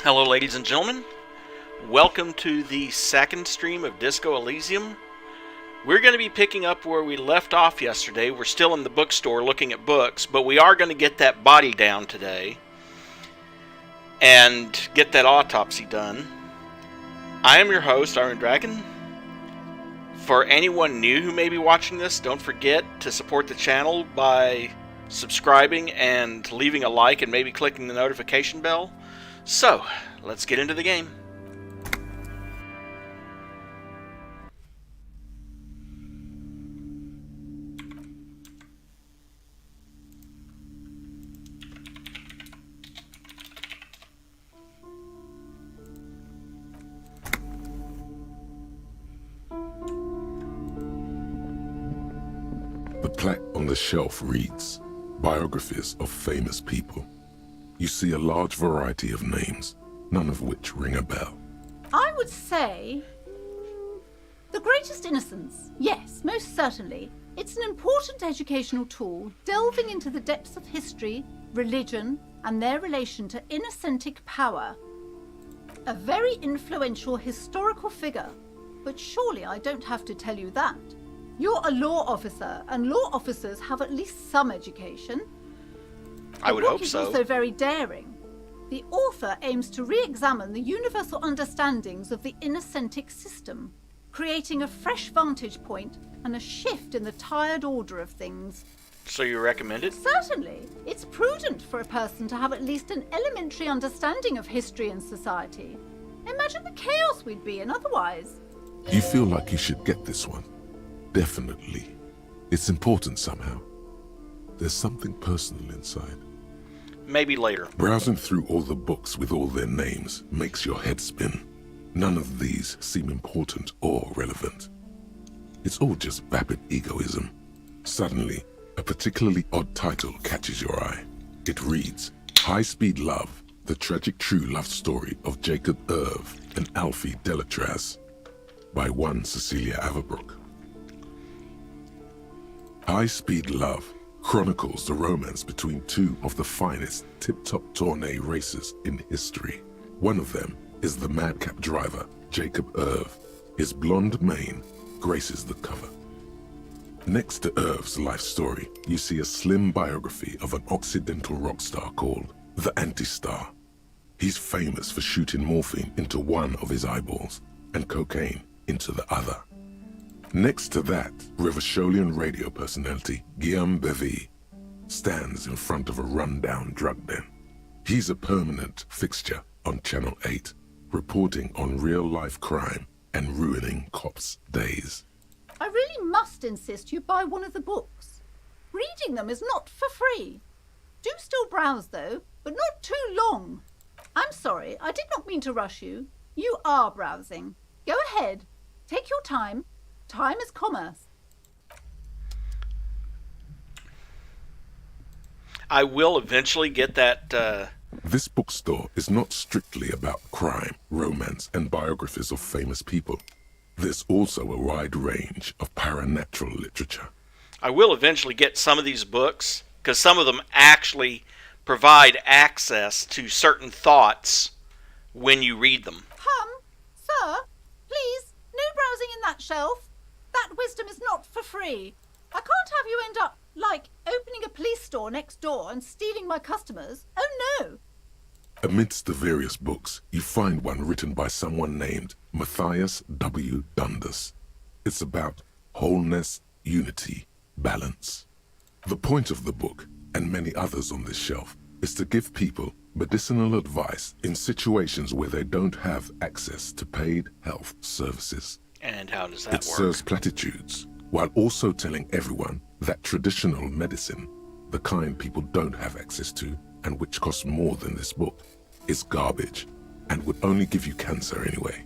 Hello, ladies and gentlemen. Welcome to the second stream of Disco Elysium. We're going to be picking up where we left off yesterday. We're still in the bookstore looking at books, but we are going to get that body down today and get that autopsy done. I am your host, Iron Dragon. For anyone new who may be watching this, don't forget to support the channel by subscribing and leaving a like and maybe clicking the notification bell. So, let's get into the game. The plaque on the shelf reads, Biographies of Famous People. You see a large variety of names, none of which ring a bell. I would say The Greatest Innocence. Yes, most certainly. It's an important educational tool, delving into the depths of history, religion, and their relation to innocentic power. A very influential historical figure, but surely I don't have to tell you that. You're a law officer, and law officers have at least some education. I would hope so. so. The book is also very daring. The author aims to re-examine the universal understandings of the innocentic system, creating a fresh vantage point and a shift in the tired order of things. So you recommend it? Certainly. It's prudent for a person to have at least an elementary understanding of history and society. Imagine the chaos we'd be in otherwise. You feel like you should get this one? Definitely. It's important somehow. There's something personal inside. Maybe later. Browsing through all the books with all their names makes your head spin. None of these seem important or relevant. It's all just vapid egoism. Suddenly, a particularly odd title catches your eye. It reads, High Speed Love, the tragic true love story of Jacob Irv and Alfie Delatraz, by one Cecilia Averbrook. High Speed Love chronicles the romance between two of the finest tip-top tourney racers in history. One of them is the madcap driver, Jacob Irv. His blonde mane graces the cover. Next to Irv's life story, you see a slim biography of an Occidental rock star called the Anti-Star. He's famous for shooting morphine into one of his eyeballs and cocaine into the other. Next to that, Rivasholian radio personality Guillaume Bevy stands in front of a rundown drug den. He's a permanent fixture on Channel 8, reporting on real-life crime and ruining cops' days. I really must insist you buy one of the books. Reading them is not for free. Do still browse, though, but not too long. I'm sorry, I did not mean to rush you. You are browsing. Go ahead. Take your time. Time is commerce. I will eventually get that. This bookstore is not strictly about crime, romance, and biographies of famous people. There's also a wide range of paranatural literature. I will eventually get some of these books, because some of them actually provide access to certain thoughts when you read them. Sir, please, no browsing in that shelf. That wisdom is not for free. I can't have you end up, like, opening a police store next door and stealing my customers. Oh, no. Amidst the various books, you find one written by someone named Matthias W. Dundas. It's about wholeness, unity, balance. The point of the book, and many others on this shelf, is to give people medicinal advice in situations where they don't have access to paid health services. And how does that It work? serves platitudes, while also telling everyone that traditional medicine, the kind people don't have access to and which costs more than this book, is garbage and would only give you cancer anyway,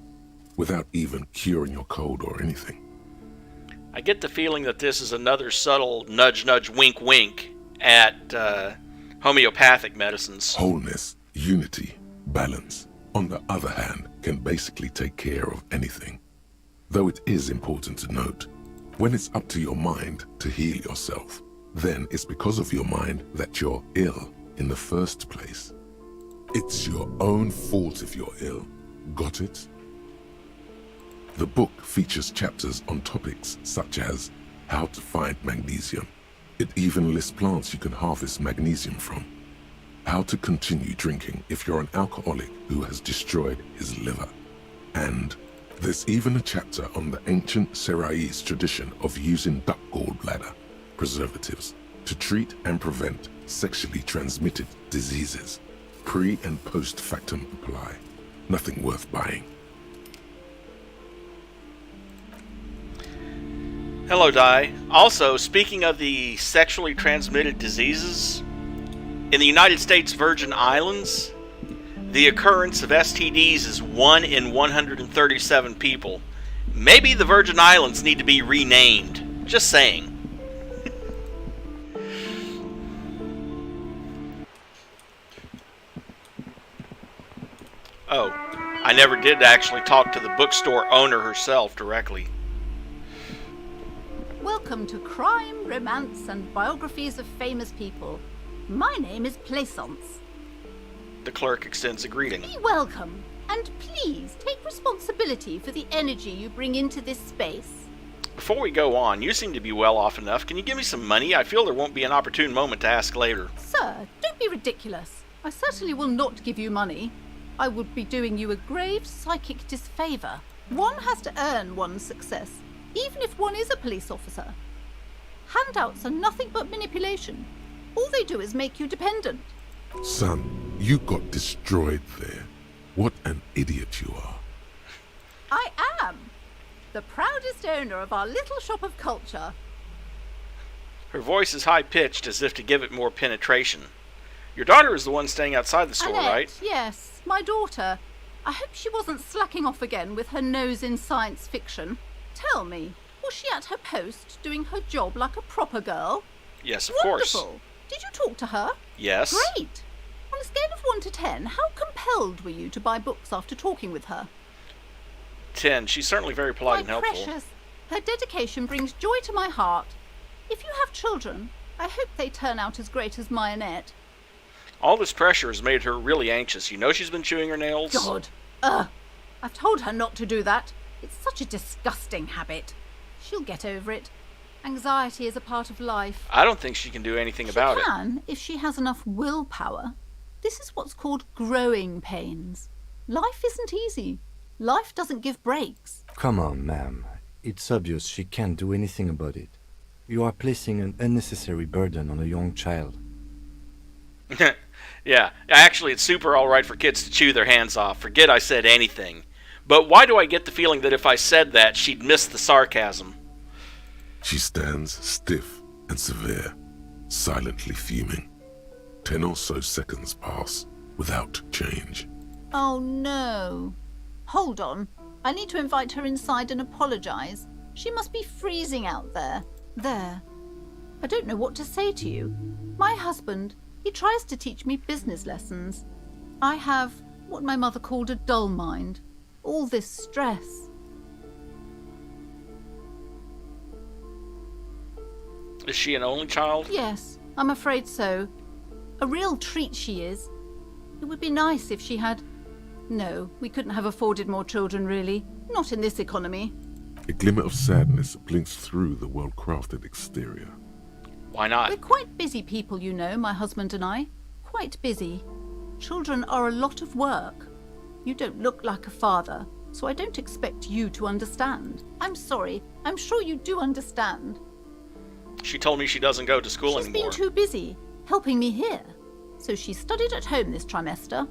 without even curing your cold or anything. I get the feeling that this is another subtle nudge, nudge, wink, wink at homeopathic medicines. Wholeness, unity, balance, on the other hand, can basically take care of anything. Though it is important to note, when it's up to your mind to heal yourself, then it's because of your mind that you're ill in the first place. It's your own fault if you're ill. Got it? The book features chapters on topics such as how to find magnesium. It even lists plants you can harvest magnesium from. How to continue drinking if you're an alcoholic who has destroyed his liver. And there's even a chapter on the ancient Seraïs tradition of using duck gallbladder preservatives to treat and prevent sexually transmitted diseases. Pre- and post-factum apply. Nothing worth buying. Hello, Di. Also, speaking of the sexually transmitted diseases, in the United States Virgin Islands, the occurrence of STDs is 1 in 137 people. Maybe the Virgin Islands need to be renamed. Just saying. Oh, I never did actually talk to the bookstore owner herself directly. Welcome to Crime, Romance, and Biographies of Famous People. My name is Plaisance. The clerk extends a greeting. Be welcome, and please take responsibility for the energy you bring into this space. Before we go on, you seem to be well off enough. Can you give me some money? I feel there won't be an opportune moment to ask later. Sir, don't be ridiculous. I certainly will not give you money. I would be doing you a grave psychic disfavour. One has to earn one's success, even if one is a police officer. Handouts are nothing but manipulation. All they do is make you dependent. Son, you got destroyed there. What an idiot you are. I am the proudest owner of our little shop of culture. Her voice is high-pitched as if to give it more penetration. Your daughter is the one staying outside the store, Annette, right? Yes, my daughter. I hope she wasn't slacking off again with her nose in science fiction. Tell me, was she at her post doing her job like a proper girl? Yes, of Wonderful. course. Did you talk to her? Yes. Great. On a scale of 1 to 10, how compelled were you to buy books after talking with her? 10. She's certainly very polite and My helpful. precious, her dedication brings joy to my heart. If you have children, I hope they turn out as great as my Annette. All this pressure has made her really anxious. You know she's been chewing her nails? God. I've told her not to do that. It's such a disgusting habit. She'll get over it. Anxiety is a part of life. I don't think she can do anything about She it. can, if she has enough willpower. This is what's called growing pains. Life isn't easy. Life doesn't give breaks. Come on, ma'am. It's obvious she can't do anything about it. You are placing an unnecessary burden on a young child. Yeah, actually it's super alright for kids to chew their hands off. Forget I said anything. But why do I get the feeling that if I said that, she'd miss the sarcasm? She stands stiff and severe, silently fuming. 10 or so seconds pass without change. Oh no. Hold on. I need to invite her inside and apologise. She must be freezing out there. There. I don't know what to say to you. My husband, he tries to teach me business lessons. I have what my mother called a dull mind. All this stress. Is she an only child? Yes, I'm afraid so. A real treat she is. It would be nice if she had... No, we couldn't have afforded more children, really. Not in this economy. A glimmer of sadness blinks through the well-crafted exterior. Why not? We're quite busy people, you know, my husband and I. Quite busy. Children are a lot of work. You don't look like a father, so I don't expect you to understand. I'm sorry. I'm sure you do understand. She told me she doesn't go to school She's anymore. been too busy helping me here. So she studied at home this trimester.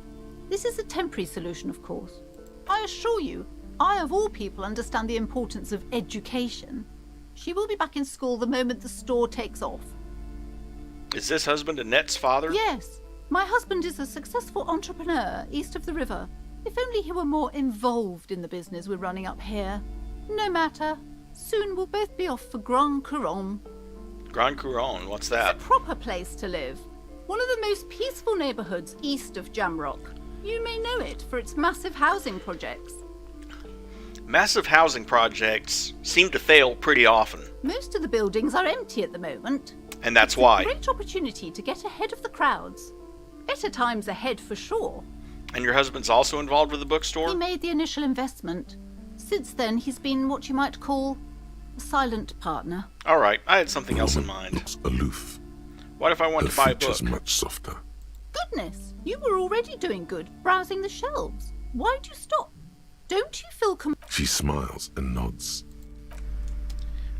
This is a temporary solution, of course. I assure you, I of all people understand the importance of education. She will be back in school the moment the store takes off. Is this husband Annette's father? Yes, my husband is a successful entrepreneur east of the river. If only he were more involved in the business we're running up here. No matter. Soon we'll both be off for Grand Couronne. Grand Couronne, what's It's that? a proper place to live. One of the most peaceful neighbourhoods east of Jamrock. You may know it for its massive housing projects. Massive housing projects seem to fail pretty often. Most of the buildings are empty at the moment. And that's It's a why. great opportunity to get ahead of the crowds. Better times ahead for sure. And your husband's also involved with the bookstore? He made the initial investment. Since then, he's been what you might call a silent partner. All right, I had something else in Woman mind. looks aloof. What if I wanted Her to buy a book? features much softer. Goodness, you were already doing good, browsing the shelves. Why'd you stop? Don't you feel She smiles and nods.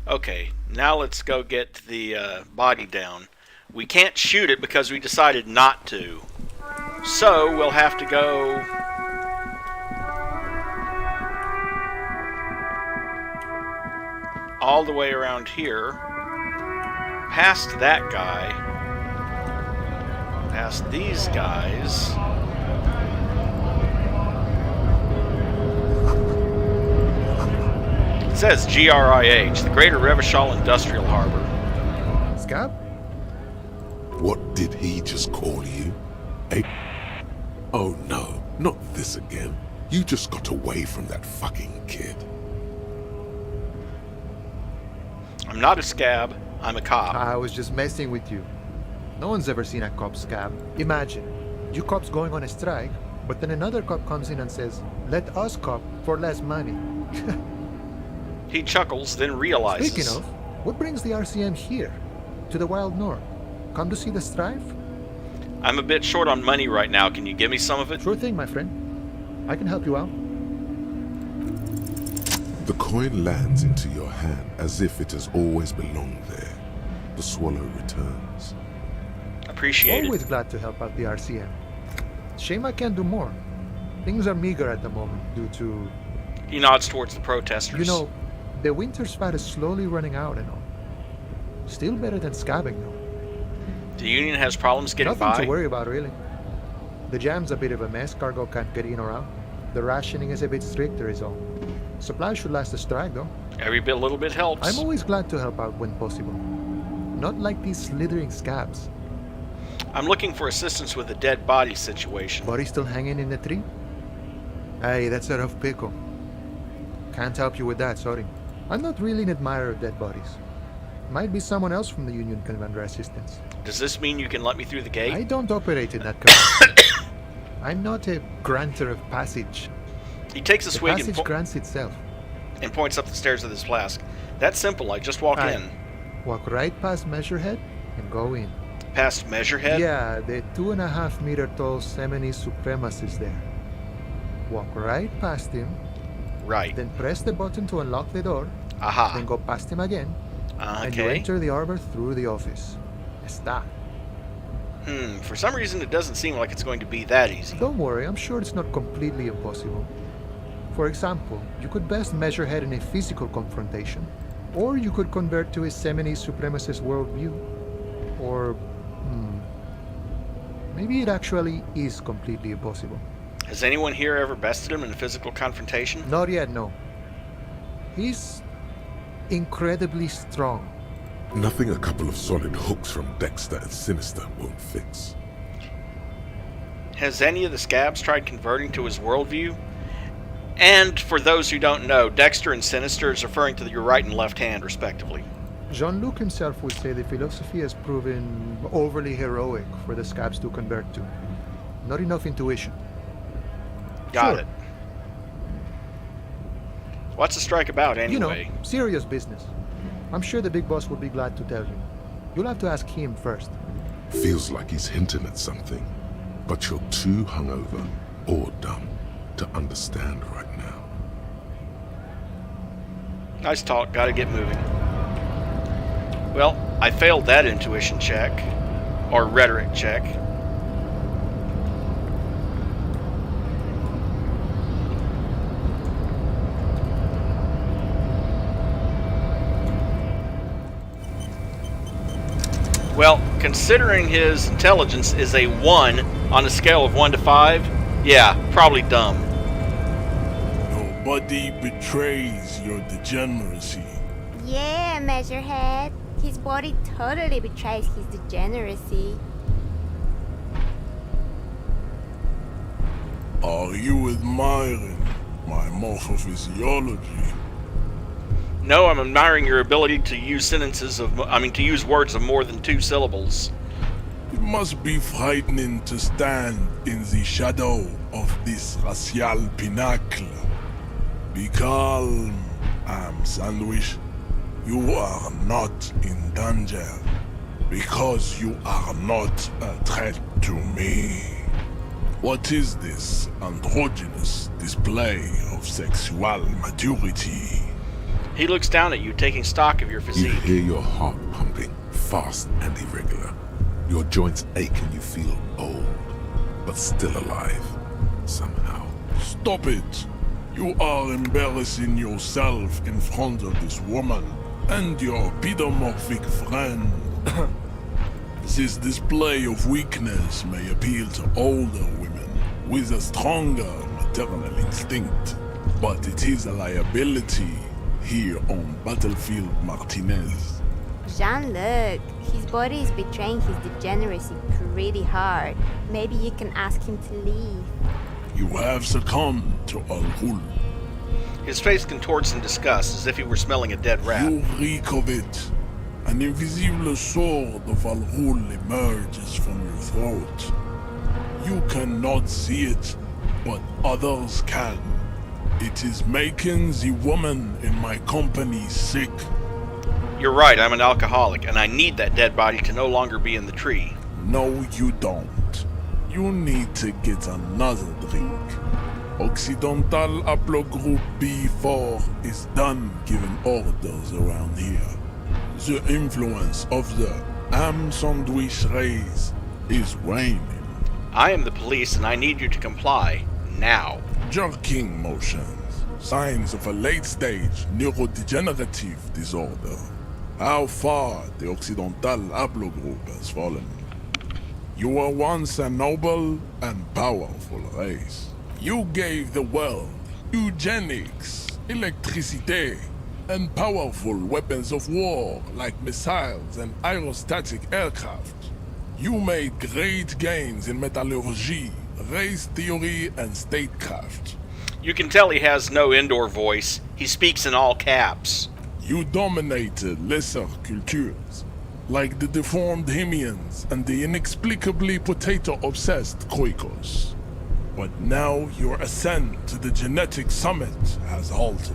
Okay, now let's go get the body down. We can't shoot it because we decided not to. So we'll have to go... all the way around here. Past that guy. Past these guys. It says GRIH, the Greater Revachol Industrial Harbor. Scab? What did he just call you? Oh no, not this again. You just got away from that fucking kid. I'm not a scab, I'm a cop. I was just messing with you. No one's ever seen a cop, Scab. Imagine, you cops going on a strike, but then another cop comes in and says, "Let us cop for less money." He chuckles, then realizes. Speaking of, what brings the RCM here? To the Wild North? Come to see the strife? I'm a bit short on money right now. Can you give me some of it? Sure thing, my friend. I can help you out. The coin lands into your hand as if it has always belonged there. The swallow returns. Appreciate Always it. glad to help out the RCM. Shame I can't do more. Things are meager at the moment due to, He nods towards the protesters. you know, the winter's fat is slowly running out and all. Still better than scabbing though. The Union has problems getting Nothing by. to worry about really. The jam's a bit of a mess, cargo can't get in or out. The rationing is a bit stricter is all. Supplies should last the strike though. Every bit, little bit helps. I'm always glad to help out when possible. Not like these slithering scabs. I'm looking for assistance with the dead body situation. Body still hanging in the tree? Hey, that's a rough pickle. Can't help you with that, sorry. I'm not really an admirer of dead bodies. Might be someone else from the Union can render assistance. Does this mean you can let me through the gate? I don't operate in that capacity. I'm not a granter of passage. He takes a The swig passage grants itself. and points up the stairs with his flask. That's simple. I just walk Aye. in. Walk right past Measurehead and go in. Past Measurehead? Yeah, the 2.5 meter tall Semini supremacist there. Walk right past him, Right. then press the button to unlock the door, Aha. then go past him again, and you Okay. enter the arbor through the office. Está. For some reason it doesn't seem like it's going to be that easy. Don't worry, I'm sure it's not completely impossible. For example, you could best measure head in a physical confrontation, or you could convert to a Semini supremacist worldview. Or, maybe it actually is completely impossible. Has anyone here ever bested him in a physical confrontation? Not yet, no. He's incredibly strong. Nothing a couple of solid hooks from Dexter and Sinister won't fix. Has any of the scabs tried converting to his worldview? And for those who don't know, Dexter and Sinister is referring to your right and left hand, respectively. Jean-Luc himself would say the philosophy has proven overly heroic for the scabs to convert to. Not enough intuition. Got Sure. it. What's the strike about, You know, anyway? serious business. I'm sure the big boss would be glad to tell you. You'll have to ask him first. Feels like he's hinting at something, but you're too hungover or dumb to understand right now. Nice talk, gotta get moving. Well, I failed that intuition check. Or rhetoric check. Well, considering his intelligence is a 1 on a scale of 1 to 5, yeah, probably dumb. Nobody betrays your degeneracy. Yeah, Measurehead. His body totally betrays his degeneracy. Are you admiring my morphophysiology? No, I'm admiring your ability to use to use words of more than 2 syllables. It must be frightening to stand in the shadow of this racial pinnacle. Be calm, Sandwich. You are not in danger, because you are not a threat to me. What is this androgynous display of sexual maturity? He looks down at you, taking stock of your You physique. hear your heart pumping, fast and irregular. Your joints ache and you feel old, but still alive, somehow. Stop it! You are embarrassing yourself in front of this woman and your pedomorphic friend. This display of weakness may appeal to older women with a stronger maternal instinct, but it is a liability here on Battlefield Martinez. Jean-Luc, his body is betraying his degeneracy pretty hard. Maybe you can ask him to leave. You have succumbed to Al Ghul. His face contorts in disgust, as if he were smelling a dead rat. You reek of it. An invisible sword of Al Ghul emerges from your throat. You cannot see it, but others can. It is making the woman in my company sick. You're right, I'm an alcoholic, and I need that dead body to no longer be in the tree. No, you don't. You need to get another drink. Occidental Haplogroup B4 is done giving orders around here. The influence of the Am Sandwich race is waning. I am the police, and I need you to comply. Now. Jerking motions. Signs of a late-stage neurodegenerative disorder. How far the Occidental Haplogroup has fallen. You were once a noble and powerful race. You gave the world eugenics, electricity, and powerful weapons of war like missiles and aerostatic aircraft. You made great gains in metallurgy, race theory, and statecraft. You can tell he has no indoor voice. He speaks in all caps. You dominated lesser cultures, like the deformed Hemians and the inexplicably potato-obsessed Khoikos. But now your ascent to the genetic summit has halted.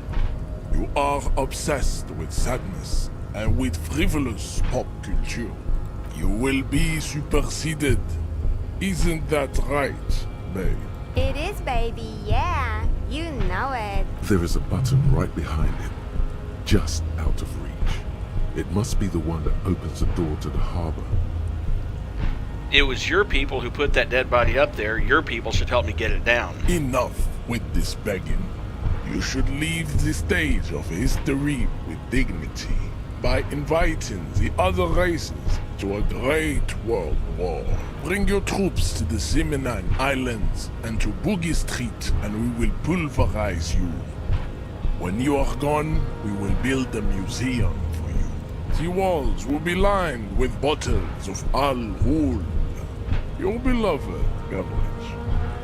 You are obsessed with sadness and with frivolous pop culture. You will be superseded. Isn't that right, babe? It is, baby, yeah. You know it. There is a button right behind him, just out of reach. It must be the one that opens the door to the harbor. It was your people who put that dead body up there. Your people should help me get it down. Enough with this begging. You should leave the stage of history with dignity by inviting the other races to a great world war. Bring your troops to the Seminine Islands and to Boogie Street, and we will pulverize you. When you are gone, we will build a museum for you. The walls will be lined with bottles of Al Ghul, your beloved beverage.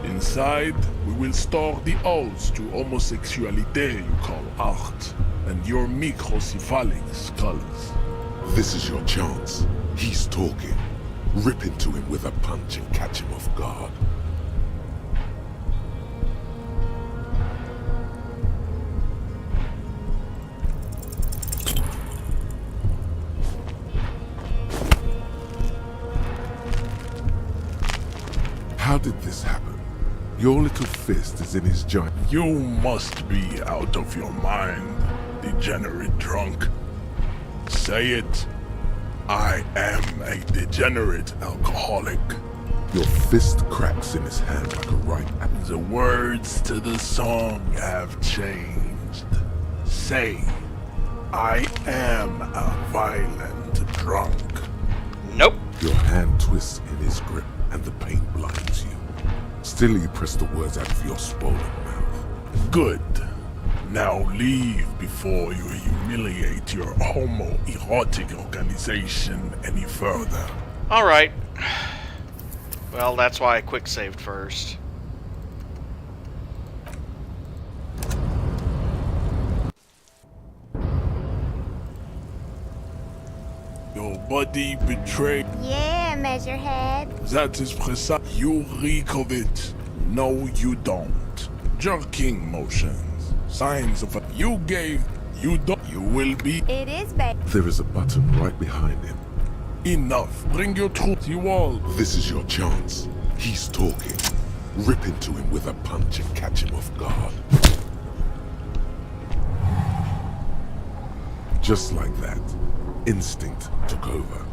Inside, we will store the odes to homosexuality you call art, and your microcephalic skulls. This is your chance. He's talking. Rip into him with a punch and catch him off guard. How did this happen? Your little fist is in his giant... You must be out of your mind, degenerate drunk. Say it. I am a degenerate alcoholic. Your fist cracks in his hand like a ripe apple. The words to the song have changed. Say, I am a violent drunk. Nope. Your hand twists in his grip and the pain blinds you. Still you press the words out of your swollen mouth. Good. Now leave before you humiliate your homoerotic organization any further. Alright. Well, that's why I quick saved first. Your body betrayed. Yeah, Measurehead? That is precise. You reek of it. No, you don't. Jerking motions. Signs of you gave. You don't. You will be. It is, babe. There is a button right behind him. Enough. Bring your truth, you all. This is your chance. He's talking. Rip into him with a punch and catch him off guard. Just like that, instinct took over.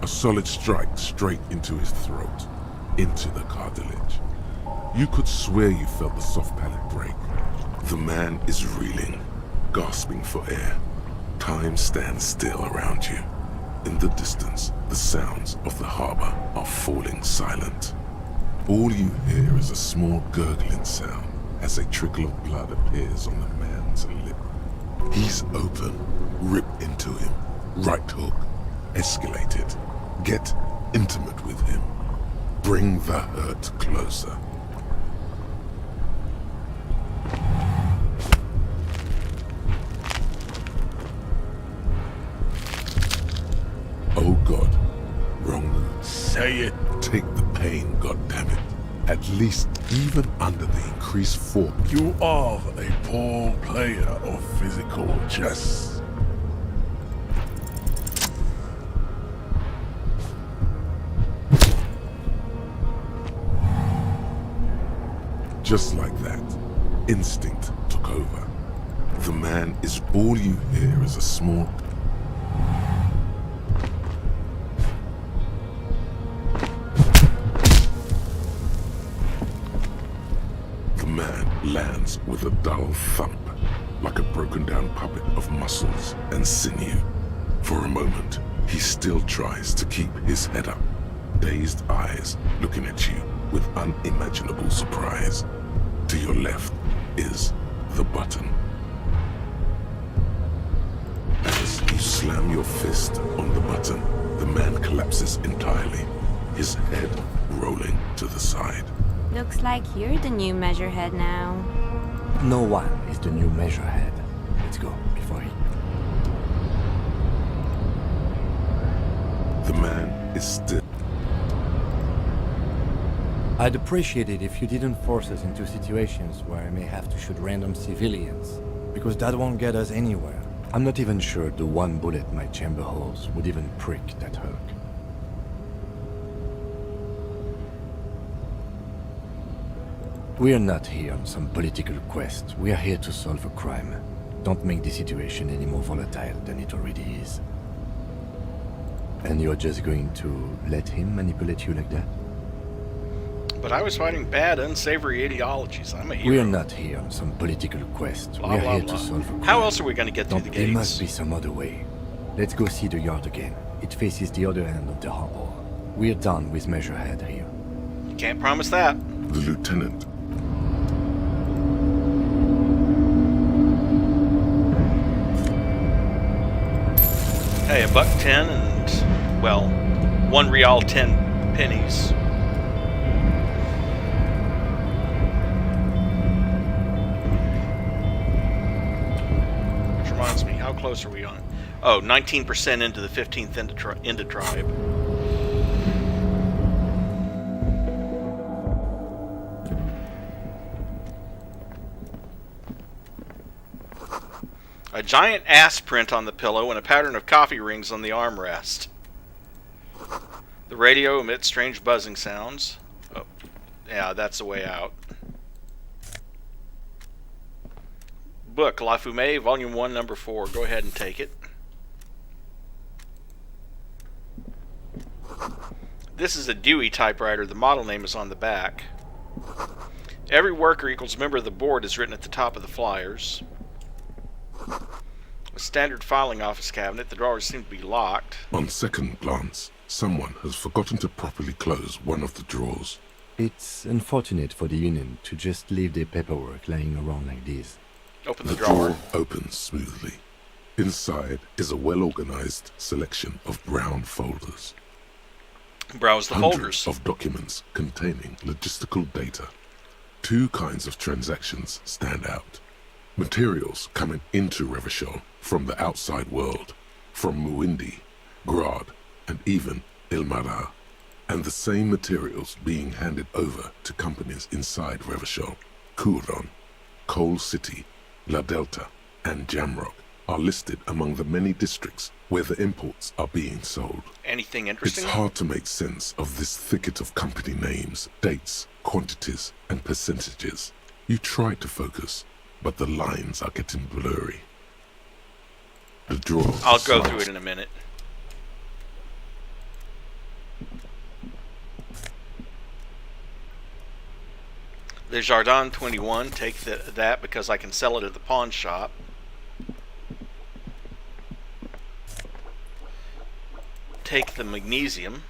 A solid strike straight into his throat, into the cartilage. You could swear you felt the soft palate break. The man is reeling, gasping for air. Time stands still around you. In the distance, the sounds of the harbor are falling silent. All you hear is a small gurgling sound as a trickle of blood appears on the man's lip. He's open. Rip into him. Right hook. Escalate it. Get intimate with him. Bring the hurt closer. Oh God. Wrong move. Say it. Take the pain, goddammit. At least even under the increased force. You are a poor player of physical chess. Just like that, instinct took over. The man is all you hear is a small... The man lands with a dull thump, like a broken down puppet of muscles and sinew. For a moment, he still tries to keep his head up, dazed eyes looking at you with unimaginable surprise. To your left is the button. As you slam your fist on the button, the man collapses entirely, his head rolling to the side. Looks like you're the new Measurehead now. No one is the new Measurehead. Let's go, before he... The man is still... I'd appreciate it if you didn't force us into situations where I may have to shoot random civilians, because that won't get us anywhere. I'm not even sure the one bullet my chamber holds would even prick that hook. We're not here on some political quest. We are here to solve a crime. Don't make the situation any more volatile than it already is. And you're just going to let him manipulate you like that? But I was fighting bad, unsavory ideologies. I'm a hero. We're not here on some political quest. Blah, We're blah, here blah. to solve a crime. How else are we going to get through the There must gates? be some other way. Let's go see the yard again. It faces the other end of the harbor. We're done with Measurehead here. Can't promise that. The lieutenant. Hey, $1.10 and, well, $1 10 pennies. Which reminds me, how close are we on? Oh, 19% into the 15th into tribe. A giant ass print on the pillow and a pattern of coffee rings on the armrest. The radio emits strange buzzing sounds. Oh, yeah, that's the way out. Book, La Fumée, Volume 1, Number 4. Go ahead and take it. This is a Dewey typewriter. The model name is on the back. Every worker equals member of the board is written at the top of the flyers. A standard filing office cabinet. The drawers seem to be locked. On second glance, someone has forgotten to properly close one of the drawers. It's unfortunate for the Union to just leave their paperwork lying around like this. Open The the drawer. drawer opens smoothly. Inside is a well-organized selection of brown folders. Browse the Hundreds folders. of documents containing logistical data. Two kinds of transactions stand out. Materials coming into Revachol from the outside world, from Muindi, Grad, and even Ilmarar. and the same materials being handed over to companies inside Revachol, Couron, Coal City, La Delta, and Jamrock are listed among the many districts where the imports are being sold. Anything interesting? It's hard to make sense of this thicket of company names, dates, quantities, and percentages. You try to focus, but the lines are getting blurry. The drawer. I'll go through it in a minute. The Jardin 21, take that because I can sell it at the pawn shop. Take the magnesium.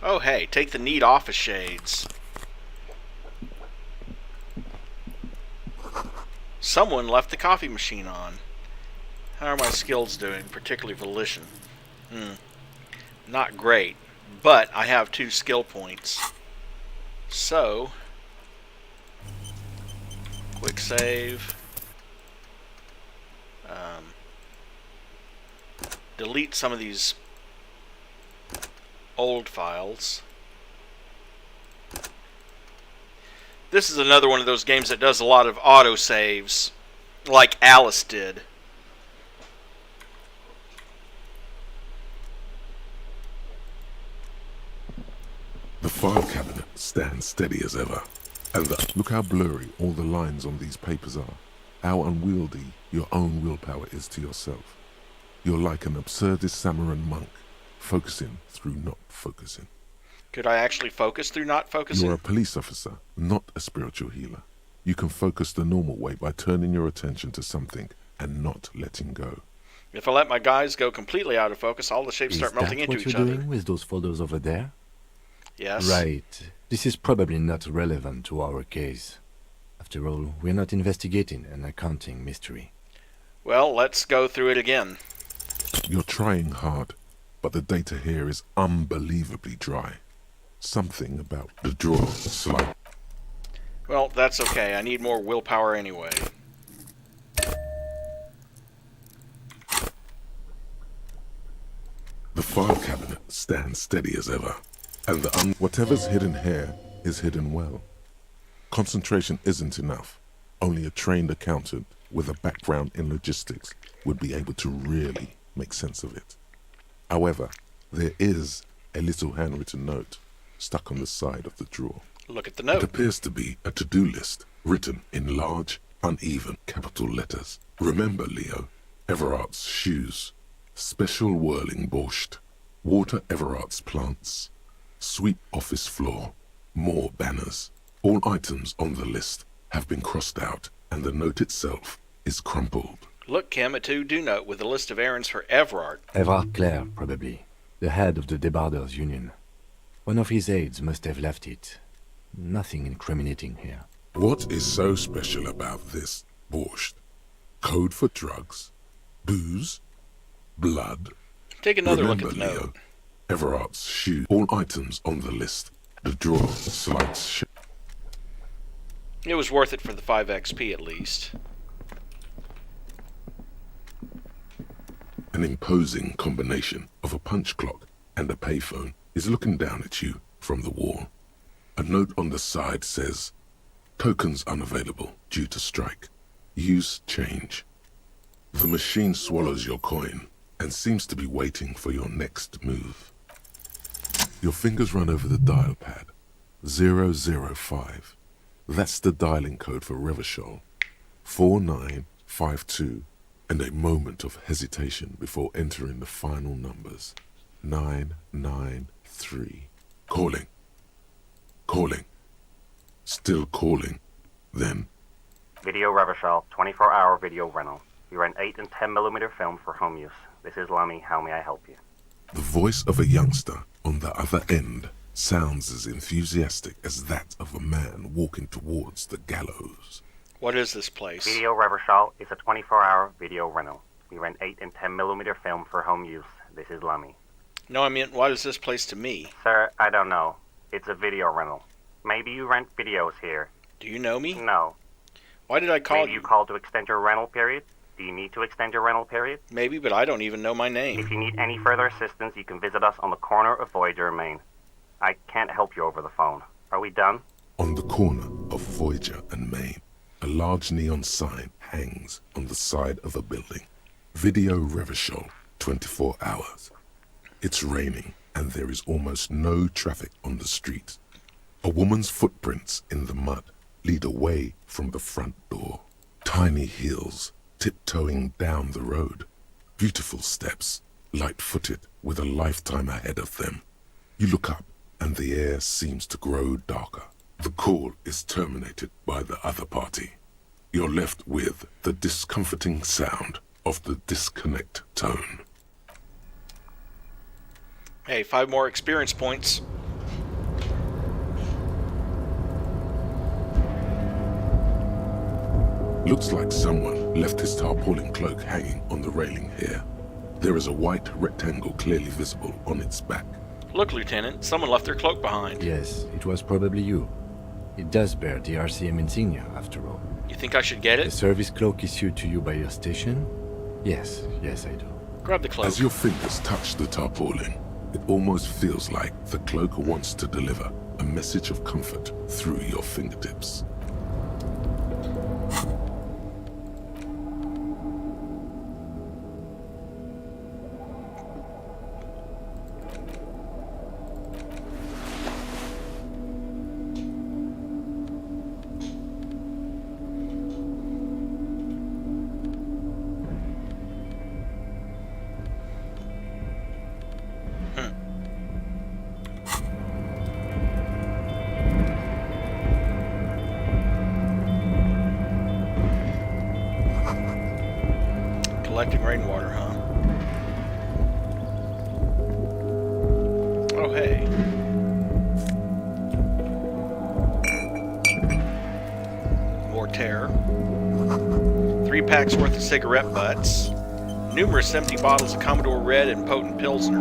Oh hey, take the neat office shades. Someone left the coffee machine on. How are my skills doing, particularly volition? Not great, but I have 2 skill points. So, quick save. Delete some of these old files. This is another one of those games that does a lot of autosaves, like Alice did. The file cabinet stands steady as ever. And look how blurry all the lines on these papers are. How unwieldy your own willpower is to yourself. You're like an absurdist Samaran monk, focusing through not focusing. Could I actually focus through not focusing? You're a police officer, not a spiritual healer. You can focus the normal way by turning your attention to something and not letting go. If I let my guys go completely out of focus, all the shapes start melting into each Is that what other. you're doing with those photos over there? Yes. Right. This is probably not relevant to our case. After all, we're not investigating an accounting mystery. Well, let's go through it again. You're trying hard, but the data here is unbelievably dry. Something about the drawer slide. Well, that's okay. I need more willpower anyway. The file cabinet stands steady as ever, and whatever's hidden here is hidden well. Concentration isn't enough. Only a trained accountant with a background in logistics would be able to really make sense of it. However, there is a little handwritten note stuck on the side of the drawer. Look at the It note. appears to be a to-do list written in large, uneven capital letters. Remember, Leo, Everard's shoes, special whirling borscht, water Everard's plants, sweep office floor, more banners. All items on the list have been crossed out, and the note itself is crumpled. Look, Kim, a to-do note with a list of errands for Everard. Everard Clare, probably. The head of the Debarders Union. One of his aides must have left it. Nothing incriminating here. What is so special about this borscht? Code for drugs? Booze? Blood? Take another look at Remember, the Leo, note. Everard's shoes. All items on the list. The drawer slides. It was worth it for the 5 XP at least. An imposing combination of a punch clock and a payphone is looking down at you from the wall. A note on the side says, "Tokens unavailable due to strike. Use change." The machine swallows your coin and seems to be waiting for your next move. Your fingers run over the dial pad. 005. That's the dialing code for Revachol. 4952. And a moment of hesitation before entering the final numbers. 993. Calling. Calling. Still calling. Then, Video Revachol, 24-hour video rental. We rent 8 and 10mm film for home use. This is Lammy. How may I help you? the voice of a youngster on the other end sounds as enthusiastic as that of a man walking towards the gallows. What is this place? Video Revachol is a 24-hour video rental. We rent 8 and 10mm film for home use. This is Lammy. No, I mean, what is this place to me? Sir, I don't know. It's a video rental. Maybe you rent videos here. Do you know me? No. Why did I call Maybe you called to extend your rental period? Do you need to extend your rental period? Maybe, but I don't even know my If name. you need any further assistance, you can visit us on the corner of Voyager and Main. I can't help you over the phone. Are we done? On the corner of Voyager and Main, a large neon sign hangs on the side of a building. Video Revachol, 24 hours. It's raining and there is almost no traffic on the street. A woman's footprints in the mud lead away from the front door. Tiny heels tiptoeing down the road. Beautiful steps, light-footed with a lifetime ahead of them. You look up and the air seems to grow darker. The call is terminated by the other party. You're left with the discomforting sound of the disconnect tone. Hey, 5 more experience points. Looks like someone left his tarpaulin cloak hanging on the railing here. There is a white rectangle clearly visible on its back. Look, Lieutenant, someone left their cloak behind. Yes, it was probably you. It does bear the RCM insignia, after all. You think I should get The it? service cloak issued to you by your station? Yes, I do. Grab the cloak. As your fingers touch the tarpaulin, it almost feels like the cloak wants to deliver a message of comfort through your fingertips. Collecting rainwater, huh? Oh, hey. More tear. 3 packs worth of cigarette butts. Numerous empty bottles of Commodore Red and potent Pilsner.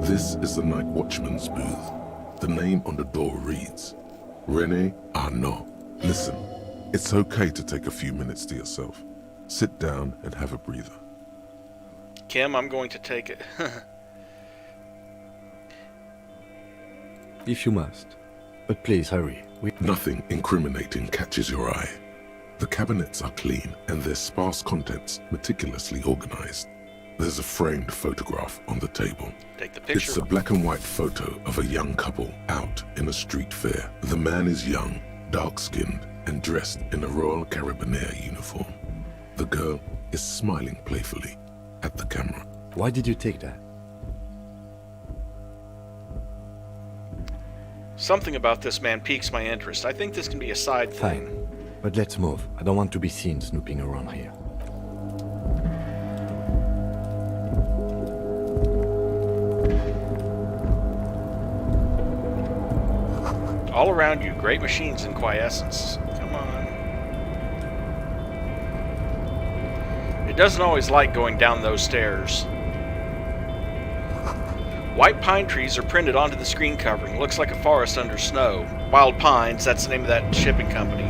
This is the night watchman's booth. The name on the door reads, René Arnaud. Listen, it's okay to take a few minutes to yourself. Sit down and have a breather. Kim, I'm going to take it. If you must. But please hurry. Nothing incriminating catches your eye. The cabinets are clean and their sparse contents meticulously organized. There's a framed photograph on the table. Take the picture. It's a black and white photo of a young couple out in a street fair. The man is young, dark-skinned, and dressed in a Royal Carabinieri uniform. The girl is smiling playfully at the camera. Why did you take that? Something about this man piques my interest. I think this can be a side thing. Fine. But let's move. I don't want to be seen snooping around here. All around you, great machines in quiescence. Come on. It doesn't always like going down those stairs. White pine trees are printed onto the screen covering. Looks like a forest under snow. Wild Pines, that's the name of that shipping company.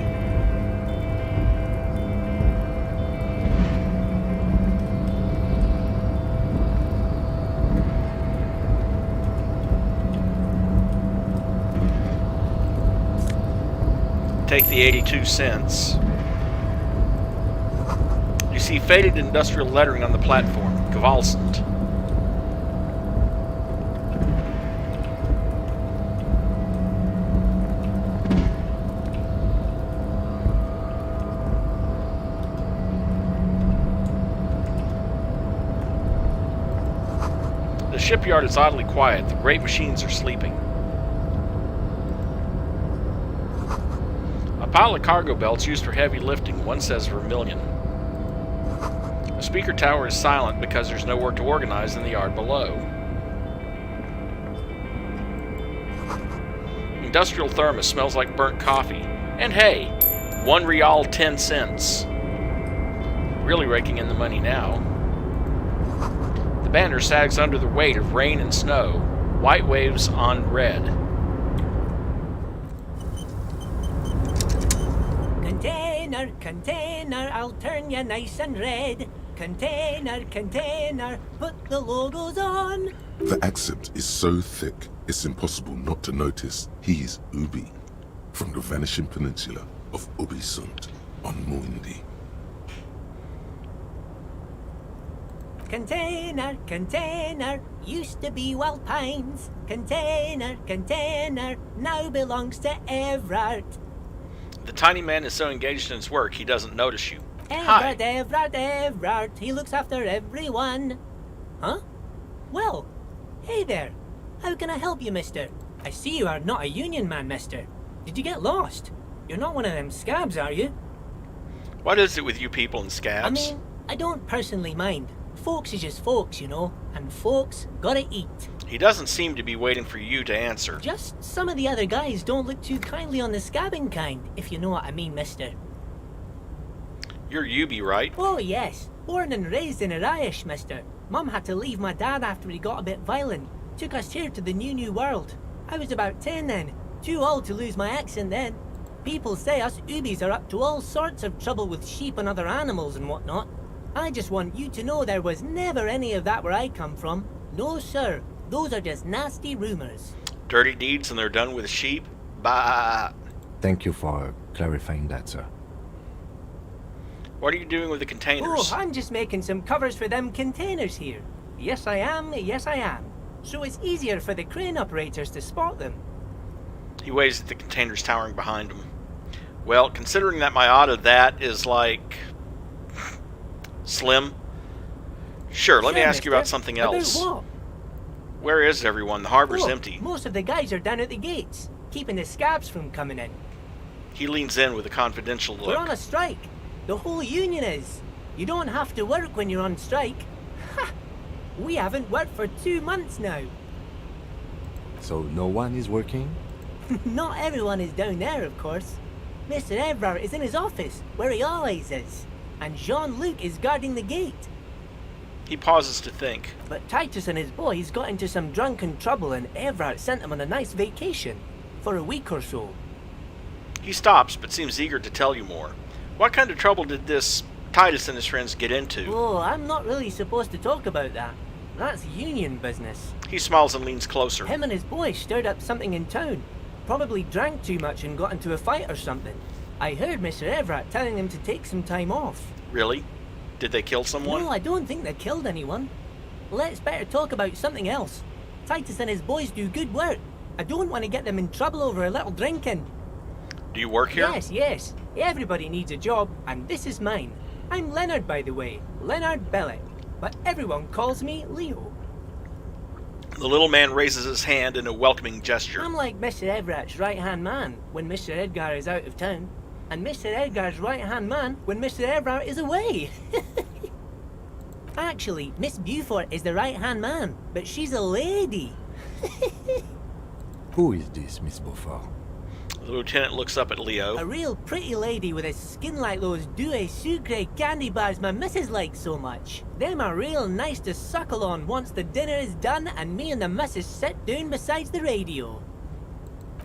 Take the 82 cents. You see faded industrial lettering on the platform. Gewalsend. The shipyard is oddly quiet. The great machines are sleeping. A pile of cargo belts used for heavy lifting. One says Vermilion. The speaker tower is silent because there's no work to organize in the yard below. Industrial thermos smells like burnt coffee. And hey, 1 real 10 cents. Really raking in the money now. The banner sags under the weight of rain and snow. White waves on red. Containment Container, container, I'll turn you nice and red. Container, container, put the logos on. The accent is so thick, it's impossible not to notice he's Ubi, from the vanishing peninsula of Ubisund on Muindi. Container, container, used to be Wild Pines. Container, container, now belongs to Everard. The tiny man is so engaged in his work he doesn't notice you. Everard, Everard, Everard, he looks after everyone. Huh? Well, hey there. How can I help you, mister? I see you are not a union man, mister. Did you get lost? You're not one of them scabs, are you? What is it with you people and scabs? I mean, I don't personally mind. Folks is just folks, you know, and folks gotta eat. He doesn't seem to be waiting for you to answer. Just some of the other guys don't look too kindly on the scabbing kind, if you know what I mean, mister. You're Ubi, right? Oh, yes. Born and raised in Irish, mister. Mum had to leave my dad after he got a bit violent. Took us here to the new world. I was about 10 then. Too old to lose my accent then. People say us Ubis are up to all sorts of trouble with sheep and other animals and whatnot. I just want you to know there was never any of that where I come from. No, sir. Those are just nasty rumors. Dirty deeds and they're done with sheep? Bah! Thank you for clarifying that, sir. What are you doing with the containers? Oh, I'm just making some covers for them containers here. Yes, I am. Yes, I am. So it's easier for the crane operators to spot them. He waves at the containers towering behind him. Well, considering that my odd of that is like... slim. Sure, let me ask you about something else. About what? Where is everyone? The harbor's empty. Most of the guys are down at the gates, keeping the scabs from coming in. He leans in with a confidential look. We're on a strike. The whole union is. You don't have to work when you're on strike. Ha! We haven't worked for 2 months now. So no one is working? Not everyone is down there, of course. Mr. Everard is in his office, where he always is. And Jean-Luc is guarding the gate. He pauses to think. But Titus and his boys got into some drunken trouble and Everard sent them on a nice vacation. For a week or so. He stops, but seems eager to tell you more. What kind of trouble did this Titus and his friends get into? Oh, I'm not really supposed to talk about that. That's union business. He smiles and leans closer. Him and his boys stirred up something in town. Probably drank too much and got into a fight or something. I heard Mr. Everett telling them to take some time off. Really? Did they kill someone? No, I don't think they killed anyone. Let's better talk about something else. Titus and his boys do good work. I don't want to get them in trouble over a little drinking. Do you work here? Yes. Everybody needs a job, and this is mine. I'm Leonard, by the way. Leonard Bellick. But everyone calls me Leo. The little man raises his hand in a welcoming gesture. I'm like Mr. Everett's right-hand man when Mr. Edgar is out of town. And Mr. Edgar's right-hand man when Mr. Everett is away. Actually, Miss Beaufort is the right-hand man, but she's a lady. Who is this, Miss Beaufort? The lieutenant looks up at Leo. A real pretty lady with a skin like those Douai Sucre candy bars my missus likes so much. Them are real nice to suckle on once the dinner is done and me and the missus sit down beside the radio.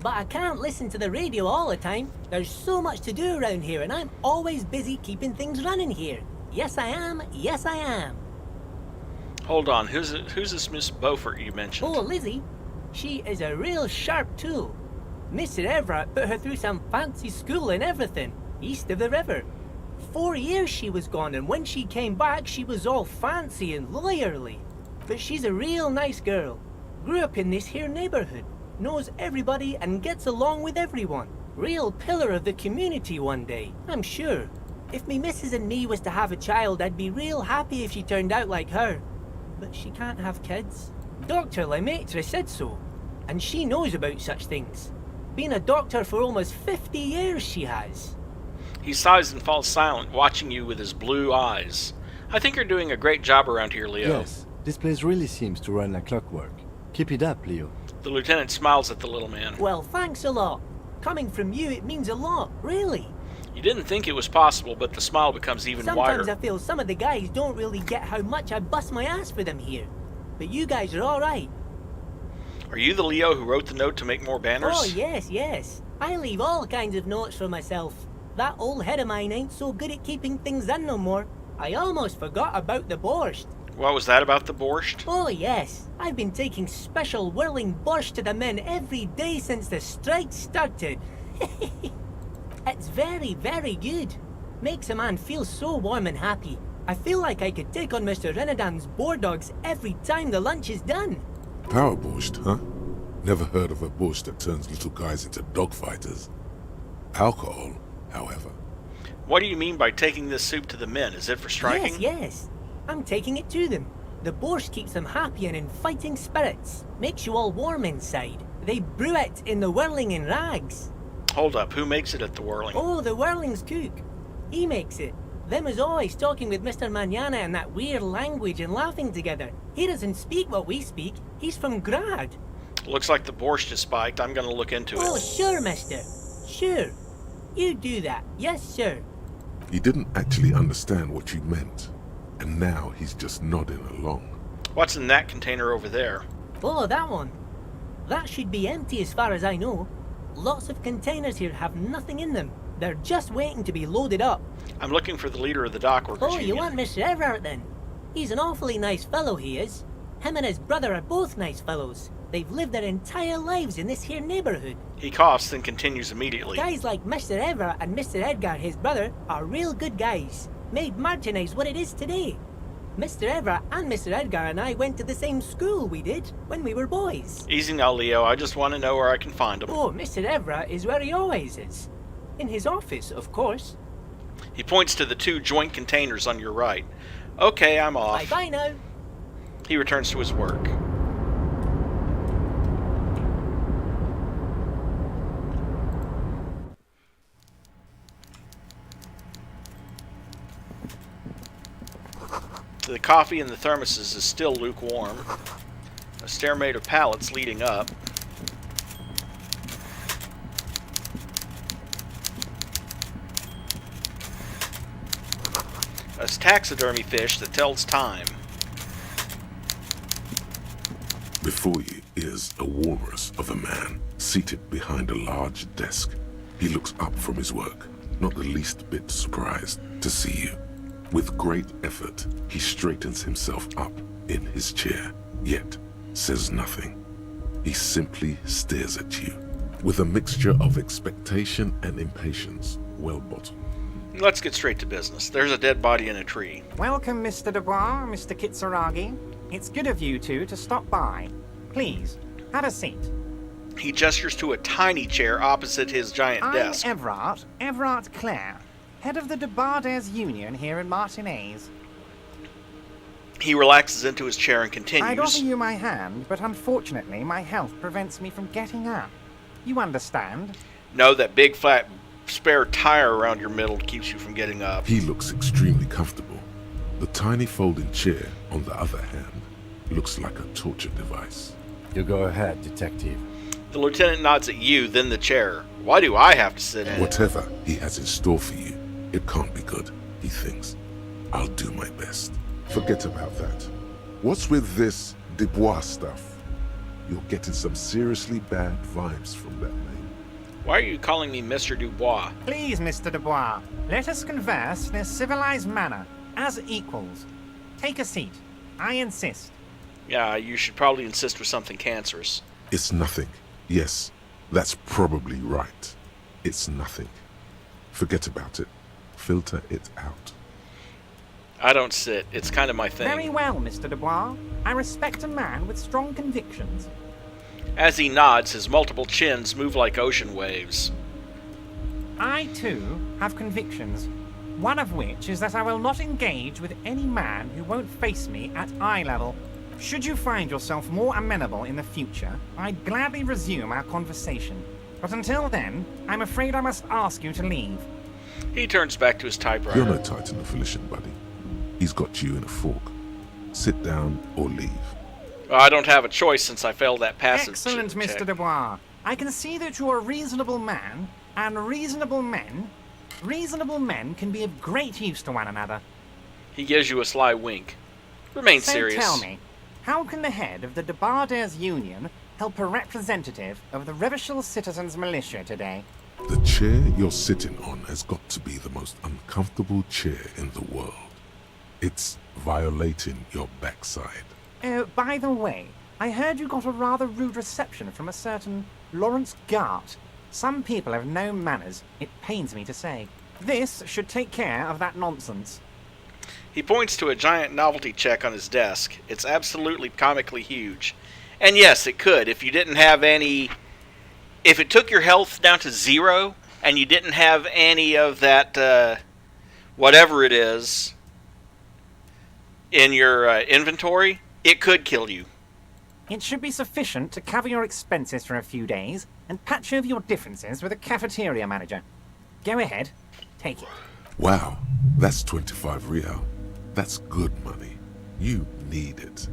But I can't listen to the radio all the time. There's so much to do around here and I'm always busy keeping things running here. Yes, I am. Yes, I am. Hold on, who's this Miss Beaufort you mentioned? Oh, Lizzie. She is a real sharp tool. Mr. Everett put her through some fancy school and everything, east of the river. 4 years she was gone, and when she came back, she was all fancy and lawyerly. But she's a real nice girl. Grew up in this here neighborhood, knows everybody and gets along with everyone. Real pillar of the community one day, I'm sure. If me missus and me was to have a child, I'd be real happy if she turned out like her. But she can't have kids. Dr. Lemaitre said so, and she knows about such things. Been a doctor for almost 50 years, she has. He sighs and falls silent, watching you with his blue eyes. I think you're doing a great job around here, Leo. Yes, this place really seems to run like clockwork. Keep it up, Leo. The lieutenant smiles at the little man. Well, thanks a lot. Coming from you, it means a lot, really. You didn't think it was possible, but the smile becomes even wider. Sometimes I feel some of the guys don't really get how much I bust my ass for them here. But you guys are alright. Are you the Leo who wrote the note to make more banners? Oh, yes. I leave all kinds of notes for myself. That old head of mine ain't so good at keeping things in no more. I almost forgot about the borscht. What was that about the borscht? Oh yes, I've been taking special whirling borscht to the men every day since the strike started. It's very, very good. Makes a man feel so warm and happy. I feel like I could take on Mr. Renadan's boar dogs every time the lunch is done. Power borscht, huh? Never heard of a borscht that turns little guys into dogfighters. Alcohol, however. What do you mean by taking this soup to the men? Is it for striking? Yes. I'm taking it to them. The borscht keeps them happy and in fighting spirits. Makes you all warm inside. They brew it in the whirling in rags. Hold up, who makes it at the whirling? Oh, the whirling's cook. He makes it. Them is always talking with Mr. Manana in that weird language and laughing together. He doesn't speak what we speak. He's from Grad. Looks like the borscht is spiked. I'm gonna look into Oh, it. sure, mister. Sure. You do that. Yes, sir. He didn't actually understand what you meant, and now he's just nodding along. What's in that container over there? Oh, that one. That should be empty as far as I know. Lots of containers here have nothing in them. They're just waiting to be loaded up. I'm looking for the leader of the dock workers Oh, you union. want Mr. Everett then? He's an awfully nice fellow, he is. Him and his brother are both nice fellows. They've lived their entire lives in this here neighborhood. He coughs, then continues immediately. Guys like Mr. Everett and Mr. Edgar, his brother, are real good guys. Made Martinez what it is today. Mr. Everett and Mr. Edgar and I went to the same school we did when we were boys. Easy now, Leo. I just want to know where I can find him. Oh, Mr. Everett is where he always is. In his office, of course. He points to the two joint containers on your right. Okay, I'm off. Bye-bye now. He returns to his work. The coffee in the thermoses is still lukewarm. A stair made of pallets leading up. A taxidermy fish that tells time. Before you is a walrus of a man seated behind a large desk. He looks up from his work, not the least bit surprised to see you. With great effort, he straightens himself up in his chair, yet says nothing. He simply stares at you, with a mixture of expectation and impatience, well bottled. Let's get straight to business. There's a dead body in a tree. Welcome, Mr. Dubois, Mr. Kitsuragi. It's good of you two to stop by. Please, have a seat. He gestures to a tiny chair opposite his giant desk. I'm Everard Clare, head of the Debarders Union here in Martinez. He relaxes into his chair and continues. I'd offer you my hand, but unfortunately my health prevents me from getting up. You understand? No, that big flat spare tire around your middle keeps you from getting up. He looks extremely comfortable. The tiny folding chair, on the other hand, looks like a torture device. You go ahead, detective. The lieutenant nods at you, then the chair. Why do I have to sit in it? Whatever he has in store for you, it can't be good, he thinks. I'll do my best. Forget about that. What's with this Dubois stuff? You're getting some seriously bad vibes from that name. Why are you calling me Mr. Dubois? Please, Mr. Dubois, let us converse in a civilized manner, as equals. Take a seat. I insist. Yeah, you should probably insist with something cancerous. It's nothing. Yes, that's probably right. It's nothing. Forget about it. Filter it out. I don't sit. It's kind of my thing. Very well, Mr. Dubois. I respect a man with strong convictions. As he nods, his multiple chins move like ocean waves. I, too, have convictions. One of which is that I will not engage with any man who won't face me at eye level. Should you find yourself more amenable in the future, I'd gladly resume our conversation. But until then, I'm afraid I must ask you to leave. He turns back to his typewriter. You're no Titan affiliation, buddy. He's got you in a fork. Sit down or leave. Well, I don't have a choice since I failed that passive Excellent, check. Mr. Dubois. I can see that you're a reasonable man, and reasonable men can be of great use to one another. He gives you a sly wink. Remain So serious. tell me, how can the head of the Debarders Union help a representative of the Revachol Citizens Militia today? The chair you're sitting on has got to be the most uncomfortable chair in the world. It's violating your backside. Oh, by the way, I heard you got a rather rude reception from a certain Lawrence Gart. Some people have no manners, it pains me to say. This should take care of that nonsense. He points to a giant novelty check on his desk. It's absolutely comically huge. And yes, it could if you didn't have any... If it took your health down to 0, and you didn't have any of that, whatever it is, in your inventory, it could kill you. It should be sufficient to cover your expenses for a few days and patch over your differences with a cafeteria manager. Go ahead, take it. Wow, that's 25 real. That's good money. You need it.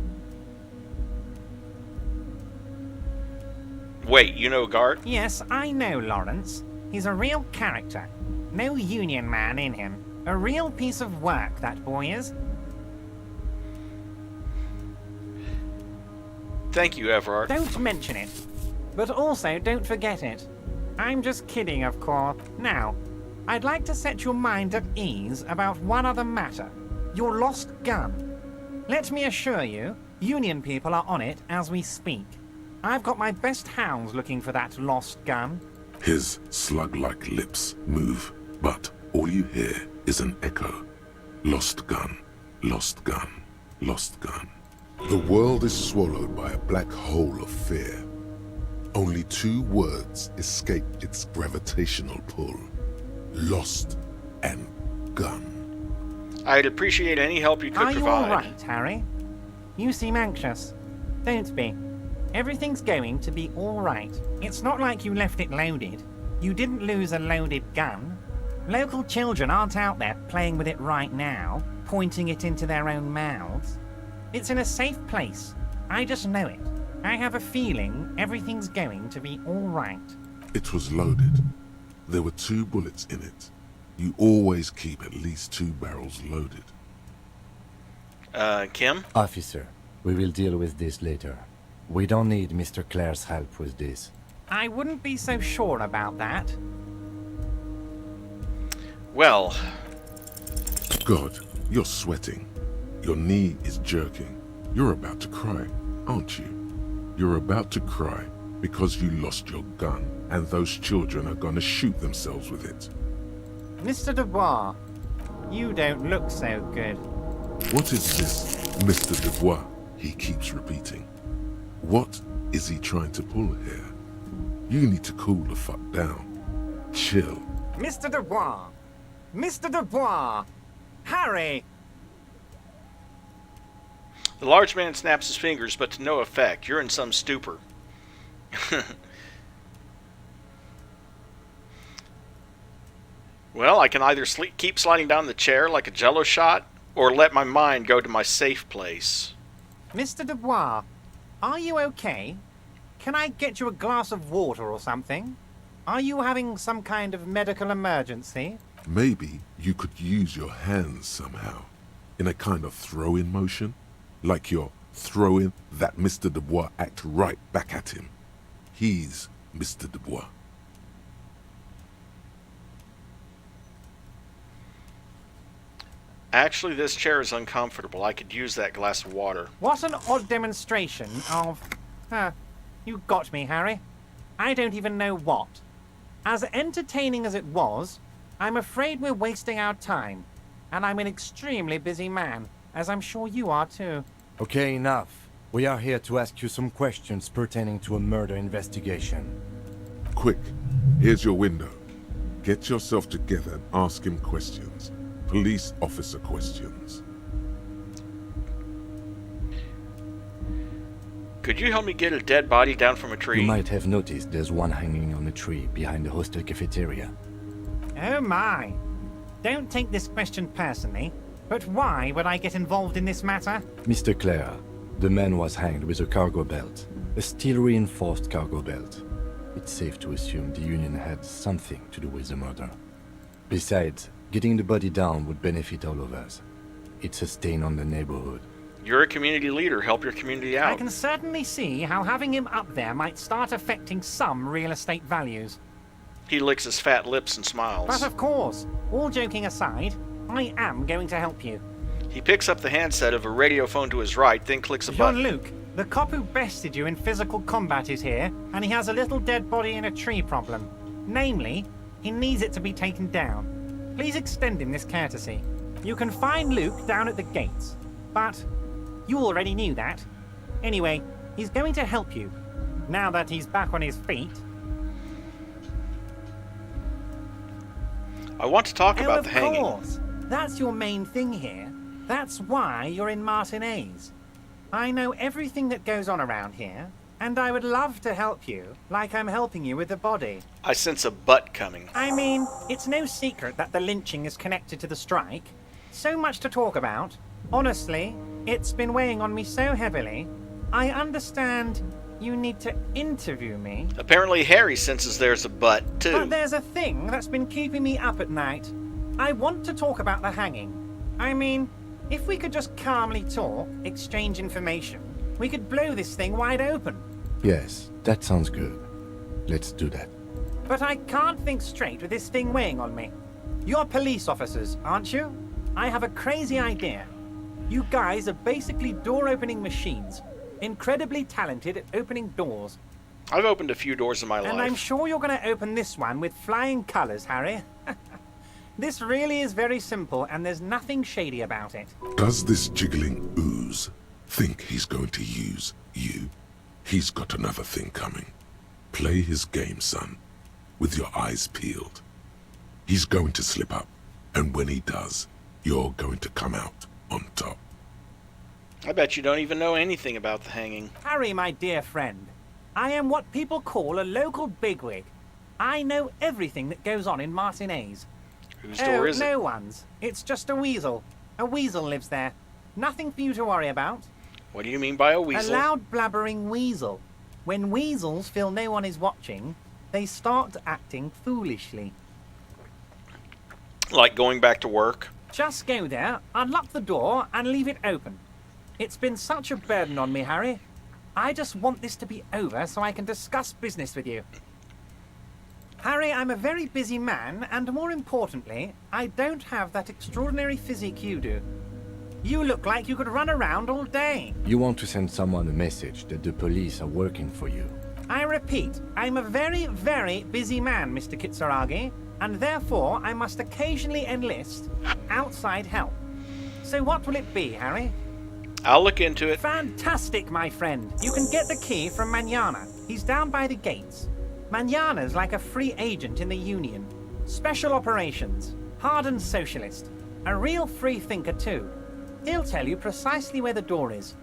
Wait, you know Gart? Yes, I know Lawrence. He's a real character. No union man in him. A real piece of work, that boy is. Thank you, Everard. Don't mention it. But also, don't forget it. I'm just kidding, of course. Now, I'd like to set your mind at ease about one other matter. Your lost gun. Let me assure you, Union people are on it as we speak. I've got my best hounds looking for that lost gun. His slug-like lips move, but all you hear is an echo. Lost gun, lost gun, lost gun. The world is swallowed by a black hole of fear. Only 2 words escape its gravitational pull. Lost and gun. I'd appreciate any help you could Are you provide. all right, Harry? You seem anxious. Don't be. Everything's going to be all right. It's not like you left it loaded. You didn't lose a loaded gun. Local children aren't out there playing with it right now, pointing it into their own mouths. It's in a safe place. I just know it. I have a feeling everything's going to be all right. It was loaded. There were 2 bullets in it. You always keep at least 2 barrels loaded. Kim? Officer, we will deal with this later. We don't need Mr. Clare's help with this. I wouldn't be so sure about that. Well... God, you're sweating. Your knee is jerking. You're about to cry, aren't you? You're about to cry because you lost your gun, and those children are gonna shoot themselves with it. Mr. Dubois, you don't look so good. What is this, Mr. Dubois? He keeps repeating. What is he trying to pull here? You need to cool the fuck down. Chill. Mr. Dubois! Mr. Dubois! Harry! The large man snaps his fingers, but to no effect. You're in some stupor. Well, I can either keep sliding down the chair like a jello shot, or let my mind go to my safe place. Mr. Dubois, are you okay? Can I get you a glass of water or something? Are you having some kind of medical emergency? Maybe you could use your hands somehow, in a kind of throw-in motion, like you're throwing that Mr. Dubois act right back at him. He's Mr. Dubois. Actually, this chair is uncomfortable. I could use that glass of water. What an odd demonstration of... you got me, Harry. I don't even know what. As entertaining as it was, I'm afraid we're wasting our time. And I'm an extremely busy man, as I'm sure you are too. Okay, enough. We are here to ask you some questions pertaining to a murder investigation. Quick, here's your window. Get yourself together and ask him questions. Police officer questions. Could you help me get a dead body down from a tree? You might have noticed there's one hanging on a tree behind the hostel cafeteria. Oh my. Don't take this question personally, but why would I get involved in this matter? Mr. Clare, the man was hanged with a cargo belt, a steel-reinforced cargo belt. It's safe to assume the Union had something to do with the murder. Besides, getting the body down would benefit all of us. It's a stain on the neighborhood. You're a community leader. Help your community out. I can certainly see how having him up there might start affecting some real estate values. He licks his fat lips and But smiles. of course, all joking aside, I am going to help you. He picks up the handset of a radio phone to his right, then clicks a button. Jean-Luc, the cop who bested you in physical combat is here, and he has a little dead body in a tree problem. Namely, he needs it to be taken down. Please extend him this courtesy. You can find Luke down at the gates, but you already knew that. Anyway, he's going to help you, now that he's back on his feet. I want to talk about the hanging. Of course. That's your main thing here. That's why you're in Martinez. I know everything that goes on around here, and I would love to help you, like I'm helping you with the body. I sense a butt coming. I mean, it's no secret that the lynching is connected to the strike. So much to talk about. Honestly, it's been weighing on me so heavily. I understand you need to interview me. Apparently Harry senses there's a butt, too. But there's a thing that's been keeping me up at night. I want to talk about the hanging. I mean, if we could just calmly talk, exchange information, we could blow this thing wide open. Yes, that sounds good. Let's do that. But I can't think straight with this thing weighing on me. You're police officers, aren't you? I have a crazy idea. You guys are basically door-opening machines. Incredibly talented at opening doors. I've opened a few doors in my life. And I'm sure you're going to open this one with flying colors, Harry. This really is very simple, and there's nothing shady about it. Does this jiggling ooze think he's going to use you? He's got another thing coming. Play his game, son, with your eyes peeled. He's going to slip up, and when he does, you're going to come out on top. I bet you don't even know anything about the hanging. Harry, my dear friend, I am what people call a local bigwig. I know everything that goes on in Martinez. Whose door is it? No one's. It's just a weasel. A weasel lives there. Nothing for you to worry about. What do you mean by a weasel? A loud blabbering weasel. When weasels feel no one is watching, they start acting foolishly. Like going back to work? Just go there, unlock the door, and leave it open. It's been such a burden on me, Harry. I just want this to be over so I can discuss business with you. Harry, I'm a very busy man, and more importantly, I don't have that extraordinary physique you do. You look like you could run around all day. You want to send someone a message that the police are working for you. I repeat, I'm a very, very busy man, Mr. Kitsuragi, and therefore I must occasionally enlist outside help. So what will it be, Harry? I'll look into it. Fantastic, my friend. You can get the key from Manana. He's down by the gates. Manana's like a free agent in the Union. Special operations. Hardened socialist. A real free thinker, too. He'll tell you precisely where the door is.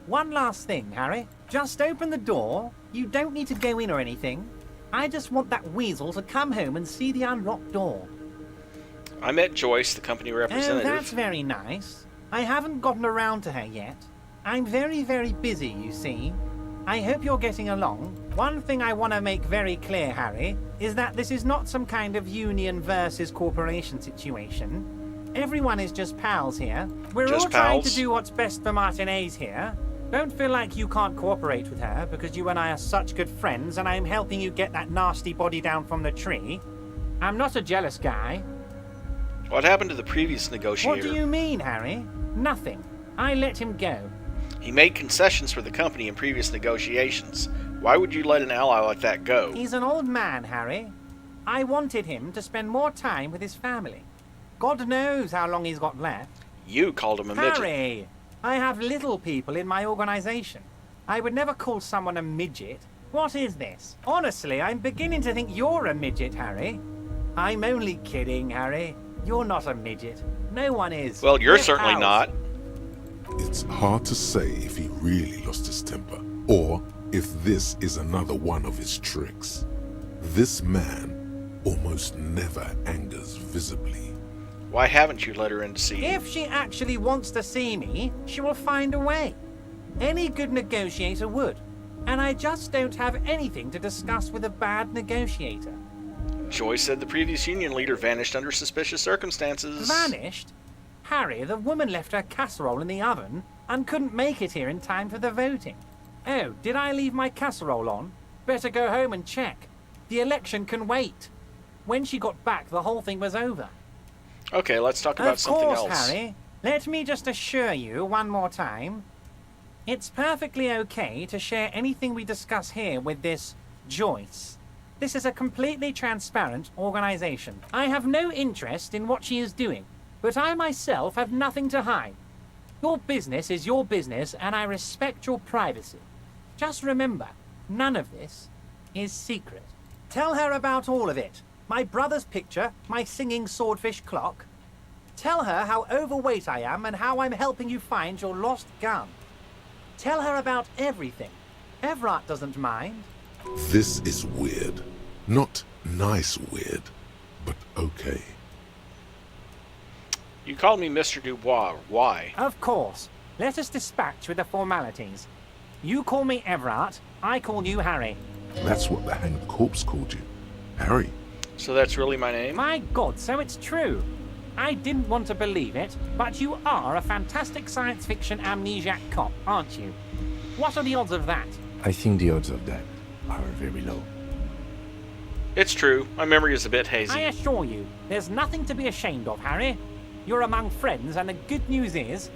One last thing, Harry. Just open the door. You don't need to go in or anything. I just want that weasel to come home and see the unlocked door. I met Joyce, the company representative. Oh, that's very nice. I haven't gotten around to her yet. I'm very, very busy, you see. I hope you're getting along. One thing I want to make very clear, Harry, is that this is not some kind of union versus corporation situation. Everyone is just pals here. We're Just all trying to pals? do what's best for Martinez here. Don't feel like you can't cooperate with her because you and I are such good friends and I'm helping you get that nasty body down from the tree. I'm not a jealous guy. What happened to the previous negotiator? What do you mean, Harry? Nothing. I let him go. He made concessions for the company in previous negotiations. Why would you let an ally like that go? He's an old man, Harry. I wanted him to spend more time with his family. God knows how long he's got left. You called him a midget. Harry, I have little people in my organization. I would never call someone a midget. What is this? Honestly, I'm beginning to think you're a midget, Harry. I'm only kidding, Harry. You're not a midget. No one is. Well, you're We're certainly pals. not. It's hard to say if he really lost his temper, or if this is another one of his tricks. This man almost never angers visibly. Why haven't you let her in to see you? If she actually wants to see me, she will find a way. Any good negotiator would. And I just don't have anything to discuss with a bad negotiator. Joyce said the previous union leader vanished under suspicious circumstances. Vanished? Harry, the woman left her casserole in the oven and couldn't make it here in time for the voting. Oh, did I leave my casserole on? Better go home and check. The election can wait. when she got back, the whole thing was over. Okay, let's talk about something else. Of course, Harry. Let me just assure you one more time. It's perfectly okay to share anything we discuss here with this Joyce. This is a completely transparent organization. I have no interest in what she is doing, but I myself have nothing to hide. Your business is your business, and I respect your privacy. Just remember, none of this is secret. Tell her about all of it. My brother's picture, my singing swordfish clock. Tell her how overweight I am and how I'm helping you find your lost gun. Tell her about everything. Everett doesn't mind. This is weird. Not nice weird, but okay. You called me Mr. Dubois. Why? Of course. Let us dispatch with the formalities. You call me Everett, I call you Harry. That's what the hanged corpse called you. Harry. So that's really my name? My God, so it's true. I didn't want to believe it, but you are a fantastic science fiction amnesiac cop, aren't you? What are the odds of that? I think the odds of that are very low. It's true. My memory is a bit hazy. I assure you, there's nothing to be ashamed of, Harry. You're among friends, and the good news is...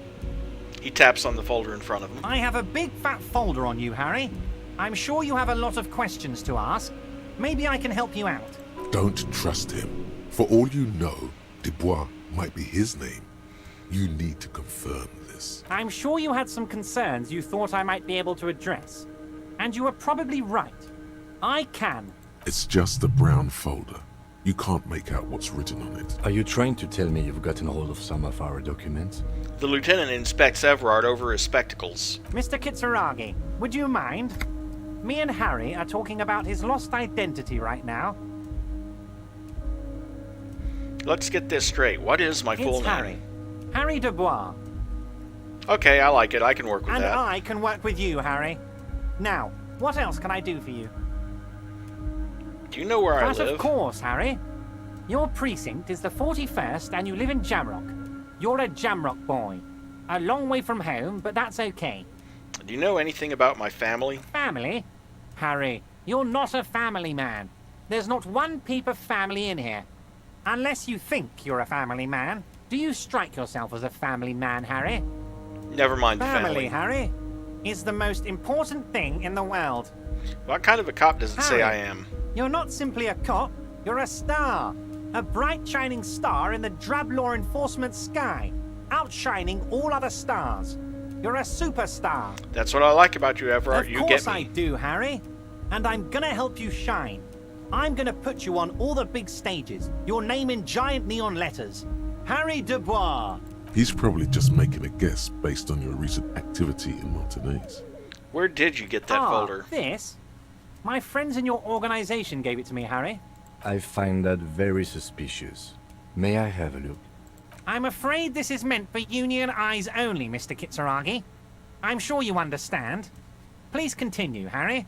He taps on the folder in front of him. I have a big fat folder on you, Harry. I'm sure you have a lot of questions to ask. Maybe I can help you out. Don't trust him. For all you know, Dubois might be his name. You need to confirm this. I'm sure you had some concerns you thought I might be able to address. And you were probably right. I can. It's just a brown folder. You can't make out what's written on it. Are you trying to tell me you've gotten hold of some of our documents? The lieutenant inspects Everard over his spectacles. Mr. Kitsuragi, would you mind? Me and Harry are talking about his lost identity right now. Let's get this straight. What is my full It's name? Harry. Harry Dubois. Okay, I like it. I can work with And that. I can work with you, Harry. Now, what else can I do for you? Do you know where I But live? of course, Harry. Your precinct is the 41st and you live in Jamrock. You're a Jamrock boy. A long way from home, but that's okay. Do you know anything about my family? Family? Harry, you're not a family man. There's not one peep of family in here. Unless you think you're a family man. Do you strike yourself as a family man, Harry? Never mind the Family, family. Harry, is the most important thing in the world. What kind of a cop does it say I Harry, am? You're not simply a cop, you're a star. A bright shining star in the drab law enforcement sky, outshining all other stars. You're a superstar. That's what I like about you, Everard. Of You course get I me. do, Harry. And I'm gonna help you shine. I'm gonna put you on all the big stages. Your name in giant neon letters. Harry Dubois. He's probably just making a guess based on your recent activity in Martinaise. Where did you get that folder? This? My friends in your organization gave it to me, Harry. I find that very suspicious. May I have a look? I'm afraid this is meant for Union eyes only, Mr. Kitsuragi. I'm sure you understand. Please continue, Harry.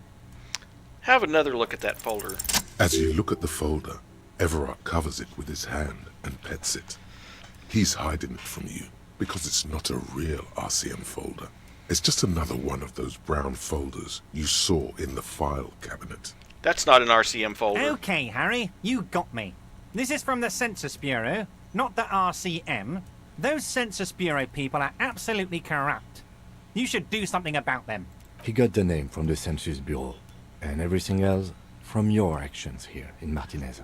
Have another look at that folder. As you look at the folder, Everard covers it with his hand and pets it. He's hiding it from you because it's not a real RCM folder. It's just another one of those brown folders you saw in the file cabinet. That's not an RCM folder. Okay, Harry, you got me. This is from the Census Bureau, not the RCM. Those Census Bureau people are absolutely corrupt. You should do something about them. He got the name from the Census Bureau, and everything else from your actions here in Martinaise.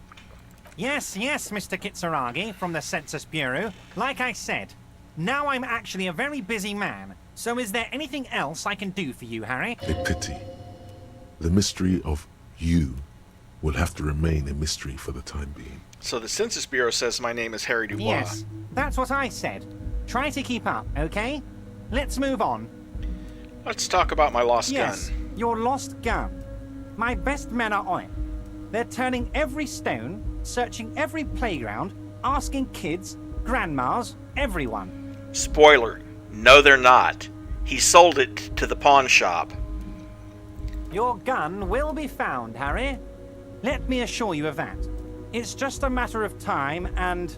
Yes, Mr. Kitsuragi from the Census Bureau. Like I said, now I'm actually a very busy man. So is there anything else I can do for you, Harry? A pity. The mystery of you will have to remain a mystery for the time being. So the Census Bureau says my name is Harry Dubois. Yes, that's what I said. Try to keep up, okay? Let's move on. Let's talk about my lost Yes, gun. your lost gun. My best men are on it. They're turning every stone, searching every playground, asking kids, grandmas, everyone. Spoiler. No, they're not. He sold it to the pawn shop. Your gun will be found, Harry. Let me assure you of that. It's just a matter of time and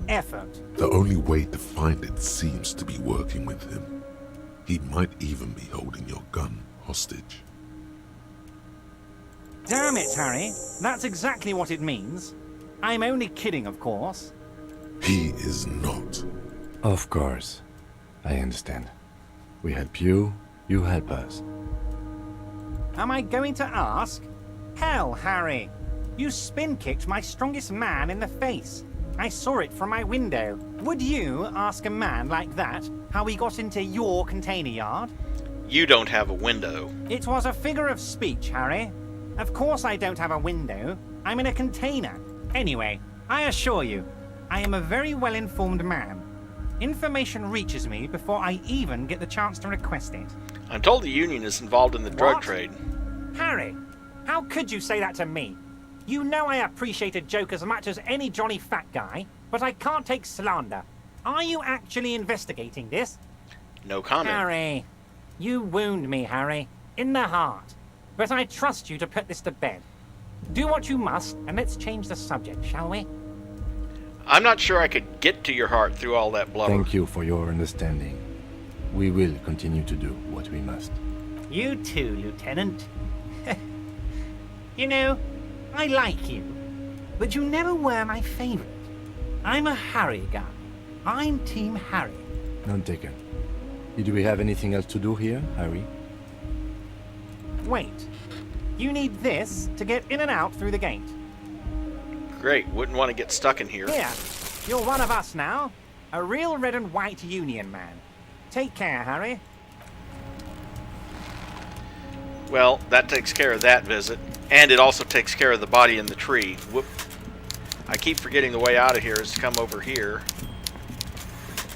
effort. The only way to find it seems to be working with him. He might even be holding your gun hostage. Damn it, Harry. That's exactly what it means. I'm only kidding, of course. He is not. Of course. I understand. We help you, you help us. Am I going to ask? Hell, Harry. You spin-kicked my strongest man in the face. I saw it from my window. Would you ask a man like that how he got into your container yard? You don't have a window. It was a figure of speech, Harry. Of course I don't have a window. I'm in a container. Anyway, I assure you, I am a very well-informed man. Information reaches me before I even get the chance to request it. I'm told the Union is involved in the drug What? trade. Harry, how could you say that to me? You know I appreciate a joke as much as any jolly fat guy, but I can't take slander. Are you actually investigating this? No comment. Harry, you wound me, Harry, in the heart. But I trust you to put this to bed. Do what you must, and let's change the subject, shall we? I'm not sure I could get to your heart through all that blubber. Thank you for your understanding. We will continue to do what we must. You too, Lieutenant. You know, I like you, but you never were my favorite. I'm a Harry guy. I'm Team Harry. None taken. Do we have anything else to do here, Harry? Wait, you need this to get in and out through the gate. Great, wouldn't want to get stuck in here. Here, you're one of us now. A real red and white Union man. Take care, Harry. Well, that takes care of that visit. And it also takes care of the body in the tree. Whoop. I keep forgetting the way out of here is to come over here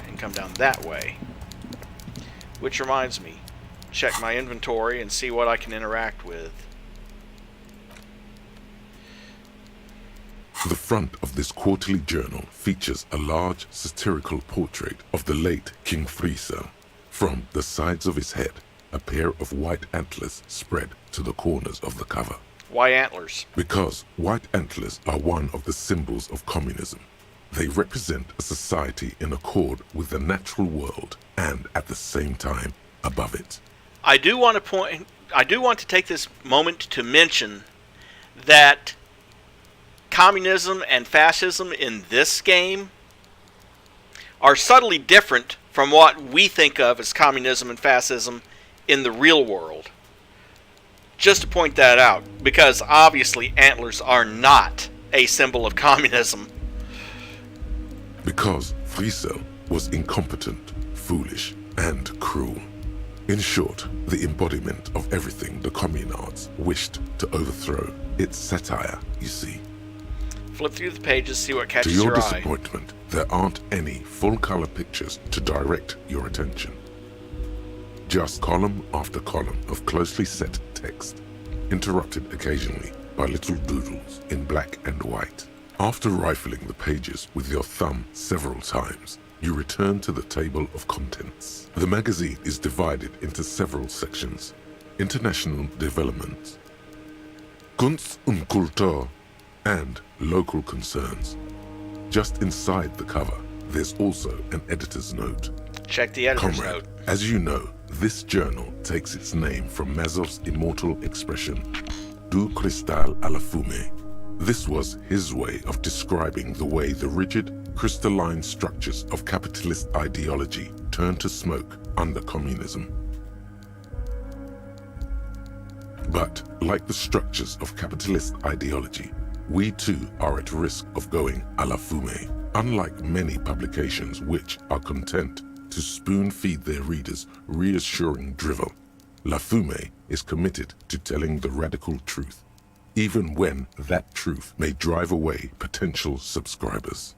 and come down that way. Which reminds me, check my inventory and see what I can interact with. The front of this quarterly journal features a large satirical portrait of the late King Friesel. From the sides of his head, a pair of white antlers spread to the corners of the cover. Why antlers? Because white antlers are one of the symbols of communism. They represent a society in accord with the natural world and at the same time above it. I do want to take this moment to mention that communism and fascism in this game are subtly different from what we think of as communism and fascism in the real world. Just to point that out, because obviously antlers are not a symbol of communism. Because Friesel was incompetent, foolish, and cruel. In short, the embodiment of everything the communards wished to overthrow. It's satire, you see. Flip through the pages, see what To catches your your eye. disappointment, there aren't any full-color pictures to direct your attention. Just column after column of closely set text, interrupted occasionally by little doodles in black and white. After rifling the pages with your thumb several times, you return to the table of contents. The magazine is divided into several sections: international development, Kunst und Kultur, and local concerns. Just inside the cover, there's also an editor's note. Check the editor's Comrade, note. as you know, this journal takes its name from Mazov's immortal expression, Du cristal à la fumée. This was his way of describing the way the rigid, crystalline structures of capitalist ideology turn to smoke under communism. But, like the structures of capitalist ideology, we too are at risk of going à la fumée, unlike many publications which are content to spoon-feed their readers reassuring drivel. La Fumée is committed to telling the radical truth, even when that truth may drive away potential subscribers.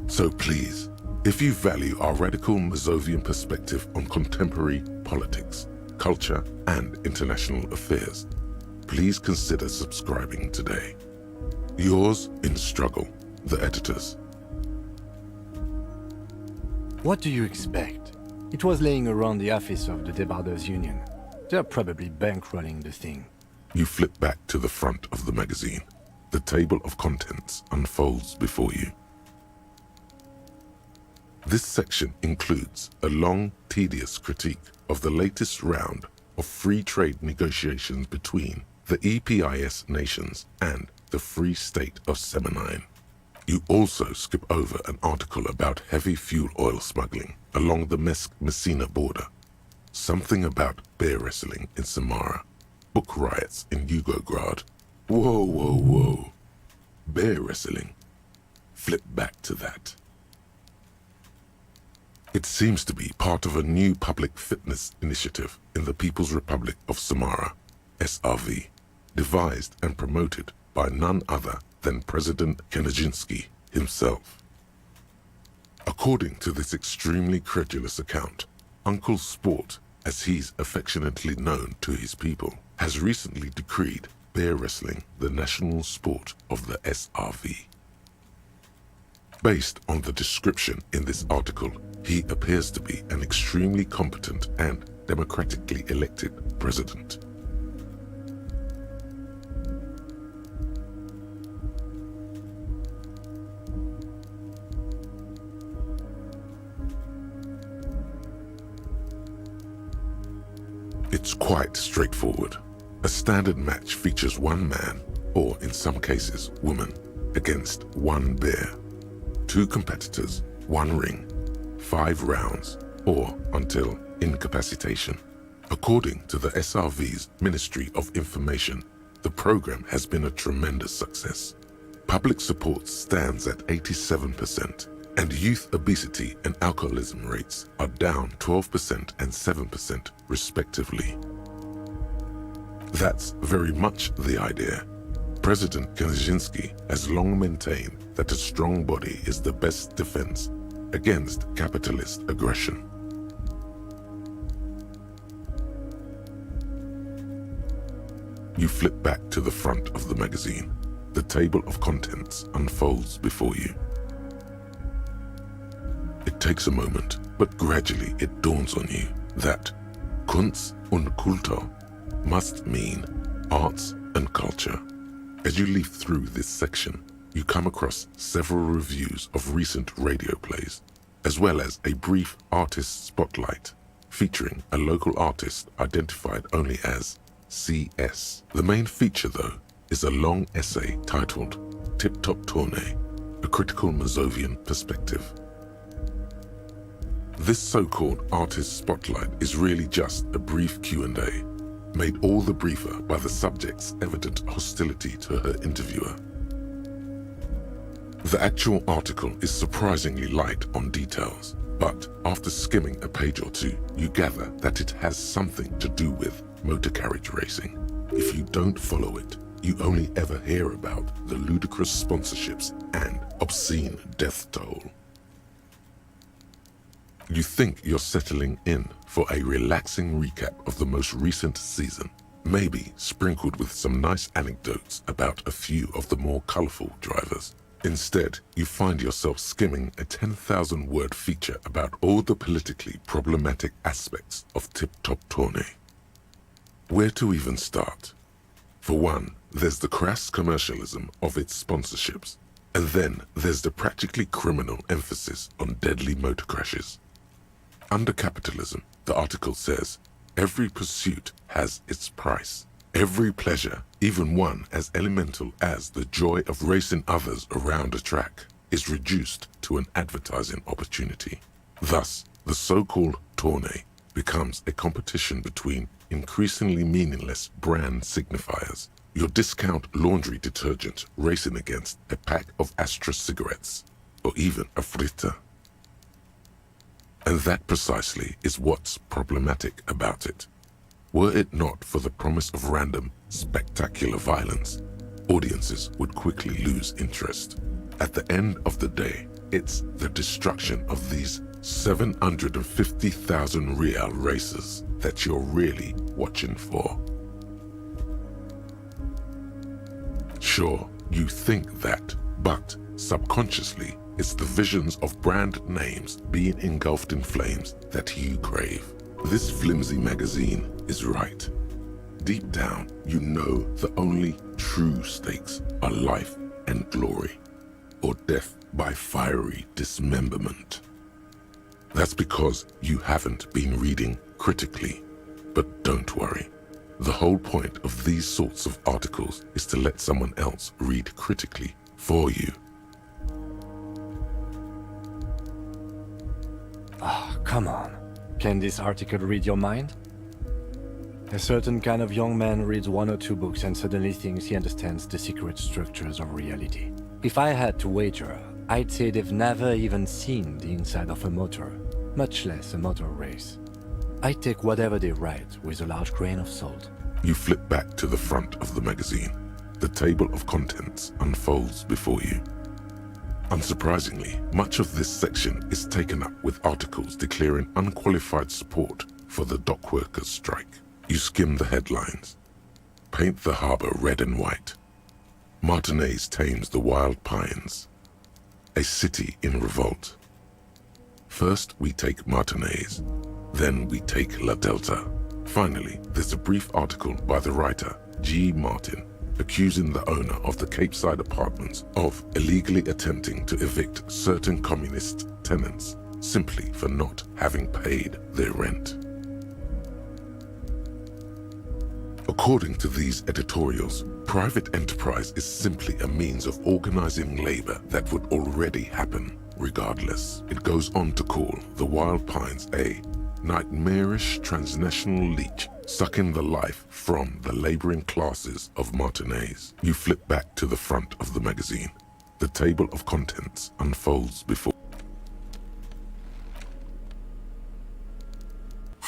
So please, if you value our radical Mazovian perspective on contemporary politics, culture, and international affairs, please consider subscribing today. Yours in struggle, the editors. What do you expect? It was laying around the office of the Debarders Union. They're probably bankrolling the thing. You flip back to the front of the magazine. the table of contents unfolds before you. This section includes a long, tedious critique of the latest round of free trade negotiations between the EPIS nations and the Free State of Semenine. You also skip over an article about heavy fuel oil smuggling along the Messina border, something about bear wrestling in Samara, book riots in Yugograd. Whoa. Bear wrestling. Flip back to that. It seems to be part of a new public fitness initiative in the People's Republic of Samara, SRV, devised and promoted by none other than President Kanajinsky himself. According to this extremely credulous account, Uncle Sport, as he's affectionately known to his people, has recently decreed bear wrestling the national sport of the SRV. Based on the description in this article, he appears to be an extremely competent and democratically elected president. It's quite straightforward. A standard match features one man, or in some cases woman, against one bear. 2 competitors, 1 ring, 5 rounds, or until incapacitation. According to the SRV's Ministry of Information, the program has been a tremendous success. Public support stands at 87%, and youth obesity and alcoholism rates are down 12% and 7% respectively. That's very much the idea. President Kaczynski has long maintained that a strong body is the best defense against capitalist aggression. You flip back to the front of the magazine. The table of contents unfolds before you. It takes a moment, but gradually it dawns on you that Kunst und Kultur must mean arts and culture. As you leaf through this section, you come across several reviews of recent radio plays, as well as a brief artist spotlight featuring a local artist identified only as CS. The main feature, though, is a long essay titled Tip Top Tournée, a critical Mazovian perspective. This so-called artist spotlight is really just a brief Q&A, made all the briefer by the subject's evident hostility to her interviewer. The actual article is surprisingly light on details, but after skimming a page or two, you gather that it has something to do with motor carriage racing. If you don't follow it, you only ever hear about the ludicrous sponsorships and obscene death toll. You think you're settling in for a relaxing recap of the most recent season, maybe sprinkled with some nice anecdotes about a few of the more colorful drivers. Instead, you find yourself skimming a 10,000-word feature about all the politically problematic aspects of Tip Top Tournée. Where to even start? For one, there's the crass commercialism of its sponsorships, and then there's the practically criminal emphasis on deadly motor crashes. Under capitalism, the article says, every pursuit has its price. Every pleasure, even one as elemental as the joy of racing others around a track, is reduced to an advertising opportunity. Thus, the so-called tournée becomes a competition between increasingly meaningless brand signifiers. Your discount laundry detergent racing against a pack of Astra cigarettes, or even a fritter. And that precisely is what's problematic about it. Were it not for the promise of random, spectacular violence, audiences would quickly lose interest. At the end of the day, it's the destruction of these 750,000 real races that you're really watching for. Sure, you think that, but subconsciously, it's the visions of brand names being engulfed in flames that you crave. This flimsy magazine is right. Deep down, you know the only true stakes are life and glory, or death by fiery dismemberment. That's because you haven't been reading critically. But don't worry. The whole point of these sorts of articles is to let someone else read critically for you. Ah, come on. Can this article read your mind? A certain kind of young man reads 1 or 2 books and suddenly thinks he understands the secret structures of reality. If I had to wager, I'd say they've never even seen the inside of a motor, much less a motor race. I take whatever they write with a large grain of salt. You flip back to the front of the magazine. The table of contents unfolds before you. Unsurprisingly, much of this section is taken up with articles declaring unqualified support for the dock workers' strike. You skim the headlines. Paint the harbor red and white. Martinez tames the wild pines. A city in revolt. First we take Martinez, then we take La Delta. Finally, there's a brief article by the writer, G. Martin, accusing the owner of the Capeside apartments of illegally attempting to evict certain communist tenants simply for not having paid their rent. According to these editorials, private enterprise is simply a means of organizing labor that would already happen regardless. It goes on to call the Wild Pines a nightmarish transnational leech sucking the life from the laboring classes of Martinez. You flip back to the front of the magazine. The table of contents unfolds before.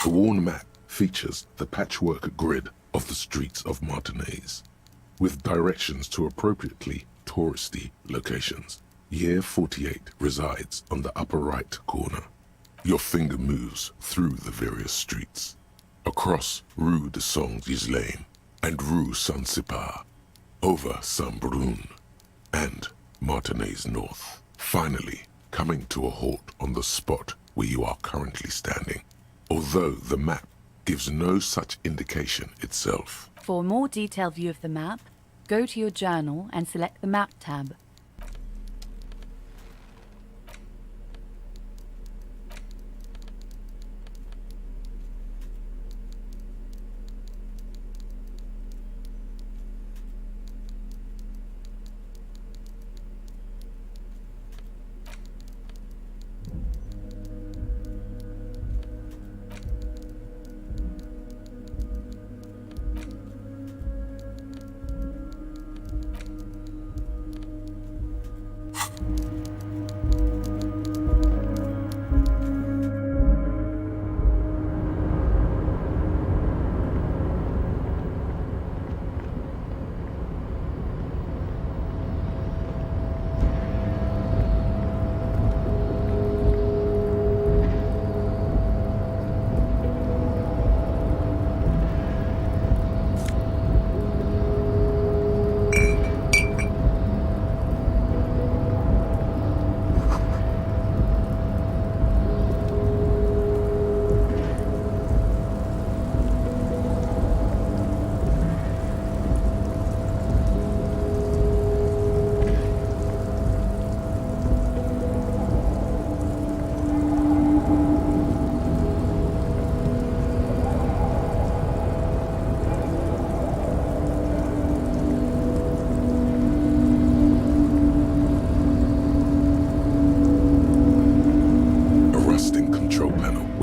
The worn map features the patchwork grid of the streets of Martinez, with directions to appropriately touristy locations. Year 48 resides on the upper right corner. Your finger moves through the various streets, across Rue de Saint-Ghislain and Rue Saint-Sipar, over Saint-Brun and Martinez North, finally coming to a halt on the spot where you are currently standing, although the map gives no such indication itself. For a more detailed view of the map, go to your journal and select the Map tab.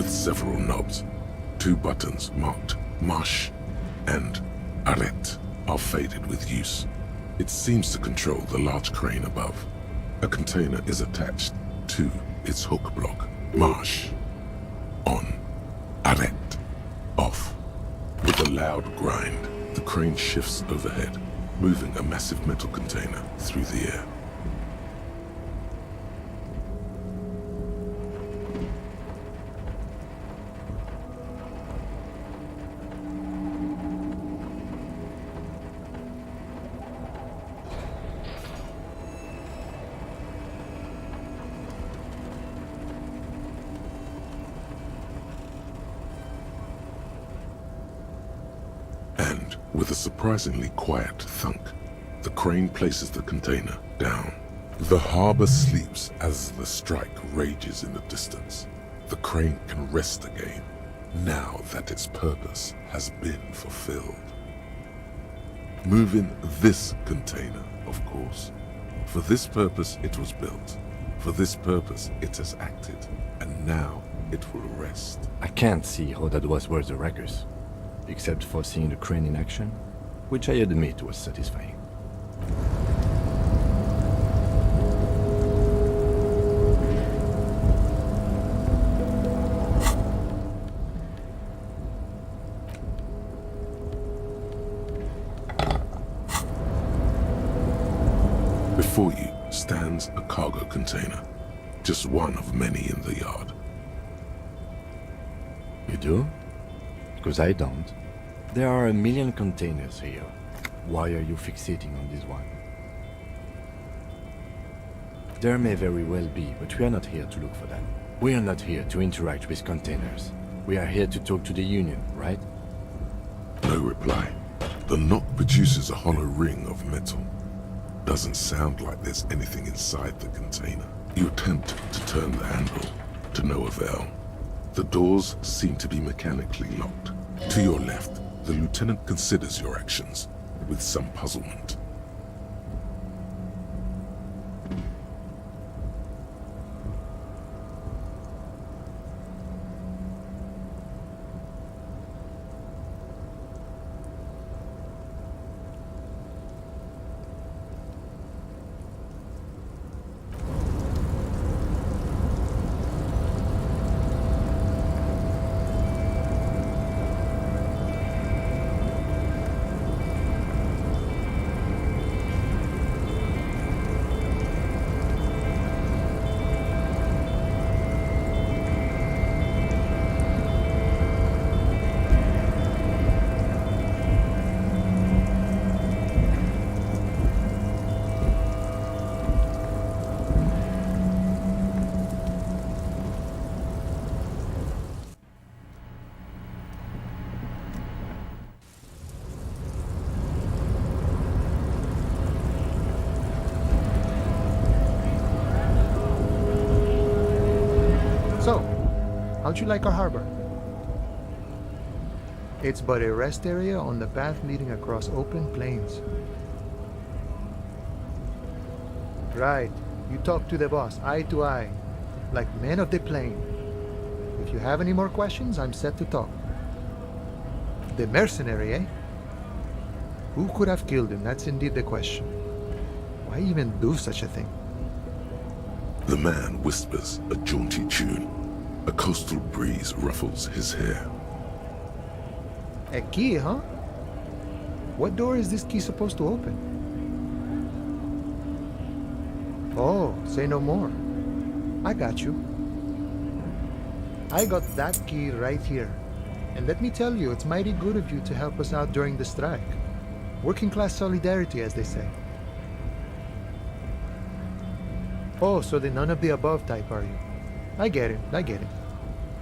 Several knobs. 2 buttons marked Marche and Arrête are faded with use. It seems to control the large crane above. A container is attached to its hook block. Marche. On. Arrête. Off. With a loud grind, the crane shifts overhead, moving a massive metal container through the air. And With a surprisingly quiet thunk, the crane places the container down. The harbor sleeps as the strike rages in the distance. The crane can rest again, now that its purpose has been fulfilled. Moving this container, of course. For this purpose it was built. For this purpose it has acted. And now it will rest. I can't see how that was worth the ruckus, except for seeing the crane in action, which I admit was satisfying. Before you stands a cargo container, just one of many in the yard. You do? Because I don't. There are 1 million containers here. Why are you fixating on this one? There may very well be, but we are not here to look for that. We are not here to interact with containers. We are here to talk to the Union, right? No reply. The knock produces a hollow ring of metal. Doesn't sound like there's anything inside the container. You attempt to turn the handle, to no avail. The doors seem to be mechanically locked. To your left, the lieutenant considers your actions with some puzzlement. So, how'd you like our harbor? It's but a rest area on the path leading across open plains. Right, you talk to the boss, eye to eye, like men of the plain. If you have any more questions, I'm set to talk. The mercenary, eh? Who could have killed him? That's indeed the question. Why even do such a thing? The man whispers a jaunty tune. A coastal breeze ruffles his hair. A key, huh? What door is this key supposed to open? Oh, say no more. I got you. I got that key right here. And let me tell you, it's mighty good of you to help us out during the strike. Working class solidarity, as they say. Oh, so the none of the above type, are you? I get it.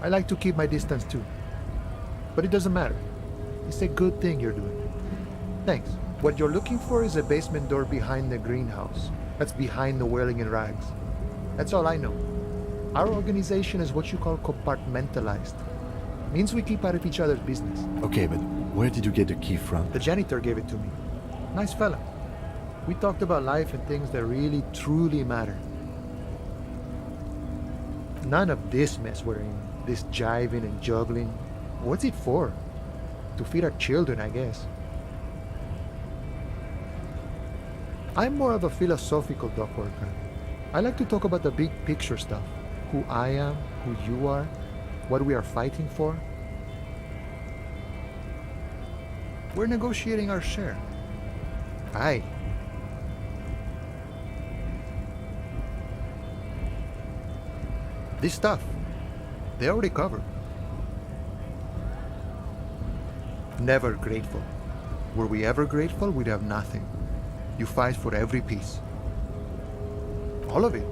I like to keep my distance too. But it doesn't matter. It's a good thing you're doing. Thanks. What you're looking for is a basement door behind the greenhouse. That's behind the whirling in rags. That's all I know. Our organization is what you call compartmentalized. Means we keep out of each other's business. Okay, but where did you get the key from? The janitor gave it to me. Nice fella. We talked about life and things that really, truly matter. None of this mess we're in. This jiving and juggling. What's it for? To feed our children, I guess. I'm more of a philosophical dock worker. I like to talk about the big picture stuff. Who I am, who you are, what we are fighting for. We're negotiating our share. Aye. This stuff, they already covered. Never grateful. Were we ever grateful, we'd have nothing. You fight for every piece. All of it.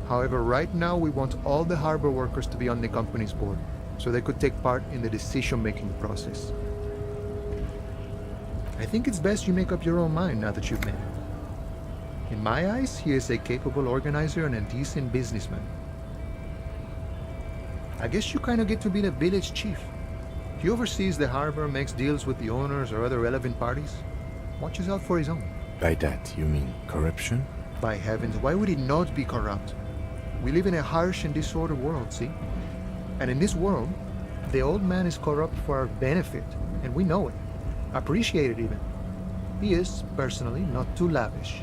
However, right now we want all the harbor workers to be on the company's board, so they could take part in the decision-making process. I think it's best you make up your own mind now that you've met him. In my eyes, he is a capable organizer and a decent businessman. I guess you kind of get to be the village chief. He oversees the harbor, makes deals with the owners or other relevant parties, watches out for his own. By that, you mean corruption? By heavens, why would he not be corrupt? We live in a harsh and disordered world, see? And in this world, the old man is corrupt for our benefit, and we know it. Appreciate it even. He is, personally, not too lavish.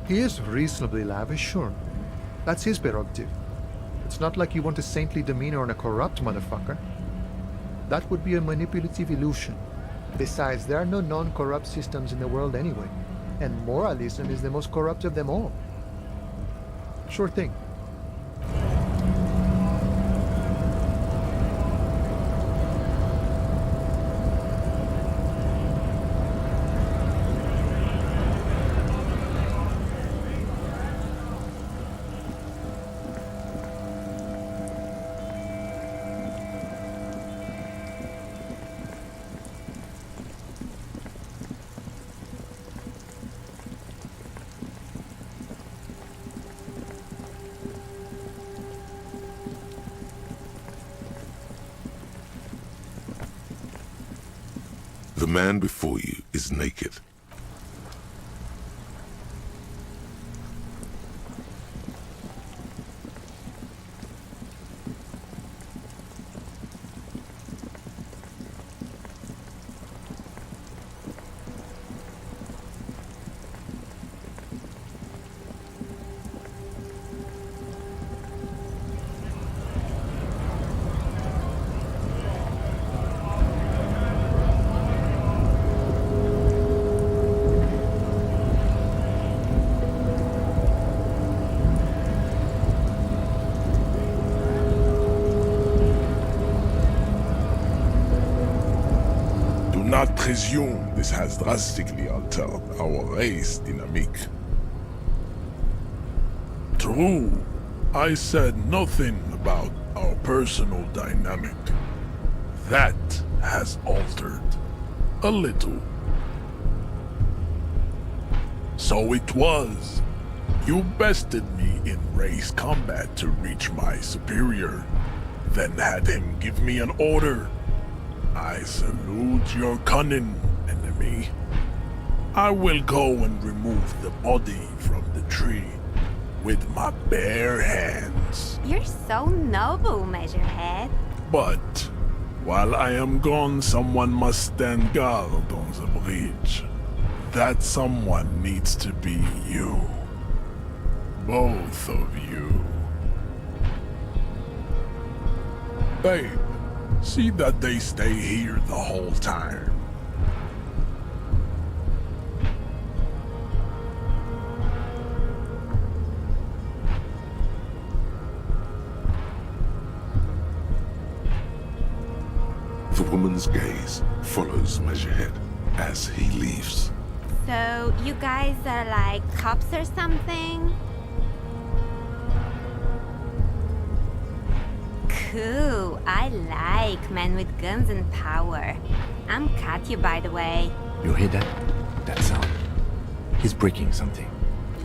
He is reasonably lavish, sure. That's his prerogative. It's not like you want a saintly demeanor on a corrupt motherfucker. That would be a manipulative illusion. Besides, there are no non-corrupt systems in the world anyway, and moralism is the most corrupt of them all. Sure thing. The man before you is naked. Do not presume this has drastically altered our race dynamic. True, I said nothing about our personal dynamic. That has altered a little. So it was. You bested me in race combat to reach my superior, then had him give me an order. I salute your cunning, enemy. I will go and remove the body from the tree with my bare hands. You're so noble, Measurehead. But while I am gone, someone must stand guard on the bridge. That someone needs to be you. Both of you. Babe, see that they stay here the whole time. The woman's gaze follows Measurehead as he leaves. So, you guys are like cops or something? Cool, I like men with guns and power. I'm Katya, by the way. You hear that? That sound. He's breaking something.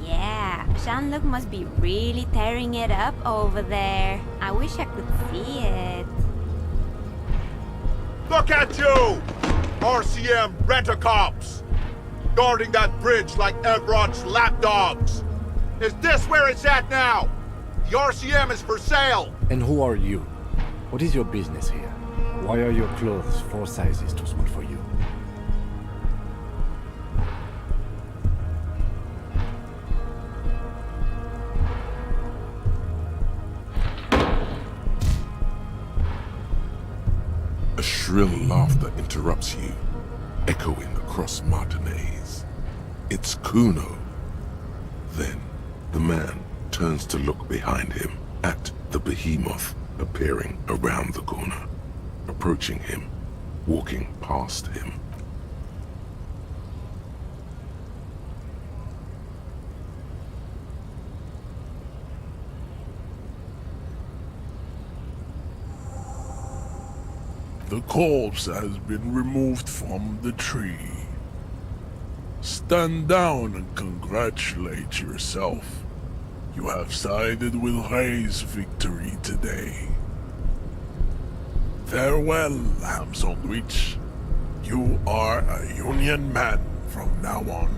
Yeah, Jean-Luc must be really tearing it up over there. I wish I could see it. Look at you! RCM rent-a-cops! Guarding that bridge like Everott's lapdogs! Is this where it's at now? The RCM is for sale! And who are you? What is your business here? Why are your clothes 4 sizes too small for you? A shrill laughter interrupts you, echoing across Martinez. It's Kuno. Then, the man turns to look behind him at the behemoth appearing around the corner, approaching him, walking past him. The corpse has been removed from the tree. Stand down and congratulate yourself. You have sided with Ray's victory today. Farewell, ham sandwich. You are a Union man from now on.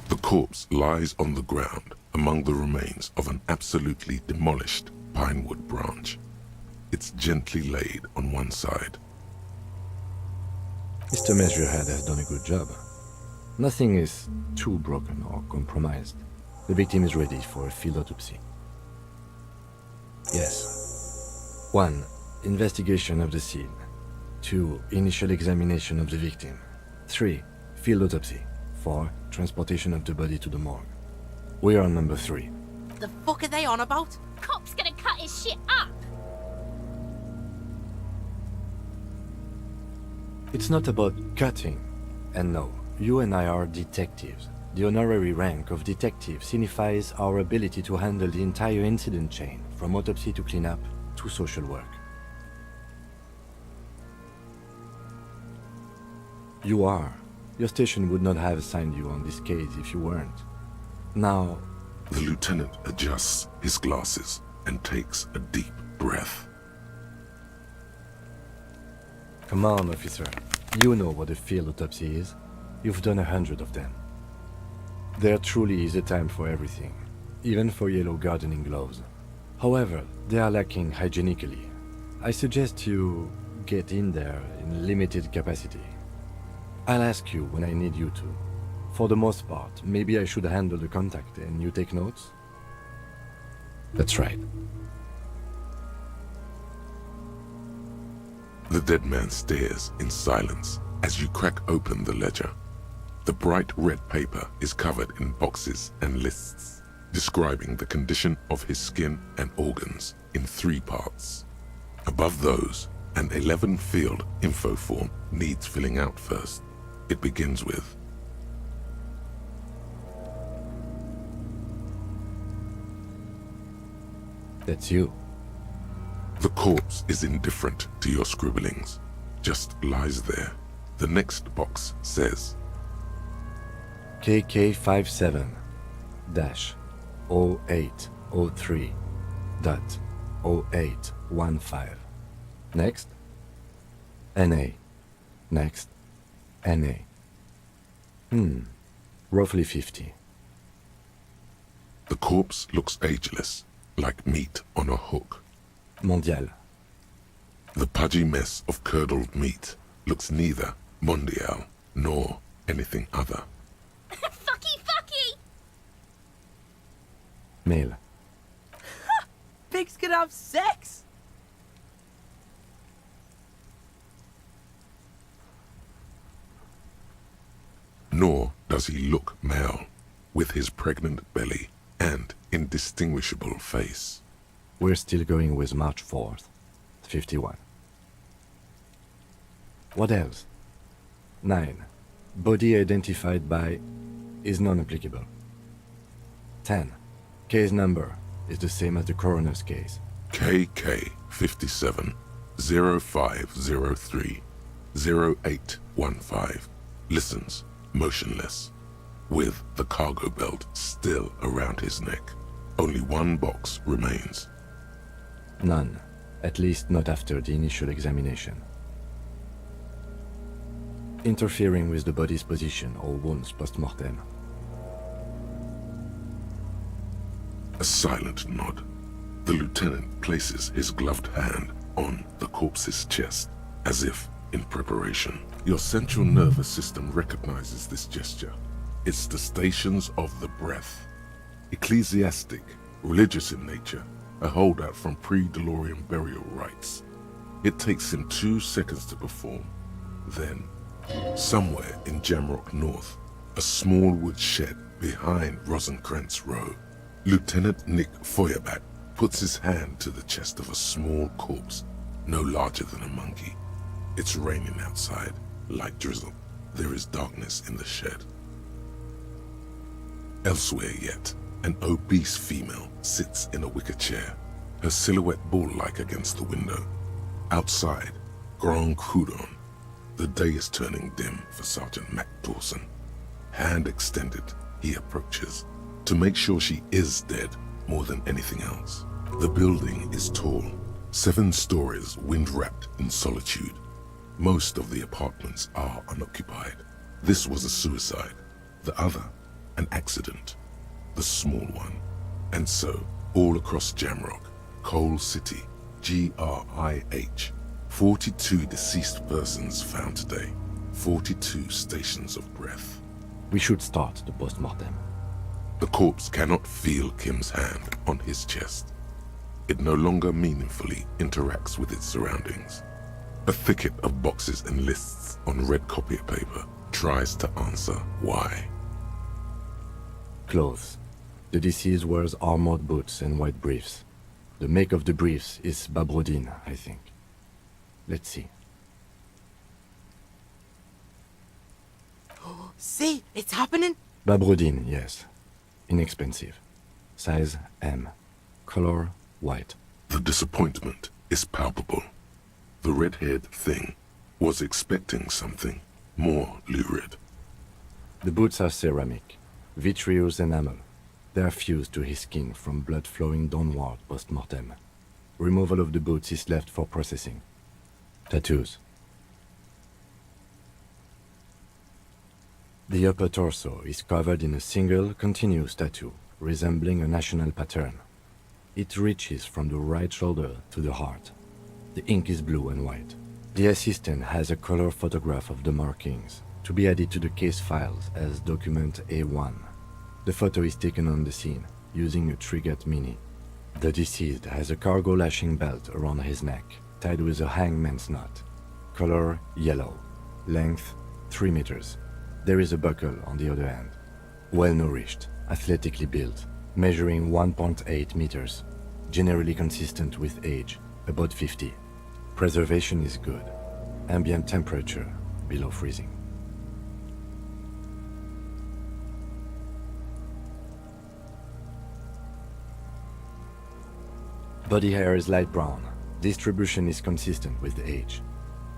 The corpse lies on the ground among the remains of an absolutely demolished pinewood branch. It's gently laid on one side. Mr. Measurehead has done a good job. Nothing is too broken or compromised. The victim is ready for a field autopsy. Yes. 1. Investigation of the scene. 2. Initial examination of the victim. 3. Field autopsy. 4. Transportation of the body to the morgue. We are on number 3. The fuck are they on about? Cop's gonna cut his shit up! It's not about cutting. And no, you and I are detectives. The honorary rank of detective signifies our ability to handle the entire incident chain, from autopsy to cleanup to social work. You are. Your station would not have assigned you on this case if you weren't. Now... The lieutenant adjusts his glasses and takes a deep breath. Come on, officer. You know what a field autopsy is. You've done 100 of them. There truly is a time for everything, even for yellow gardening gloves. However, they are lacking hygienically. I suggest you get in there in limited capacity. I'll ask you when I need you to. For the most part, maybe I should handle the contact and you take notes? That's right. The dead man stares in silence as you crack open the ledger. The bright red paper is covered in boxes and lists, describing the condition of his skin and organs in 3 parts. Above those, an 11-field info form needs filling out first. It begins with, That's you. The corpse is indifferent to your scribblings, just lies there. The next box says, KK57-0803.0815. Next. NA. Next. NA. Roughly 50. The corpse looks ageless, like meat on a hook. Mondial. The pudgy mess of curdled meat looks neither mondial nor anything other. Fucky, fucky! Male. Pigs can have sex! Nor does he look male, with his pregnant belly and indistinguishable face. We're still going with March 4th, 51. What else? 9. Body identified by is non-applicable. 10. Case number is the same as the coroner's case. KK57 0503 0815 listens motionless, with the cargo belt still around his neck. Only 1 box remains. None, at least not after the initial examination. Interfering with the body's position or wounds post-mortem. A silent nod. The lieutenant places his gloved hand on the corpse's chest, as if in preparation. Your central nervous system recognizes this gesture. It's the stations of the breath. Ecclesiastic, religious in nature, a holdout from pre-DeLorean burial rites. It takes him 2 seconds to perform. Then, somewhere in Jamrock North, a small wood shed behind Rosencrantz Row, Lieutenant Nick Feuerbach puts his hand to the chest of a small corpse, no larger than a monkey. It's raining outside, light drizzle. There is darkness in the shed. Elsewhere yet, an obese female sits in a wicker chair, her silhouette bull-like against the window. Outside, Grand Coudon. The day is turning dim for Sergeant Mac Dawson. Hand extended, he approaches, to make sure she is dead more than anything else. The building is tall, 7 stories wind-wrapped in solitude. Most of the apartments are unoccupied. This was a suicide, the other an accident, the small one. And so, all across Jamrock, Coal City, GRIH, 42 deceased persons found today, 42 stations of breath. We should start the post-mortem. The corpse cannot feel Kim's hand on his chest. It no longer meaningfully interacts with its surroundings. A thicket of boxes and lists on red copier paper tries to answer why. Clothes. The deceased wears armored boots and white briefs. The make of the briefs is Babrodine, I think. Let's see. See, it's happening. Babrodine, yes. Inexpensive. Size M. Color white. The disappointment is palpable. The red-haired thing was expecting something more lurid. The boots are ceramic, vitreous enamel. They are fused to his skin from blood flowing downward post-mortem. Removal of the boots is left for processing. Tattoos. The upper torso is covered in a single continuous tattoo, resembling a national pattern. It reaches from the right shoulder to the heart. The ink is blue and white. The assistant has a color photograph of the markings, to be added to the case files as document A1. The photo is taken on the scene, using a Trigat Mini. The deceased has a cargo lashing belt around his neck, tied with a hangman's knot. Color yellow. Length 3 meters. There is a buckle on the other end. Well-nourished, athletically built, measuring 1.8 meters. Generally consistent with age, about 50. Preservation is good. Ambient temperature below freezing. Body hair is light brown. Distribution is consistent with age.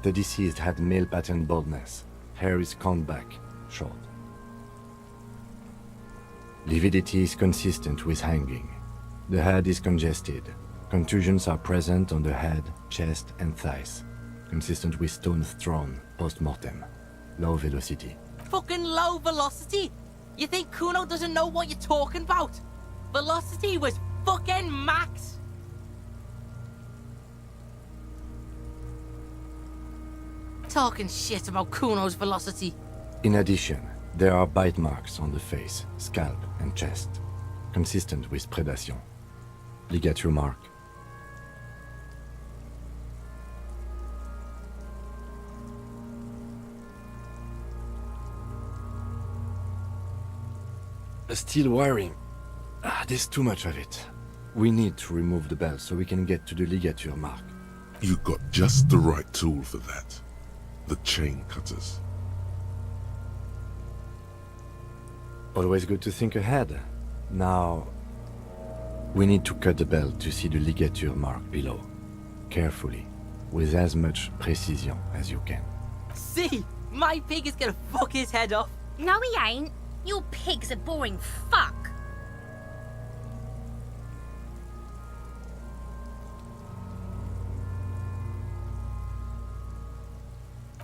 The deceased had male pattern baldness. Hair is combed back, short. Lividity is consistent with hanging. The head is congested. Contusions are present on the head, chest, and thighs. Consistent with stones thrown post-mortem. Low velocity. Fucking low velocity? You think Kuno doesn't know what you're talking about? Velocity was fucking max. Talking shit about Kuno's velocity. In addition, there are bite marks on the face, scalp, and chest, consistent with predation. Ligature mark. Steel wiring. There's too much of it. We need to remove the belt so we can get to the ligature mark. You got just the right tool for that. The chain cutters. Always good to think ahead. Now, we need to cut the belt to see the ligature mark below. Carefully, with as much precision as you can. See, my pig is gonna fuck his head off. No, he ain't. Your pig's a boring fuck.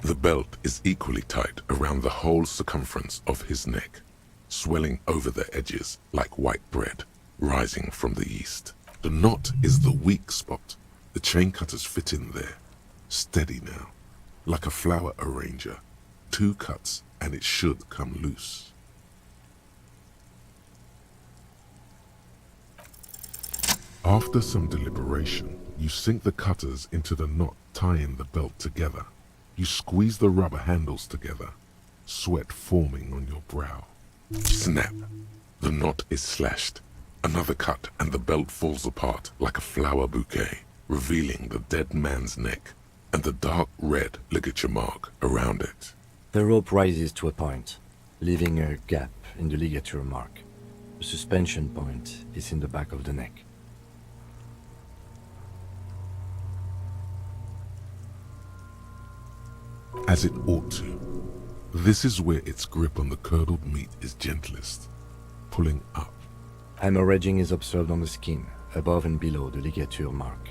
The belt is equally tight around the whole circumference of his neck, swelling over the edges like white bread, rising from the east. The knot is the weak spot. The chain cutters fit in there. Steady now. like a flower arranger. 2 cuts and it should come loose. After some deliberation, you sink the cutters into the knot tying the belt together. You squeeze the rubber handles together, sweat forming on your brow. Snap! The knot is slashed. Another cut and the belt falls apart like a flower bouquet, revealing the dead man's neck and the dark red ligature mark around it. The rope rises to a point, leaving a gap in the ligature mark. The suspension point is in the back of the neck. As it ought to. This is where its grip on the curdled meat is gentlest, pulling up. Hemorrhaging is observed on the skin, above and below the ligature mark.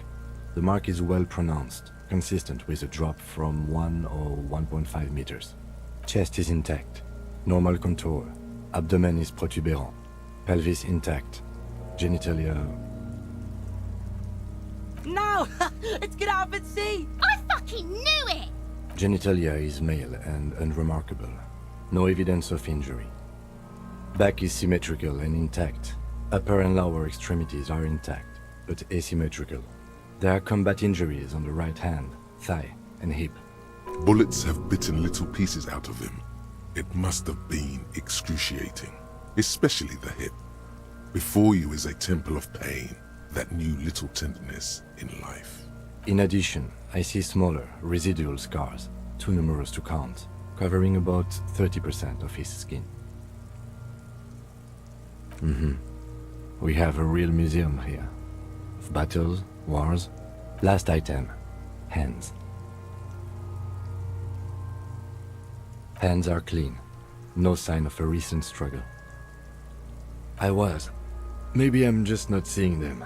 The mark is well pronounced, consistent with a drop from 1 or 1.5 meters. Chest is intact, normal contour. Abdomen is protuberant, pelvis intact, genitalia... No! It's gonna happen, see! I fucking knew it! Genitalia is male and unremarkable. No evidence of injury. Back is symmetrical and intact. Upper and lower extremities are intact, but asymmetrical. There are combat injuries on the right hand, thigh, and hip. Bullets have bitten little pieces out of him. It must have been excruciating, especially the hip. Before you is a temple of pain that knew little tenderness in life. In addition, I see smaller, residual scars, too numerous to count, covering about 30% of his skin. We have a real museum here. Of battles, wars. Last item, hands. Hands are clean. No sign of a recent struggle. Maybe I'm just not seeing them.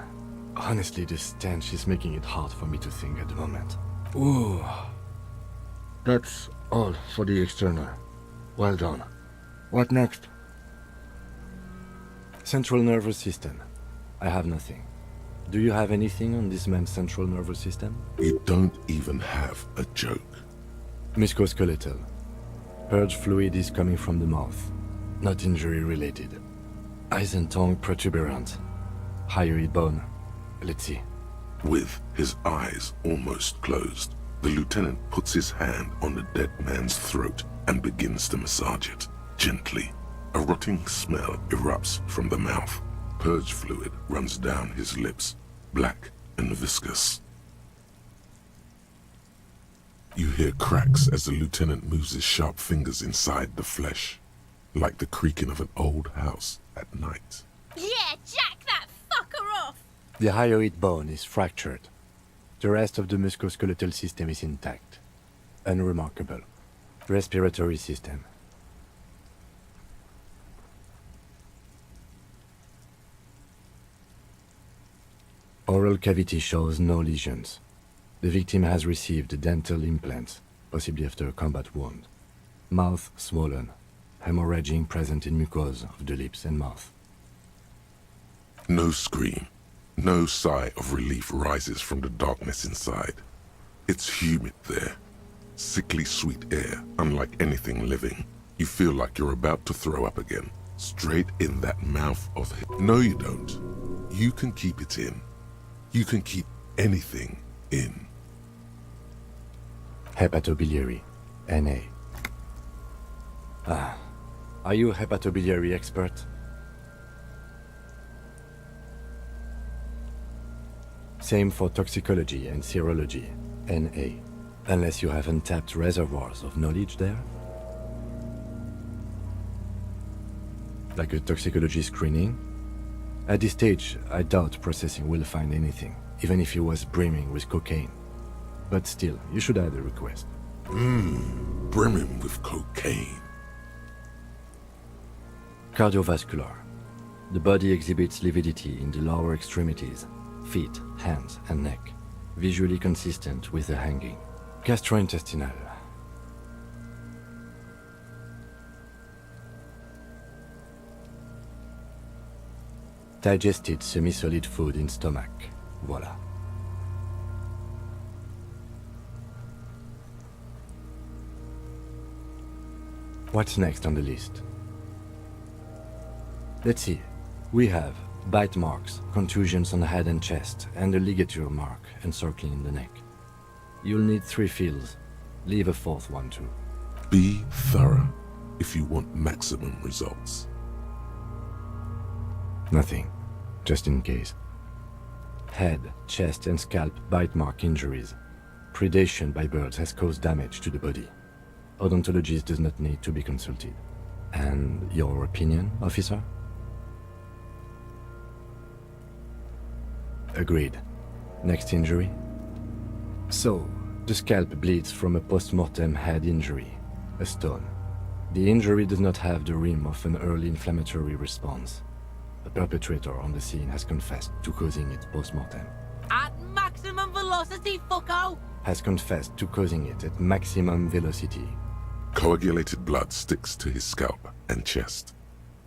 Honestly, this stench is making it hard for me to think at the moment. Ooh. That's all for the external. Well done. What next? Central nervous system. I have nothing. Do you have anything on this man's central nervous system? You don't even have a joke. Musculoskeletal. Purge fluid is coming from the mouth. Not injury related. Eyes and tongue protuberant. Hyoid bone. Let's see. With his eyes almost closed, the lieutenant puts his hand on the dead man's throat and begins to massage it, gently. A rotting smell erupts from the mouth. Purge fluid runs down his lips, black and viscous. You hear cracks as the lieutenant moves his sharp fingers inside the flesh, like the creaking of an old house at night. Yeah, jack that fucker off! The hyoid bone is fractured. The rest of the musculoskeletal system is intact. Unremarkable. Respiratory system. Oral cavity shows no lesions. The victim has received dental implants, possibly after a combat wound. Mouth swollen. Hemorrhaging present in mucosa of the lips and mouth. No scream. No sigh of relief rises from the darkness inside. It's humid there. Sickly sweet air, unlike anything living. You feel like you're about to throw up again. Straight in that mouth of his. No, you don't. You can keep it in. You can keep anything in. Hepatobiliary. NA. Are you a hepatobiliary expert? Same for toxicology and serology. NA. Unless you have untapped reservoirs of knowledge there? Like a toxicology screening? At this stage, I doubt processing will find anything, even if he was brimming with cocaine. But still, you should add a request. Brimming with cocaine. Cardiovascular. The body exhibits lividity in the lower extremities, feet, hands, and neck, visually consistent with the hanging. Gastrointestinal. Digested semi-solid food in stomach. Voila. What's next on the list? Let's see. We have bite marks, contusions on the head and chest, and a ligature mark encircling the neck. You'll need 3 fields. Leave a 4th one too. Be thorough if you want maximum results. Nothing, just in case. Head, chest and scalp bite mark injuries. Predation by birds has caused damage to the body. Odontologist does not need to be consulted. And your opinion, officer? Agreed. Next injury? So, the scalp bleeds from a post-mortem head injury, a stone. The injury does not have the rim of an early inflammatory response. The perpetrator on the scene has confessed to causing it post-mortem. At maximum velocity, fucko! Has confessed to causing it at maximum velocity. Coagulated blood sticks to his scalp and chest,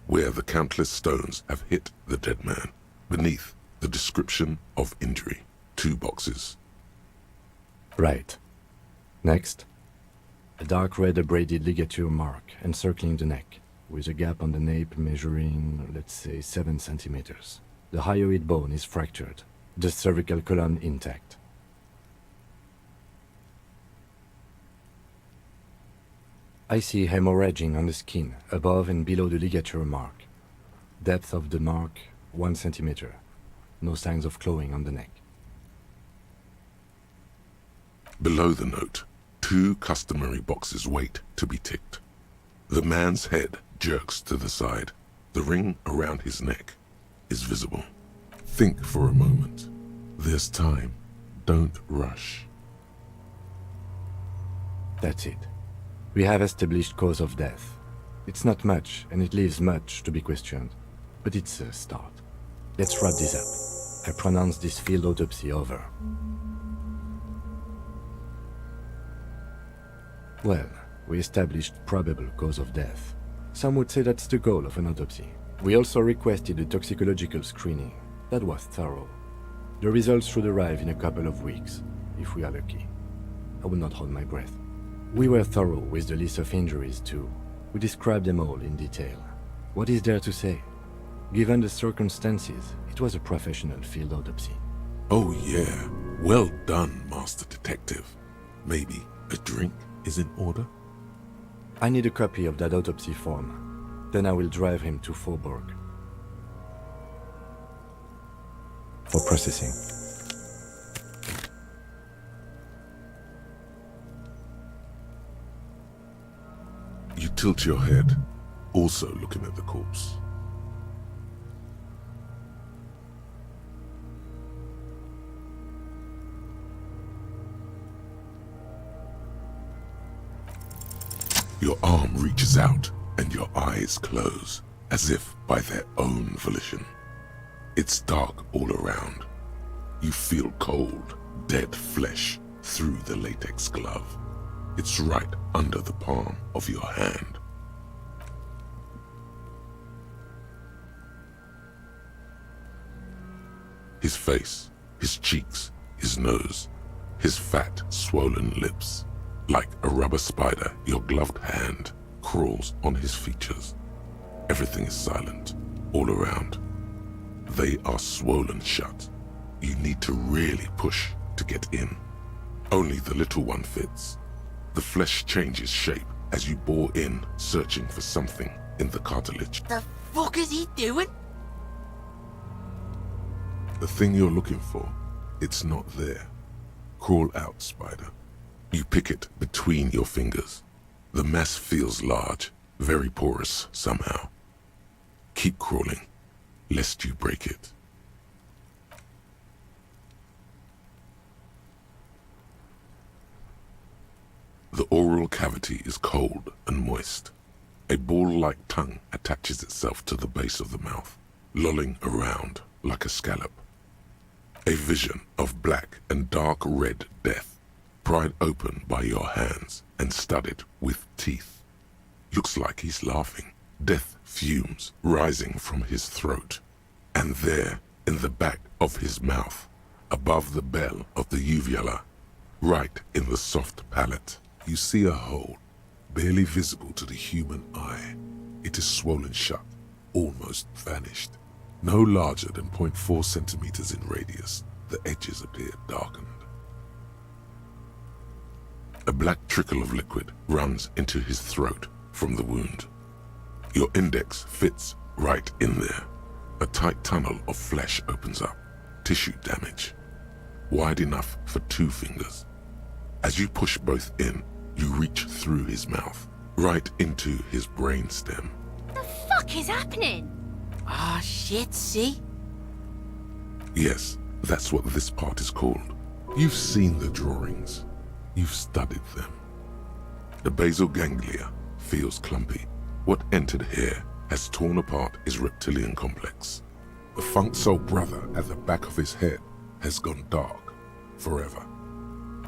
where the countless stones have hit the dead man. Beneath, the description of injury. 2 boxes. Right. Next. A dark red abraded ligature mark encircling the neck, with a gap on the nape measuring, let's say, 7 centimeters. The hyoid bone is fractured, the cervical column intact. I see hemorrhaging on the skin, above and below the ligature mark. Depth of the mark, 1 centimeter. No signs of clawing on the neck. Below the note, 2 customary boxes wait to be ticked. The man's head jerks to the side. The ring around his neck is visible. Think for a moment. There's time. Don't rush. That's it. We have established cause of death. It's not much, and it leaves much to be questioned. But it's a start. Let's wrap this up. I pronounce this field autopsy over. Well, we established probable cause of death. Some would say that's the goal of an autopsy. We also requested a toxicological screening. That was thorough. The results should arrive in a couple of weeks, if we are lucky. I will not hold my breath. We were thorough with the list of injuries too. We described them all in detail. What is there to say? Given the circumstances, it was a professional field autopsy. Oh yeah, well done, Master Detective. Maybe a drink is in order? I need a copy of that autopsy form. Then I will drive him to Faubourg. For processing. You tilt your head, also looking at the corpse. Your arm reaches out and your eyes close, as if by their own volition. It's dark all around. You feel cold, dead flesh through the latex glove. It's right under the palm of your hand. His face, his cheeks, his nose, his fat, swollen lips. Like a rubber spider, your gloved hand crawls on his features. Everything is silent, all around. They are swollen shut. You need to really push to get in. Only the little one fits. The flesh changes shape as you bore in, searching for something in the cartilage. The fuck is he doing? The thing you're looking for, it's not there. Crawl out, spider. You pick it between your fingers. The mass feels large, very porous somehow. Keep crawling, lest you break it. The oral cavity is cold and moist. A ball-like tongue attaches itself to the base of the mouth, lolling around like a scallop. A vision of black and dark red death, pried open by your hands and studded with teeth. Looks like he's laughing. Death fumes rising from his throat. And there, in the back of his mouth, above the bell of the uvula, right in the soft palate, you see a hole. barely visible to the human eye. It is swollen shut, almost vanished. No larger than 0.4 centimeters in radius, the edges appear darkened. A black trickle of liquid runs into his throat from the wound. Your index fits right in there. A tight tunnel of flesh opens up, tissue damage, wide enough for 2 fingers. As you push both in, you reach through his mouth, right into his brainstem. The fuck is happening? Ah, shit, see? Yes, that's what this part is called. You've seen the drawings. You've studied them. The basal ganglia feels clumpy. What entered here has torn apart his reptilian complex. The funk soul brother at the back of his head has gone dark forever.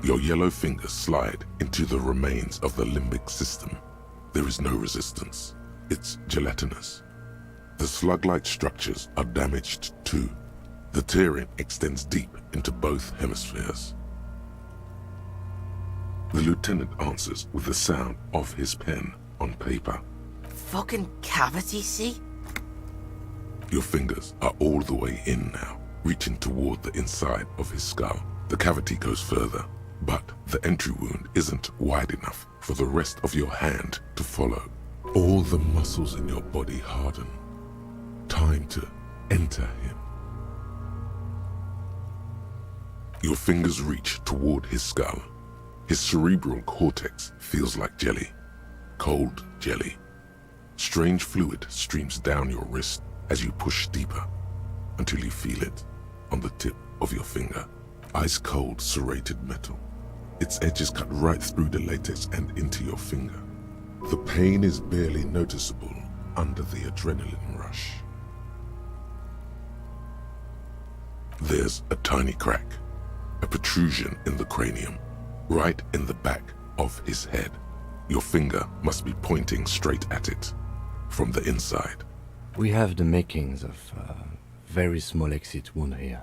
Your yellow fingers slide into the remains of the limbic system. There is no resistance. It's gelatinous. The slug-like structures are damaged too. The tearing extends deep into both hemispheres. The lieutenant answers with the sound of his pen on paper. Fucking cavity, see? Your fingers are all the way in now, reaching toward the inside of his skull. The cavity goes further, but the entry wound isn't wide enough for the rest of your hand to follow. All the muscles in your body harden. Time to enter him. Your fingers reach toward his skull. His cerebral cortex feels like jelly. Cold jelly. Strange fluid streams down your wrist as you push deeper until you feel it on the tip of your finger. Ice-cold serrated metal. Its edges cut right through the latex and into your finger. The pain is barely noticeable under the adrenaline rush. There's a tiny crack, a protrusion in the cranium, right in the back of his head. Your finger must be pointing straight at it, from the inside. We have the makings of a very small exit wound here.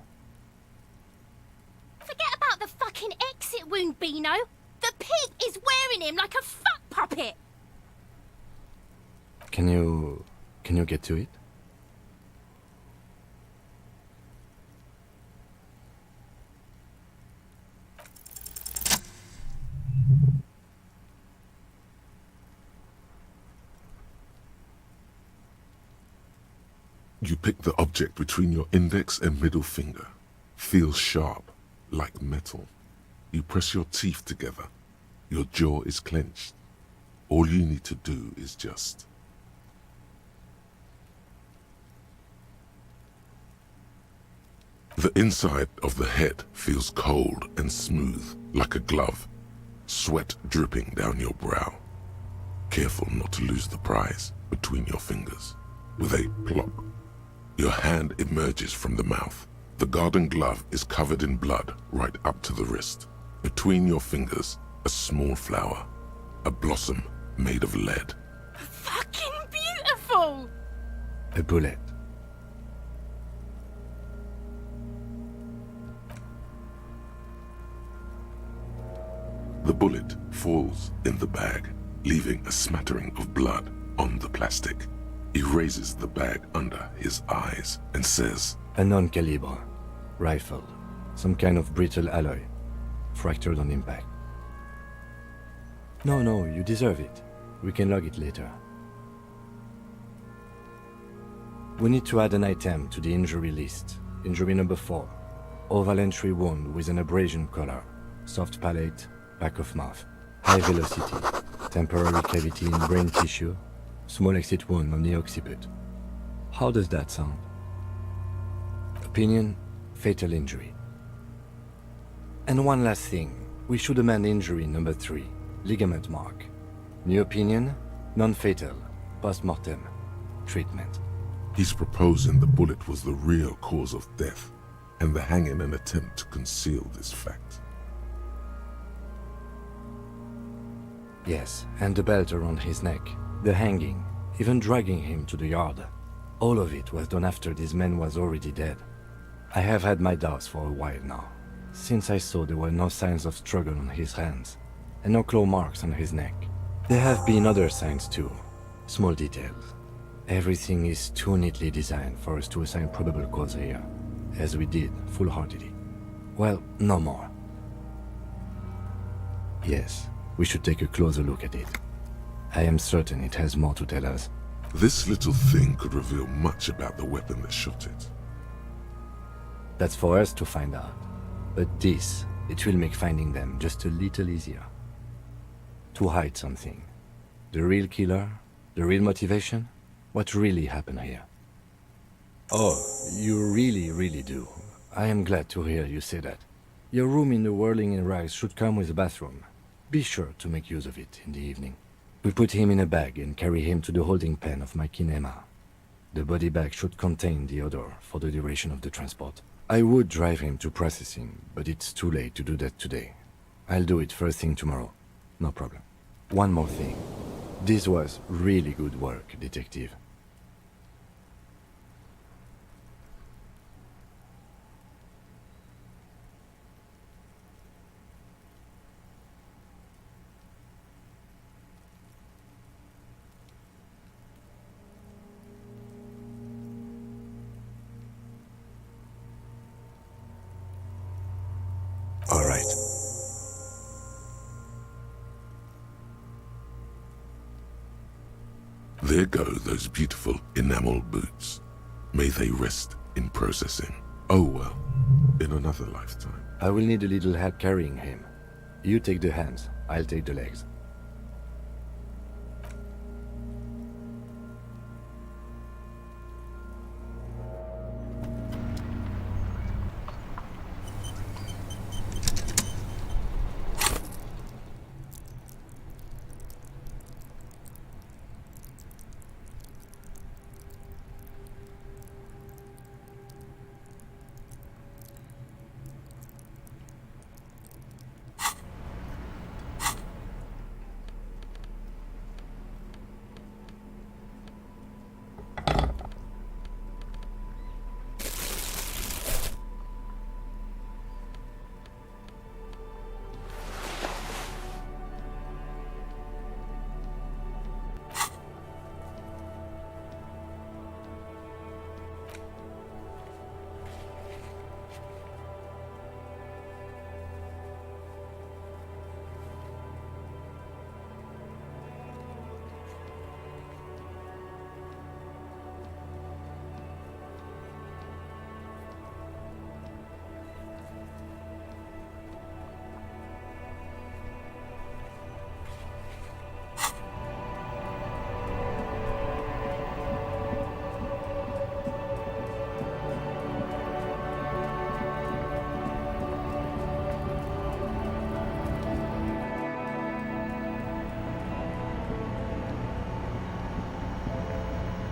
Forget about the fucking exit wound, Beano. The pig is wearing him like a fuck puppet. Can you get to it? You pick the object between your index and middle finger. Feels sharp, like metal. You press your teeth together. Your jaw is clenched. All you need to do is just... The inside of the head feels cold and smooth, like a glove. Sweat dripping down your brow. Careful not to lose the prize between your fingers. With a plop, your hand emerges from the mouth. The garden glove is covered in blood right up to the wrist. Between your fingers, a small flower. A blossom made of lead. Fucking beautiful! A bullet. The bullet falls in the bag, leaving a smattering of blood on the plastic. He raises the bag under his eyes and says, A non-calibre. Rifle. Some kind of brittle alloy. Fractured on impact. No, you deserve it. We can log it later. We need to add an item to the injury list. Injury number 4. Oval entry wound with an abrasion color. Soft palate, back of mouth. High velocity. Temporary cavity in brain tissue. Small exit wound on the occiput. How does that sound? Opinion, fatal injury. And one last thing. We should amend injury number 3. Ligament mark. New opinion, non-fatal. Post-mortem. Treatment. He's proposing the bullet was the real cause of death, and the hanging an attempt to conceal this fact. Yes, and the belt around his neck. The hanging, even dragging him to the yard. All of it was done after this man was already dead. I have had my doubts for a while now, since I saw there were no signs of struggle on his hands, and no claw marks on his neck. There have been other signs too. Small details. Everything is too neatly designed for us to assign probable cause here, as we did, full-heartedly. Well, no more. Yes, we should take a closer look at it. I am certain it has more to tell us. This little thing could reveal much about the weapon that shot it. That's for us to find out. But this, it will make finding them just a little easier. To hide something. The real killer? The real motivation? What really happened here? Oh, you really do. I am glad to hear you say that. Your room in the Whirling in Rags should come with a bathroom. Be sure to make use of it in the evening. We put him in a bag and carry him to the holding pen of my kinema. The body bag should contain the odor for the duration of the transport. I would drive him to processing, but it's too late to do that today. I'll do it first thing tomorrow. No problem. One more thing. This was really good work, Detective. All right. There go those beautiful enamel boots. May they rest in processing. Oh well, in another lifetime. I will need a little help carrying him. You take the hands, I'll take the legs.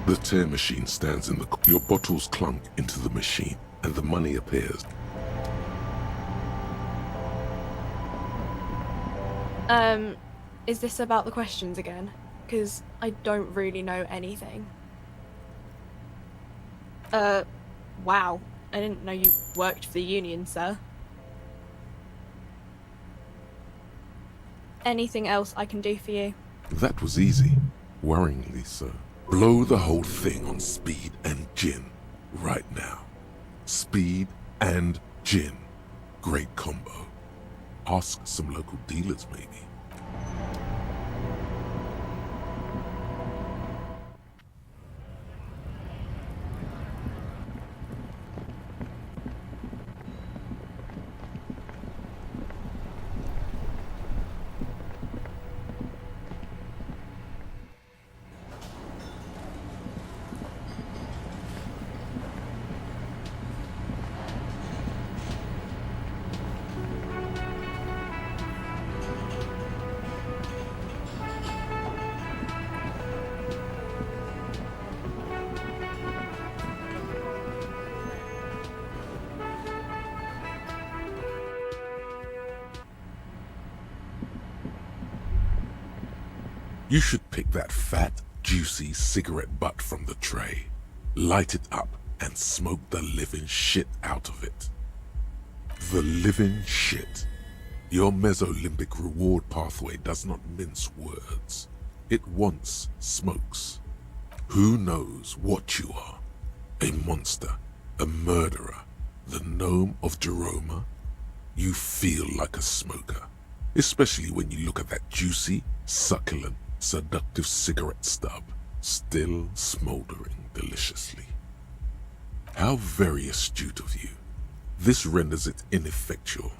The tear machine stands in the... Your bottles clunk into the machine, and the money appears. Is this about the questions again? Because I don't really know anything. Wow. I didn't know you worked for the Union, sir. Anything else I can do for you? That was easy. Worryingly so. Blow the whole thing on speed and gin. Right now. Speed and gin. Great combo. Ask some local dealers, maybe. You should pick that fat, juicy cigarette butt from the tray, light it up, and smoke the living shit out of it. The living shit. Your mesolimbic reward pathway does not mince words. It wants smokes. Who knows what you are? A monster, a murderer, the gnome of Jeroma? You feel like a smoker, especially when you look at that juicy, succulent, seductive cigarette stub, still smoldering deliciously. How very astute of you. This renders it ineffectual.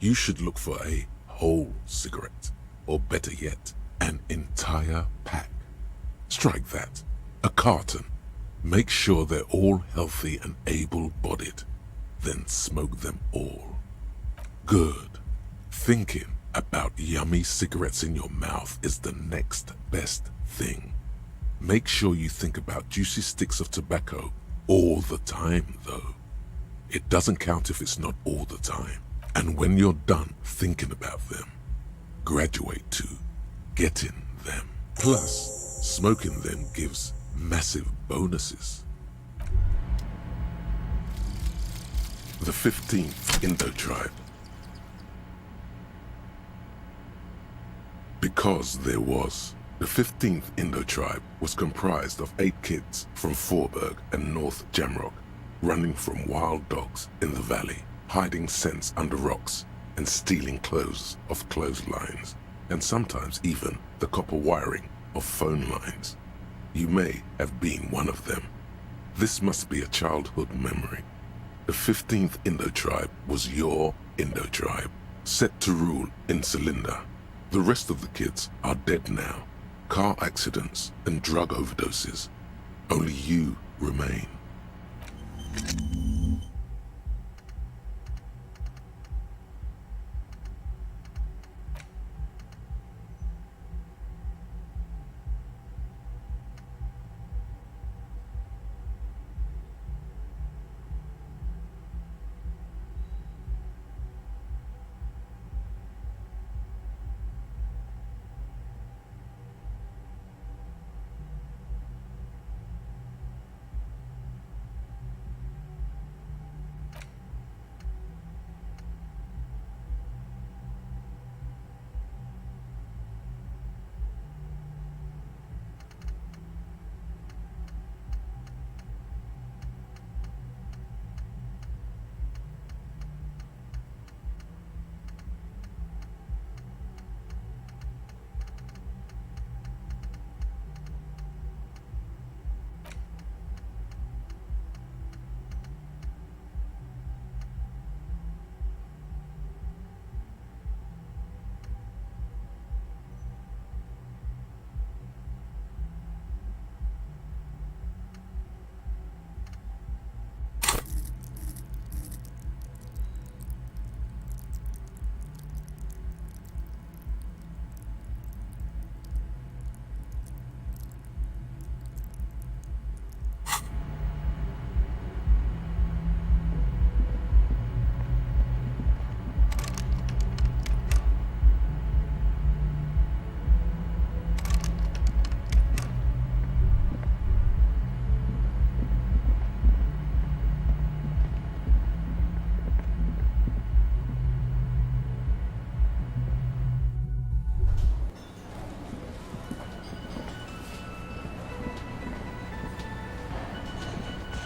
You should look for a whole cigarette, or better yet, an entire pack. Strike that. A carton. Make sure they're all healthy and able-bodied. Then smoke them all. Good. Thinking about yummy cigarettes in your mouth is the next best thing. Make sure you think about juicy sticks of tobacco all the time, though. It doesn't count if it's not all the time. And when you're done thinking about them, graduate to getting them. Plus, smoking them gives massive bonuses. The 15th Indo tribe. Because there was. The 15th Indo tribe was comprised of 8 kids from Forberg and North Jamrock, running from wild dogs in the valley, hiding scents under rocks, and stealing clothes off clotheslines, and sometimes even the copper wiring of phone lines. You may have been one of them. This must be a childhood memory. The 15th Indo tribe was your Indo tribe, set to rule in Celinda. The rest of the kids are dead now. Car accidents and drug overdoses. Only you remain.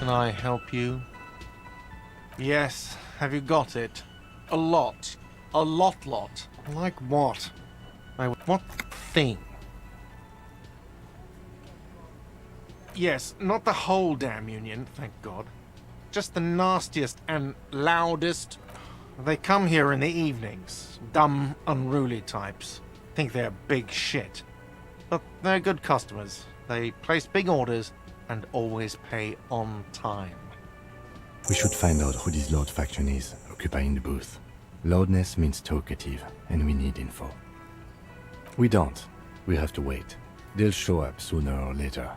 Can I help you? Yes. Have you got it? A lot. A lot. Like what? What thing? Yes, not the whole damn union, thank God. Just the nastiest and loudest. They come here in the evenings. Dumb, unruly types. Think they're big shit. But they're good customers. They place big orders and always pay on time. We should find out who this Lord faction is, occupying the booth. Loudness means talkative, and we need info. We don't. We have to wait. They'll show up sooner or later.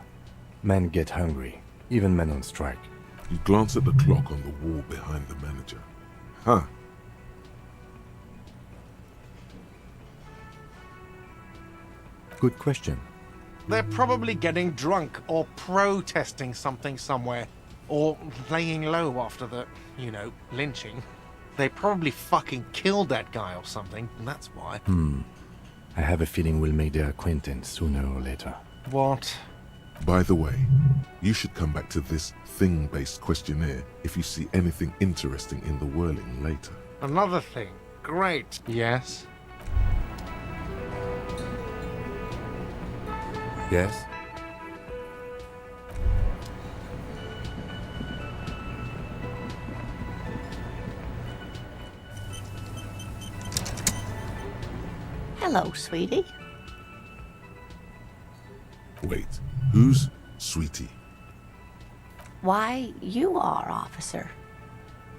Men get hungry, even men on strike. You glance at the clock on the wall behind the manager. Huh. Good question. They're probably getting drunk or protesting something somewhere, or laying low after the, lynching. They probably fucking killed that guy or something, and that's why. I have a feeling we'll make their acquaintance sooner or later. What? By the way, you should come back to this thing-based questionnaire if you see anything interesting in the whirling later. Another thing. Great. Yes? Yes? Hello, sweetie. Wait, who's Sweetie? Why, you are, officer.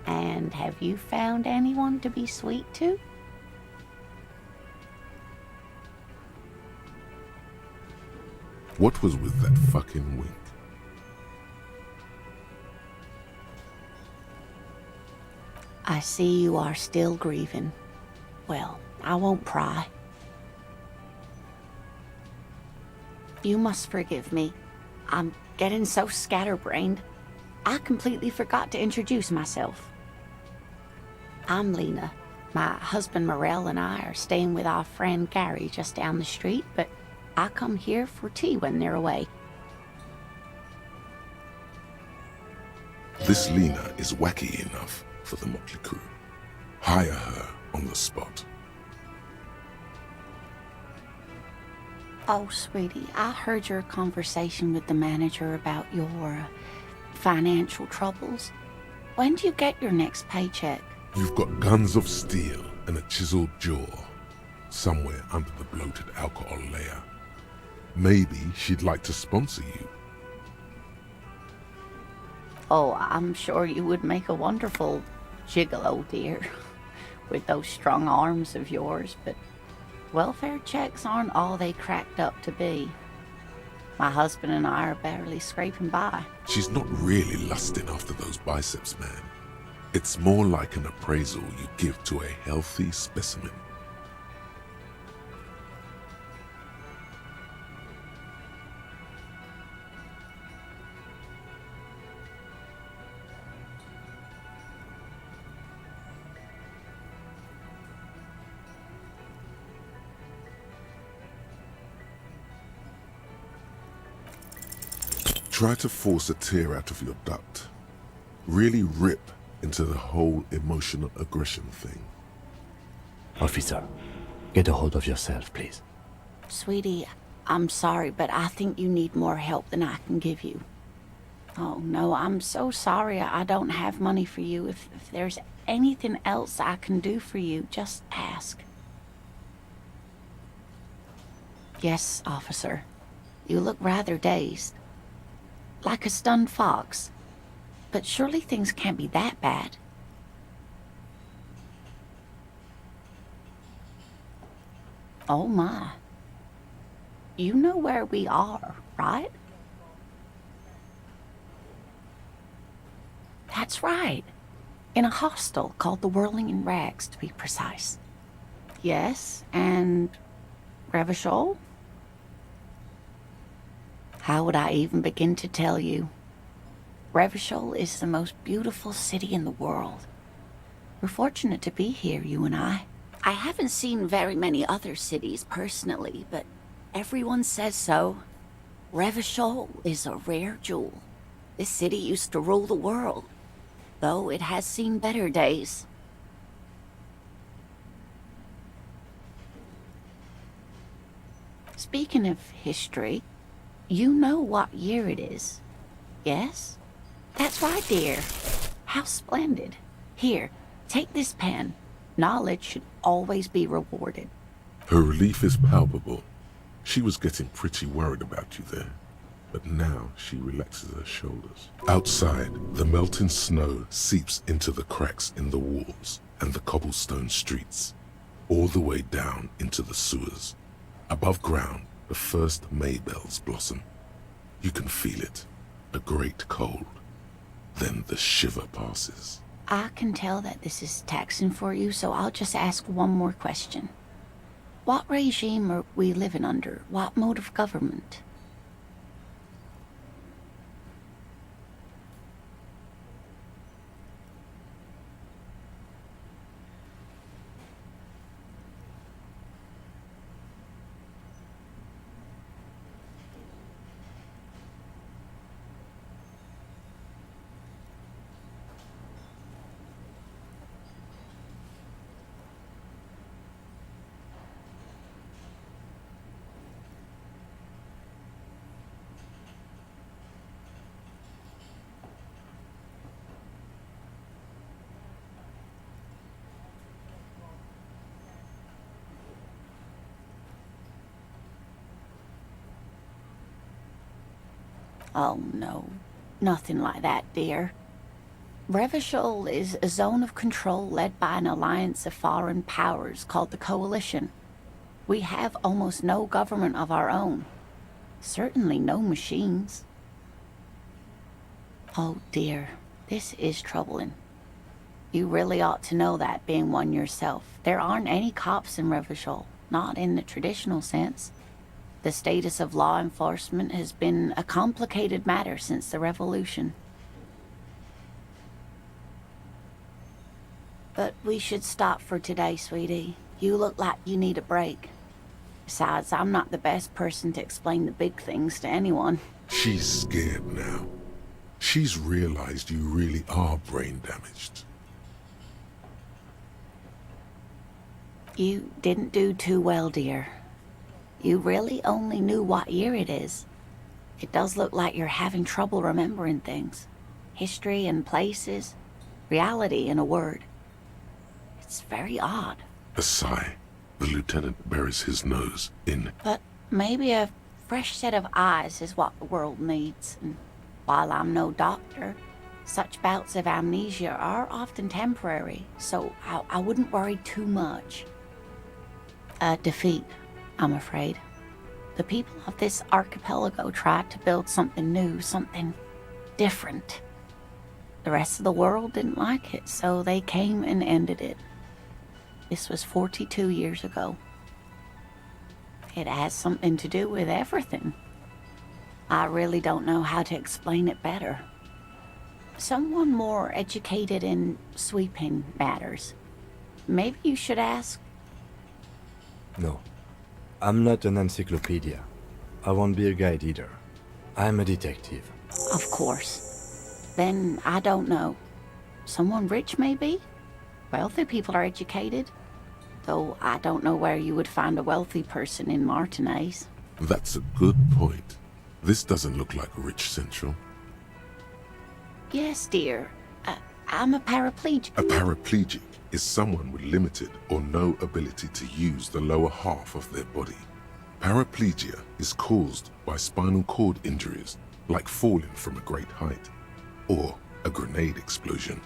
And have you found anyone to be sweet to? What was with that fucking wink? I see you are still grieving. Well, I won't pry. You must forgive me. I'm getting so scatterbrained. I completely forgot to introduce myself. I'm Lena. My husband Morel and I are staying with our friend Gary just down the street, but I come here for tea when they're away. This Lena is wacky enough for the motley crew. Hire her on the spot. Oh, sweetie, I heard your conversation with the manager about your financial troubles. When do you get your next paycheck? You've got guns of steel and a chiseled jaw somewhere under the bloated alcohol layer. Maybe she'd like to sponsor you. Oh, I'm sure you would make a wonderful gigolo, dear, with those strong arms of yours, but welfare checks aren't all they cracked up to be. My husband and I are barely scraping by. She's not really lusting after those biceps, man. It's more like an appraisal you give to a healthy specimen. Try to force a tear out of your duct. Really rip into the whole emotional aggression thing. Officer, get a hold of yourself, please. Sweetie, I'm sorry, but I think you need more help than I can give you. Oh, no, I'm so sorry I don't have money for you. If there's anything else I can do for you, just ask. Yes, officer. You look rather dazed. Like a stunned fox. But surely things can't be that bad. Oh my. You know where we are, right? That's right. In a hostel called the Whirling in Rags, to be precise. Yes, and Revachol? How would I even begin to tell you? Revachol is the most beautiful city in the world. We're fortunate to be here, you and I. I haven't seen very many other cities personally, but everyone says so. Revachol is a rare jewel. This city used to rule the world, though it has seen better days. Speaking of history, you know what year it is, yes? That's right, dear. How splendid. Here, take this pen. Knowledge should always be rewarded. Her relief is palpable. She was getting pretty worried about you there, but now she relaxes her shoulders. Outside, the melting snow seeps into the cracks in the walls and the cobblestone streets, all the way down into the sewers. Above ground, the first Maybells blossom. You can feel it, a great cold. Then the shiver passes. I can tell that this is taxing for you, so I'll just ask one more question. What regime are we living under? What mode of government? Oh, no. Nothing like that, dear. Revachol is a zone of control led by an alliance of foreign powers called the Coalition. We have almost no government of our own. Certainly no machines. Oh, dear. This is troubling. You really ought to know that, being one yourself. There aren't any cops in Revachol, not in the traditional sense. The status of law enforcement has been a complicated matter since the revolution. But we should stop for today, sweetie. You look like you need a break. Besides, I'm not the best person to explain the big things to anyone. She's scared now. She's realized you really are brain damaged. You didn't do too well, dear. You really only knew what year it is. It does look like you're having trouble remembering things. History and places. Reality, in a word. It's very odd. A sigh. The lieutenant buries his nose in. But maybe a fresh set of eyes is what the world needs. And while I'm no doctor, such bouts of amnesia are often temporary, so I wouldn't worry too much. A defeat, I'm afraid. The people of this archipelago tried to build something new, something different. The rest of the world didn't like it, so they came and ended it. This was 42 years ago. It has something to do with everything. I really don't know how to explain it better. Someone more educated in sweeping matters. Maybe you should ask. No. I'm not an encyclopedia. I won't be a guide either. I'm a detective. Of course. Then I don't know. Someone rich, maybe? Wealthy people are educated. Though I don't know where you would find a wealthy person in Martinez. That's a good point. This doesn't look like Rich Central. Yes, dear. I'm a paraplegic. A paraplegic is someone with limited or no ability to use the lower half of their body. Paraplegia is caused by spinal cord injuries, like falling from a great height, or a grenade explosion.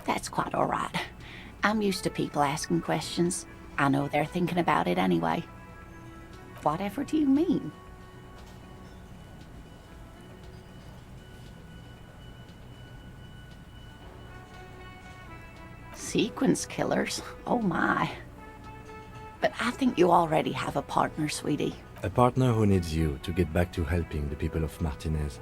That's quite all right. I'm used to people asking questions. I know they're thinking about it anyway. Whatever do you mean? Sequence killers? Oh my. But I think you already have a partner, sweetie. A partner who needs you to get back to helping the people of Martinez.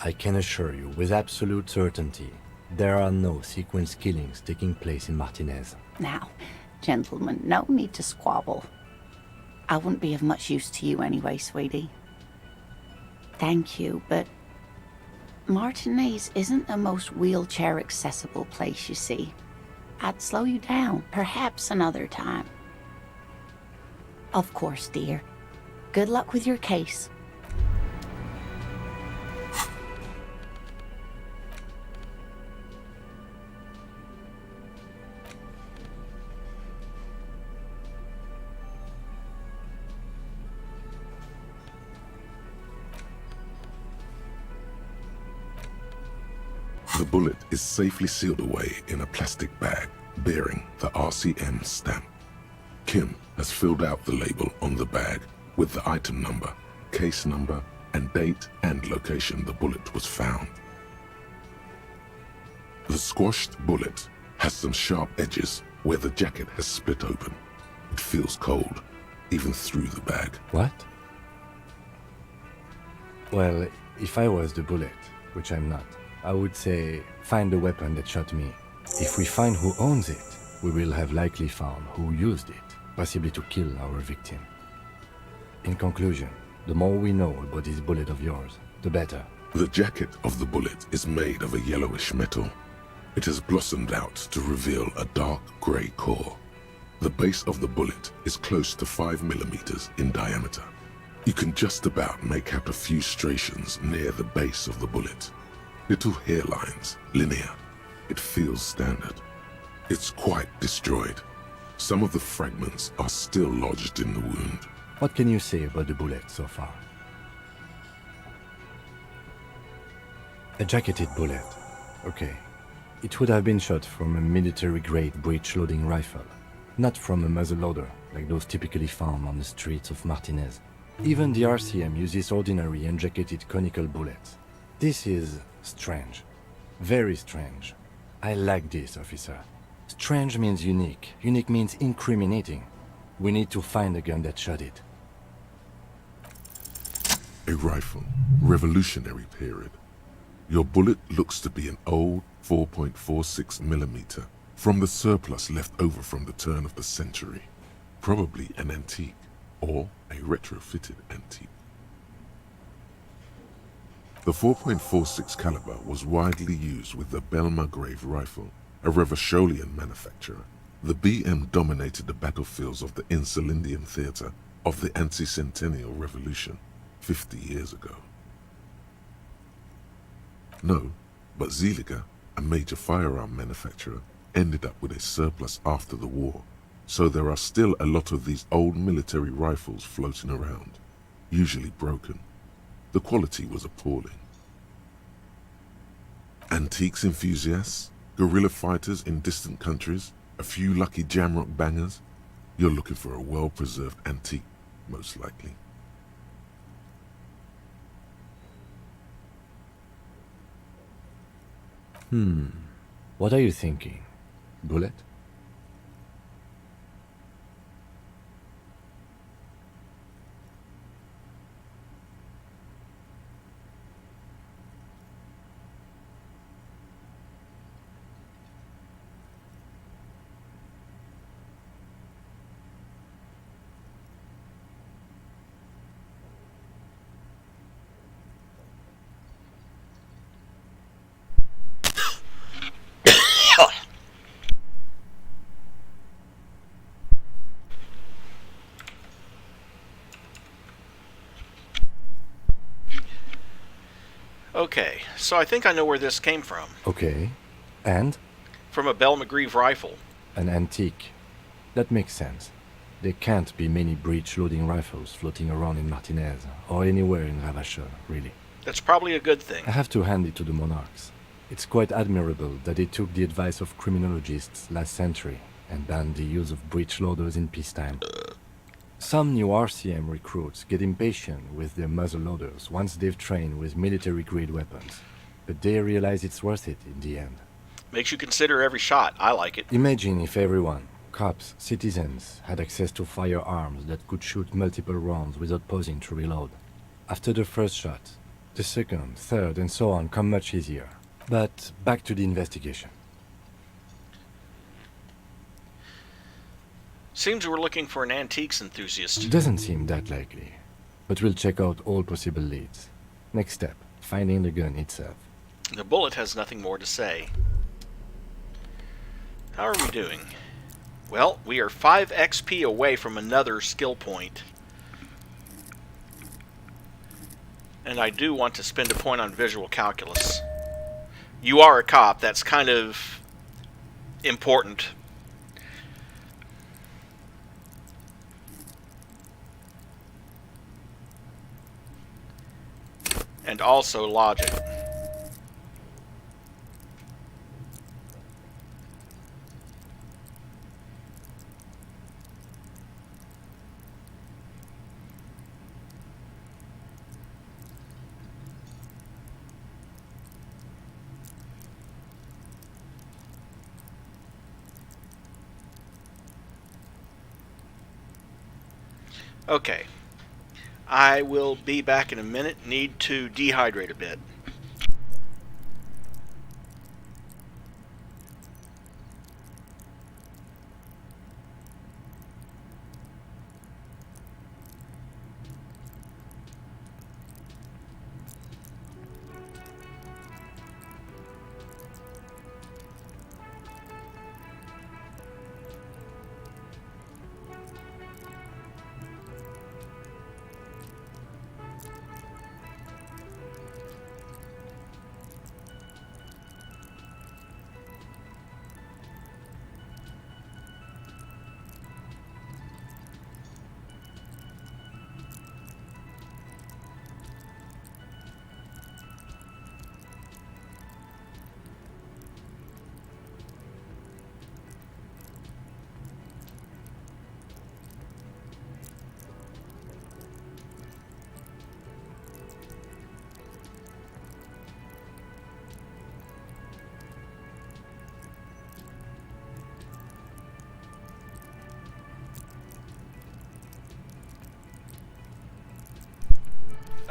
I can assure you with absolute certainty, there are no sequence killings taking place in Martinez. Now, gentlemen, no need to squabble. I wouldn't be of much use to you anyway, sweetie. Thank you, but Martinez isn't the most wheelchair-accessible place, you see. I'd slow you down, perhaps another time. Of course, dear. Good luck with your case. The bullet is safely sealed away in a plastic bag bearing the RCM stamp. Kim has filled out the label on the bag with the item number, case number, and date and location the bullet was found. The squashed bullet has some sharp edges where the jacket has split open. It feels cold, even through the bag. What? Well, if I was the bullet, which I'm not, I would say, find the weapon that shot me. If we find who owns it, we will have likely found who used it, possibly to kill our victim. In conclusion, the more we know about this bullet of yours, the better. The jacket of the bullet is made of a yellowish metal. It has blossomed out to reveal a dark grey core. The base of the bullet is close to 5 millimeters in diameter. You can just about make out a few striations near the base of the bullet. Little hairlines, linear. It feels standard. It's quite destroyed. Some of the fragments are still lodged in the wound. What can you say about the bullet so far? A jacketed bullet. Okay. It would have been shot from a military-grade breech-loading rifle, not from a muzzleloader, like those typically found on the streets of Martinez. Even the RCM uses ordinary unjacketed conical bullets. This is strange. Very strange. I like this, officer. Strange means unique. Unique means incriminating. We need to find the gun that shot it. A rifle, Revolutionary period. Your bullet looks to be an old 4.46mm from the surplus left over from the turn of the century. Probably an antique or a retrofitted antique. The 4.46 caliber was widely used with the Belmargrave rifle, a Revacholian manufacturer. The BM dominated the battlefields of the Insulindian theater of the anti-centennial revolution 50 years ago. No, but Zeliger, a major firearm manufacturer, ended up with a surplus after the war, so there are still a lot of these old military rifles floating around, usually broken. The quality was appalling. Antiques enthusiasts, guerrilla fighters in distant countries, a few lucky jamrock bangers. You're looking for a well-preserved antique, most likely. What are you thinking? Bullet? Okay, so I think I know where this came from. Okay. And? From a Belmargrave rifle. An antique. That makes sense. There can't be many breech-loading rifles floating around in Martinez, or anywhere in Ravachol, really. That's probably a good thing. I have to hand it to the monarchs. It's quite admirable that they took the advice of criminologists last century and banned the use of breech-loaders in peacetime. Some new RCM recruits get impatient with their muzzleloaders once they've trained with military-grade weapons, but they realize it's worth it in the end. Makes you consider every shot. I like it. Imagine if everyone, cops, citizens, had access to firearms that could shoot multiple rounds without pausing to reload. After the first shot, the second, third, and so on come much easier. But back to the investigation. Seems we're looking for an antiques enthusiast. Doesn't seem that likely, but we'll check out all possible leads. Next step, finding the gun itself. The bullet has nothing more to say. How are we doing? Well, we are 5 XP away from another skill point. And I do want to spend a point on visual calculus. You are a cop, that's kind of important. And also logic. Okay. I will be back in a minute. Need to dehydrate a bit.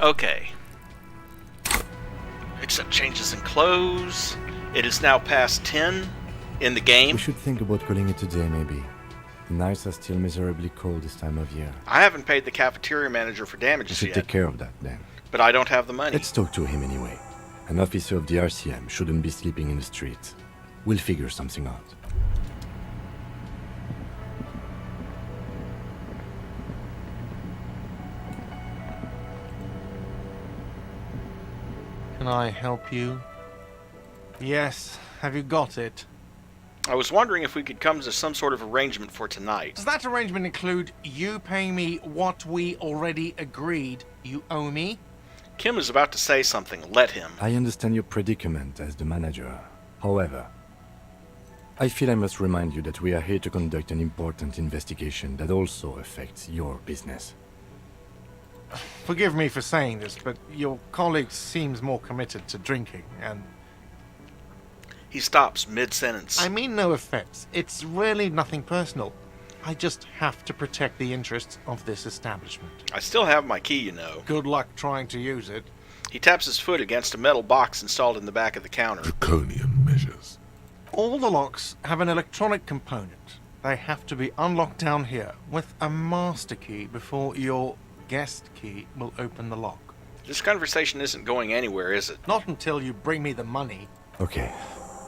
Okay. Accept changes in clothes. It is now past 10 in the game. We should think about calling it a day, maybe. The nights are still miserably cold this time of year. I haven't paid the cafeteria manager for We damages should yet, take care of that, then. but I don't have the money. Let's talk to him anyway. An officer of the RCM shouldn't be sleeping in the street. We'll figure something out. Can I help you? Yes. Have you got it? I was wondering if we could come to some sort of arrangement for tonight. Does that arrangement include you paying me what we already agreed you owe me? Kim is about to say something. Let him. I understand your predicament as the manager. However, I feel I must remind you that we are here to conduct an important investigation that also affects your business. Forgive me for saying this, but your colleague seems more committed to drinking, and... He stops mid-sentence. I mean no offense. It's really nothing personal. I just have to protect the interests of this establishment. I still have my key, you know. Good luck trying to use it. He taps his foot against a metal box installed in the back of the counter. Draconian measures. All the locks have an electronic component. They have to be unlocked down here with a master key before your guest key will open the lock. This conversation isn't going anywhere, is it? Not until you bring me the money. Okay.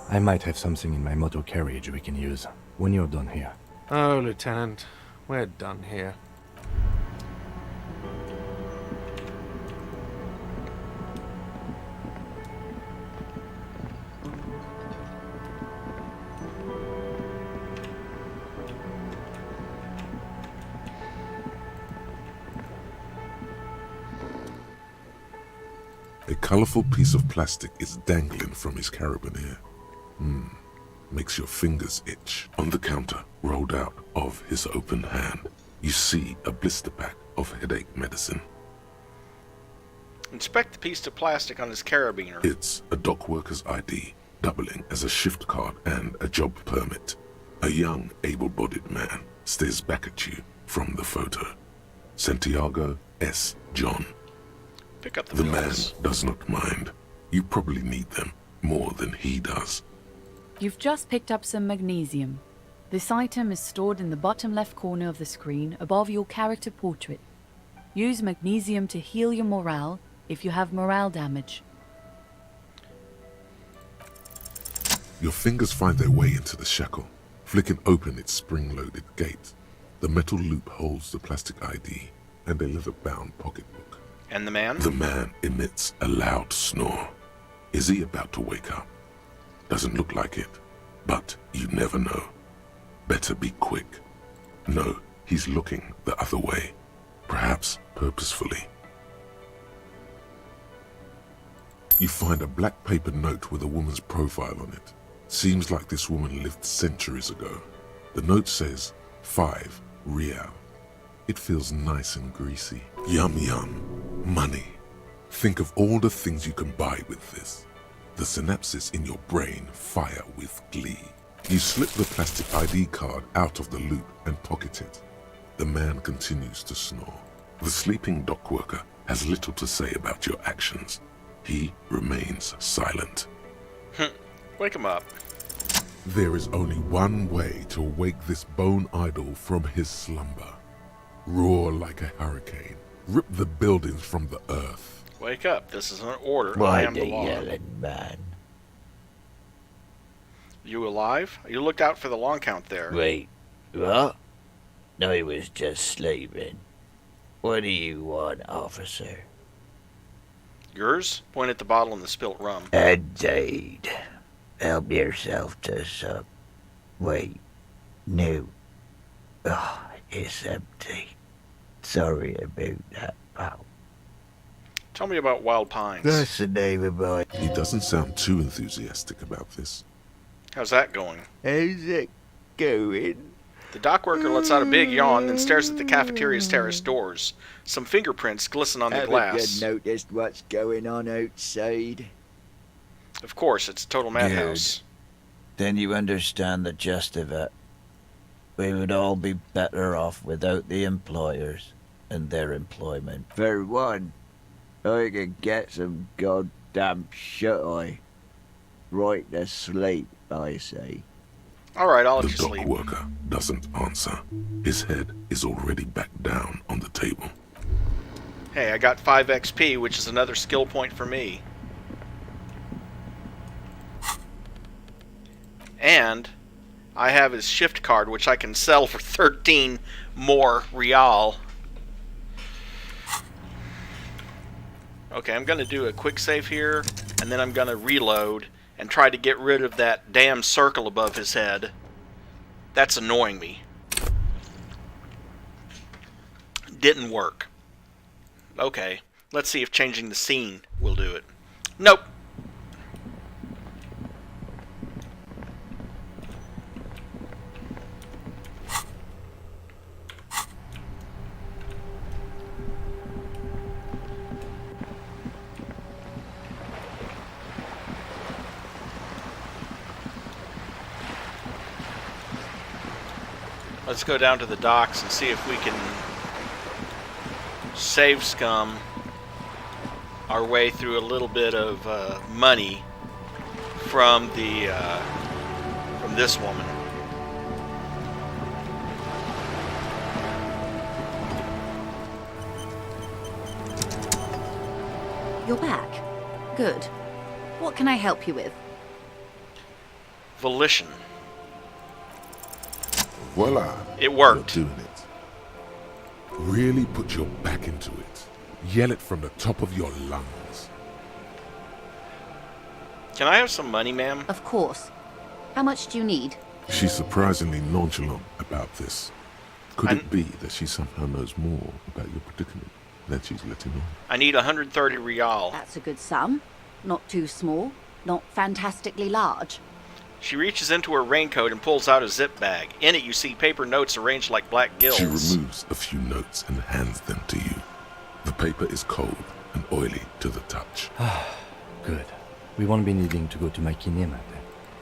I might have something in my motor carriage we can use when you're done here. Oh, Lieutenant, we're done here. A colorful piece of plastic is dangling from his carabiner. Makes your fingers itch. On the counter, rolled out of his open hand, you see a blister pack of headache medicine. Inspect the piece of plastic on his carabiner. It's a dock worker's ID, doubling as a shift card and a job permit. A young, able-bodied man stares back at you from the photo. Santiago S. John. Pick up The man does not mind. You probably need them more than he does. You've just picked up some magnesium. This item is stored in the bottom left corner of the screen above your character portrait. Use magnesium to heal your morale if you have morale damage. Your fingers find their way into the shackle, flicking open its spring-loaded gate. The metal loop holds the plastic ID and a leather-bound pocketbook. And the man? The man emits a loud snore. Is he about to wake up? Doesn't look like it, but you never know. Better be quick. No, he's looking the other way, perhaps purposefully. You find a black paper note with a woman's profile on it. Seems like this woman lived centuries ago. The note says 5 real. It feels nice and greasy. Yum yum. Money. Think of all the things you can buy with this. The synapses in your brain fire with glee. You slip the plastic ID card out of the loop and pocket it. The man continues to snore. The sleeping dock worker has little to say about your actions. He remains silent. Wake him up. There is only one way to wake this bone idol from his slumber. Roar like a hurricane. Rip the buildings from the earth. Wake up. This is an order. Why I am the the law. yelling man? You alive? You looked out for the long count there. Wait, what? No, he was just sleeping. What do you want, officer? Yours? Point at the bottle and the spilt rum. Indeed. Help yourself to some. Wait, no. Oh, it's empty. Sorry about that, pal. Tell me about Wild Pines. That's the name of my... He doesn't sound too enthusiastic about this. How's that going? How's it going? The dock worker lets out a big yawn, then stares at the cafeteria's terrace doors. Some fingerprints glisten on the glass. Haven't you noticed what's going on outside? Of course, it's a total madhouse. Then you understand the gist of it. We would all be better off without the employers and their employment. For one, I can get some goddamn shut-eye. Right to sleep, I say. Alright, I'll let The you dock sleep. worker doesn't answer. His head is already back down on the table. Hey, I got 5 XP, which is another skill point for me. And I have his shift card, which I can sell for 13 more real. Okay, I'm going to do a quick save here, and then I'm going to reload and try to get rid of that damn circle above his head. That's annoying me. Didn't work. Okay, let's see if changing the scene will do it. Nope. Let's go down to the docks and see if we can save scum our way through a little bit of money from the from this woman. You're back. Good. What can I help you with? Volition. Voila. It worked. You're doing it. Really put your back into it. Yell it from the top of your lungs. Can I have some money, ma'am? Of course. How much do you need? She's surprisingly nonchalant about this. Could it be that she somehow knows more about your predicament than she's letting on? I need 130 real. That's a good sum. Not too small, not fantastically large. She reaches into her raincoat and pulls out a zip bag. In it you see paper notes arranged like black gills. She removes a few notes and hands them to you. The paper is cold and oily to the touch. Good. We won't be needing to go to my kinema then.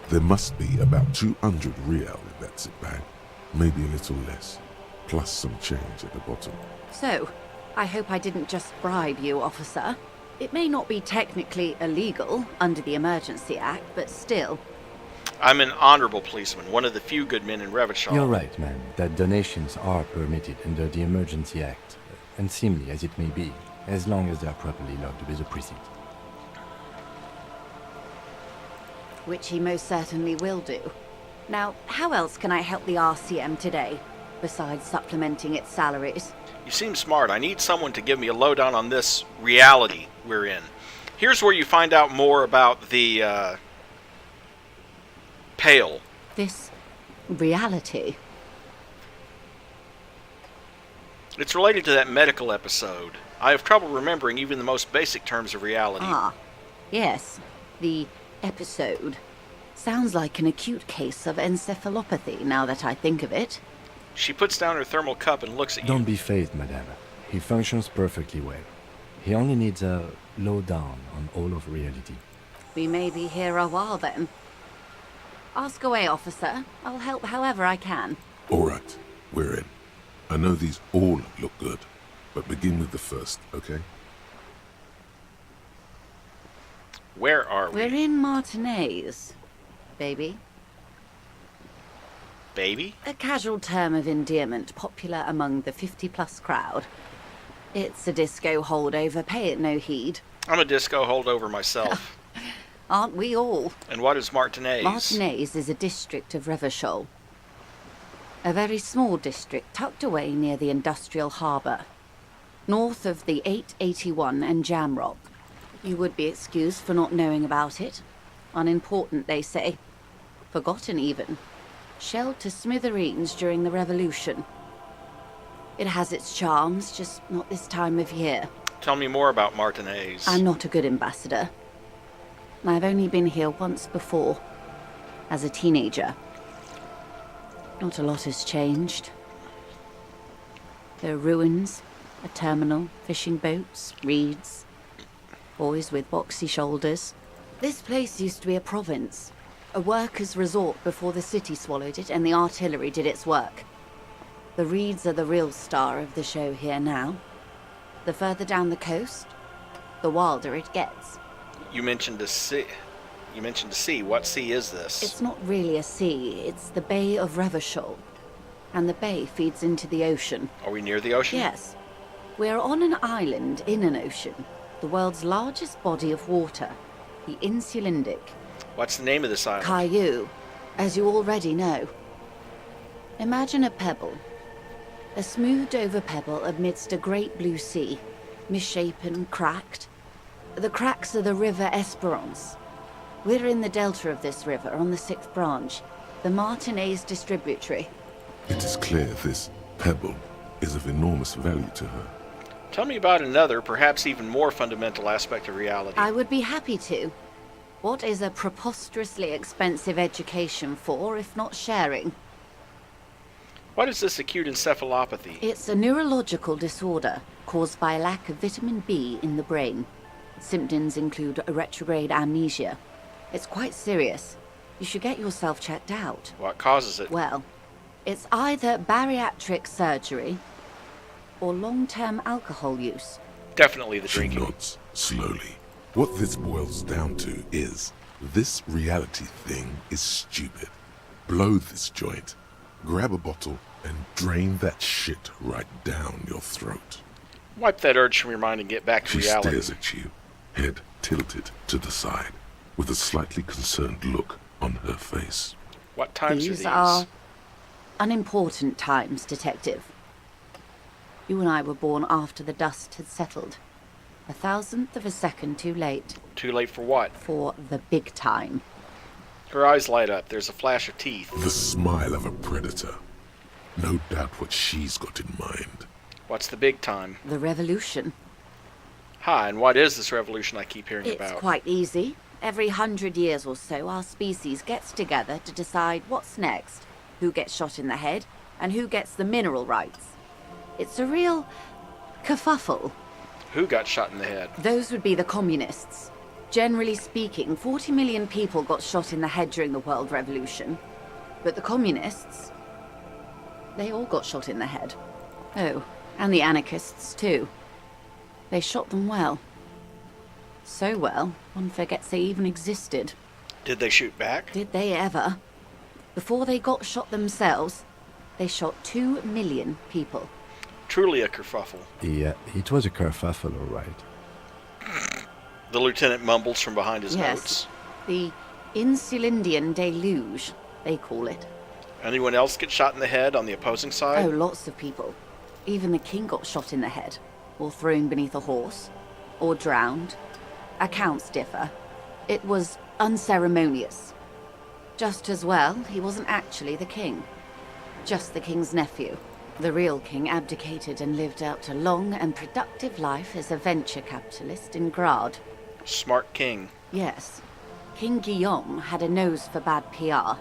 There must be about 200 real in that zip bag. Maybe a little less. Plus some change at the bottom. So, I hope I didn't just bribe you, officer. It may not be technically illegal under the Emergency Act, but still. I'm an honorable policeman, one of the few good men in Revachol. You're right, ma'am, that donations are permitted under the Emergency Act, unseemly as it may be, as long as they are properly logged with the precinct. Which he most certainly will do. Now, how else can I help the RCM today, besides supplementing its salaries? You seem smart. I need someone to give me a lowdown on this reality we're in. Here's where you find out more about the, Pale. This reality? It's related to that medical episode. I have trouble remembering even the most basic terms of reality. Ah, yes. The episode. Sounds like an acute case of encephalopathy, now that I think of it. She puts down her thermal cup and looks at you. Don't be phased, madame. He functions perfectly well. He only needs a lowdown on all of reality. We may be here a while then. Ask away, officer. I'll help however I can. All right, we're in. I know these all look good, but begin with the first, okay? Where are we? We're in Martinez, baby. Baby? A casual term of endearment popular among the 50-plus crowd. It's a disco holdover, pay it no heed. I'm a disco holdover myself. Aren't we all? And what is Martinez? Martinez is a district of Revachol. A very small district tucked away near the industrial harbour, north of the 881 and Jamrock. You would be excused for not knowing about it. Unimportant, they say. Forgotten, even. Shelled to smithereens during the Revolution. It has its charms, just not this time of year. Tell me more about Martinez. I'm not a good ambassador. I've only been here once before, as a teenager. Not a lot has changed. There are ruins, a terminal, fishing boats, reeds, boys with boxy shoulders. This place used to be a province, a workers' resort before the city swallowed it and the artillery did its work. The reeds are the real star of the show here now. The further down the coast, the wilder it gets. You mentioned a sea. You mentioned a sea. What sea is this? It's not really a sea, it's the Bay of Revachol. And the bay feeds into the ocean. Are we near the ocean? Yes. We're on an island in an ocean, the world's largest body of water, the Insulindic. What's the name of this island? Caillou, as you already know. Imagine a pebble. A smoothed-over pebble amidst a great blue sea, misshapen, cracked. The cracks are the River Esperance. We're in the delta of this river on the 6th branch, the Martinez distributary. It is clear this pebble is of enormous value to her. Tell me about another, perhaps even more fundamental aspect of reality. I would be happy to. What is a preposterously expensive education for, if not sharing? What is this acute encephalopathy? It's a neurological disorder caused by a lack of vitamin B in the brain. Symptoms include a retrograde amnesia. It's quite serious. You should get yourself checked out. What causes it? Well, it's either bariatric surgery or long-term alcohol use. Definitely the She drinking. nods slowly. What this boils down to is, this reality thing is stupid. Blow this joint, grab a bottle, and drain that shit right down your throat. Wipe that urge from your mind and get back to She reality. stares at you, head tilted to the side, with a slightly concerned look on her face. What times These are these? are unimportant times, Detective. You and I were born after the dust had settled. 1,000th of a second too late. Too late for what? For the big time. Her eyes light up. There's a flash of teeth. The smile of a predator. No doubt what she's got in mind. What's the big time? The revolution. Hi, and what is this revolution I keep hearing It's about? quite easy. Every 100 years or so, our species gets together to decide what's next, who gets shot in the head, and who gets the mineral rights. It's a real kerfuffle. Who got shot in the head? Those would be the communists. Generally speaking, 40 million people got shot in the head during the World Revolution. But the communists, they all got shot in the head. Oh, and the anarchists too. They shot them well. So well, one forgets they even existed. Did they shoot back? Did they ever? Before they got shot themselves, they shot 2 million people. Truly a kerfuffle. Yeah, it was a kerfuffle, all right. The lieutenant mumbles from behind his Yes, notes. the Insulindian deluge, they call it. Anyone else get shot in the head on the opposing side? Oh, lots of people. Even the king got shot in the head, or thrown beneath a horse, or drowned. Accounts differ. It was unceremonious. Just as well, he wasn't actually the king. Just the king's nephew. The real king abdicated and lived out a long and productive life as a venture capitalist in Grad. Smart king. Yes. King Guillaume had a nose for bad PR.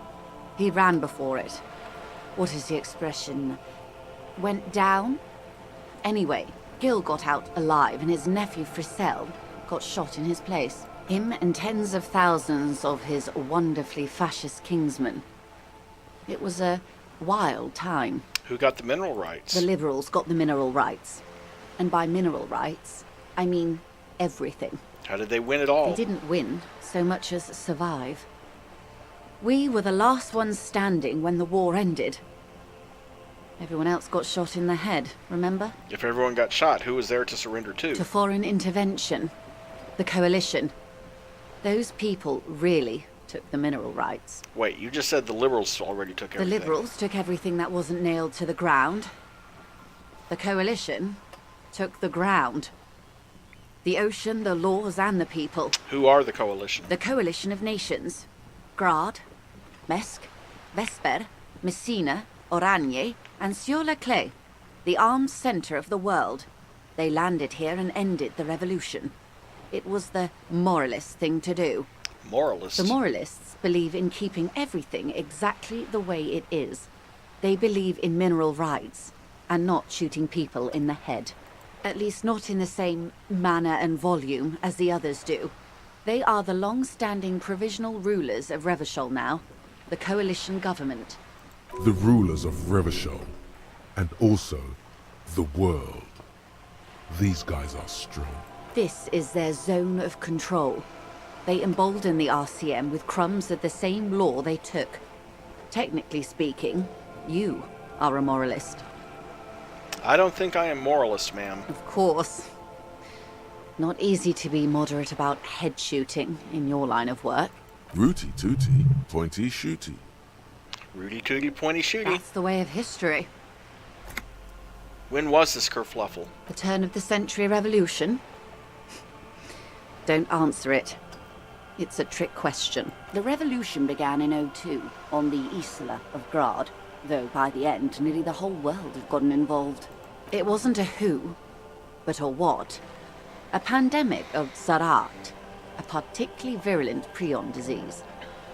He ran before it. What is the expression? Went down? Anyway, Gil got out alive and his nephew Frisell got shot in his place. Him and tens of thousands of his wonderfully fascist kingsmen. It was a wild time. Who got the mineral rights? The liberals got the mineral rights. And by mineral rights, I mean everything. How did they win it all? They didn't win so much as survive. We were the last ones standing when the war ended. Everyone else got shot in the head, remember? If everyone got shot, who was there to surrender to? To foreign intervention. The coalition. Those people really took the mineral rights. Wait, you just said the liberals already took everything. The liberals took everything that wasn't nailed to the ground. The coalition took the ground. The ocean, the laws, and the people. Who are the coalition? The coalition of nations. Grad, Mesk, Vesper, Messina, Oranje, and Sur-la-Clay, the armed center of the world. They landed here and ended the revolution. It was the moralist thing to do. Moralists? The moralists believe in keeping everything exactly the way it is. They believe in mineral rights, and not shooting people in the head. At least not in the same manner and volume as the others do. They are the long-standing provisional rulers of Revachol now, the coalition government. The rulers of Revachol, and also the world. These guys are strong. This is their zone of control. They embolden the RCM with crumbs of the same law they took. Technically speaking, you are a moralist. I don't think I am moralist, ma'am. Of course. Not easy to be moderate about head shooting in your line of work. Rooty tooty, pointy shooty. Rooty tooty, pointy shooty. That's the way of history. When was this kerfluffle? The turn of the century revolution? Don't answer it. It's a trick question. The revolution began in '02 on the Isla of Grad, though by the end nearly the whole world had gotten involved. It wasn't a who, but a what. A pandemic of Sarat, a particularly virulent prion disease,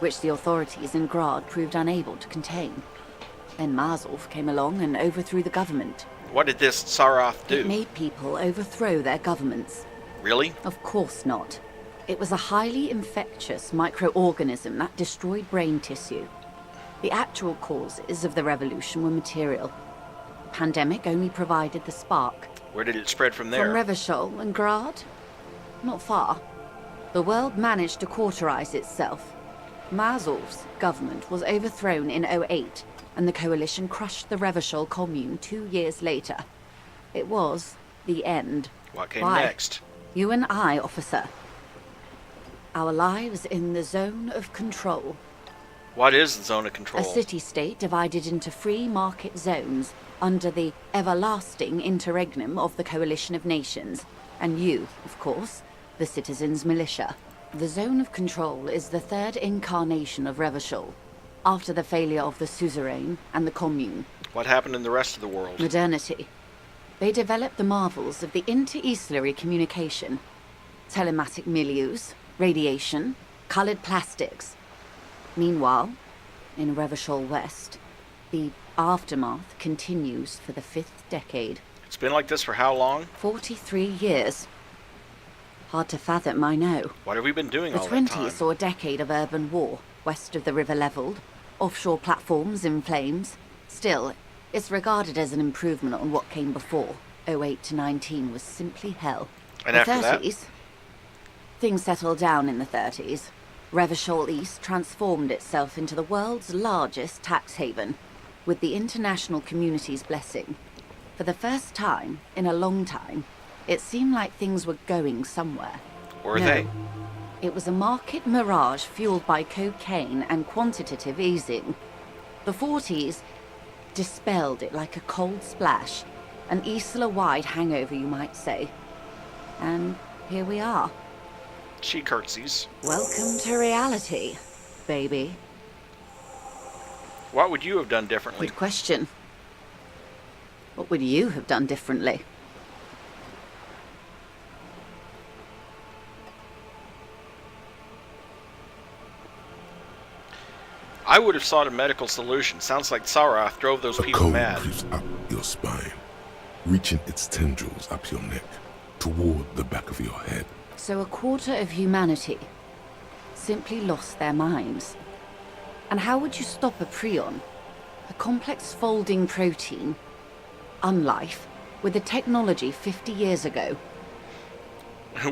which the authorities in Grad proved unable to contain. Then Marzolf came along and overthrew the government. What did this Sarath do? It made people overthrow their governments. Really? Of course not. It was a highly infectious microorganism that destroyed brain tissue. The actual causes of the revolution were material. The pandemic only provided the spark. Where did it spread from there? From Revachol and Grad? Not far. The world managed to cauterize itself. Marzolf's government was overthrown in '08, and the coalition crushed the Revachol commune 2 years later. It was the end. What came Why? next? You and I, officer. Our lives in the zone of control. What is the zone of control? A city-state divided into free market zones under the everlasting interregnum of the Coalition of Nations. And you, of course, the citizens' militia. The zone of control is the third incarnation of Revachol, after the failure of the suzerain and the commune. What happened in the rest of the world? Modernity. They developed the marvels of the inter-eastlery communication. Telematic milieus, radiation, colored plastics. Meanwhile, in Revachol West, the aftermath continues for the 5th decade. It's been like this for how long? 43 years. Hard to fathom, I know. What have we been doing The all that time? 20s saw a decade of urban war, west of the river leveled, offshore platforms in flames. Still, it's regarded as an improvement on what came before. '08 to '19 was simply hell. And the after that? 30s? Things settled down in the 30s. Revachol East transformed itself into the world's largest tax haven, with the international community's blessing. For the first time in a long time, it seemed like things were going somewhere. Were No. they? It was a market mirage fueled by cocaine and quantitative easing. The 40s dispelled it like a cold splash, an Isla-wide hangover, you might say. And here we are. She curtsies. Welcome to reality, baby. What would you have done differently? Good question. What would you have done differently? I would have sought a medical solution. Sounds like Sarath drove those people Cold mad. creeps up your spine, reaching its tendrils up your neck, toward the back of your head. So a quarter of humanity simply lost their minds. And how would you stop a prion, a complex folding protein, unlife, with a technology 50 years ago?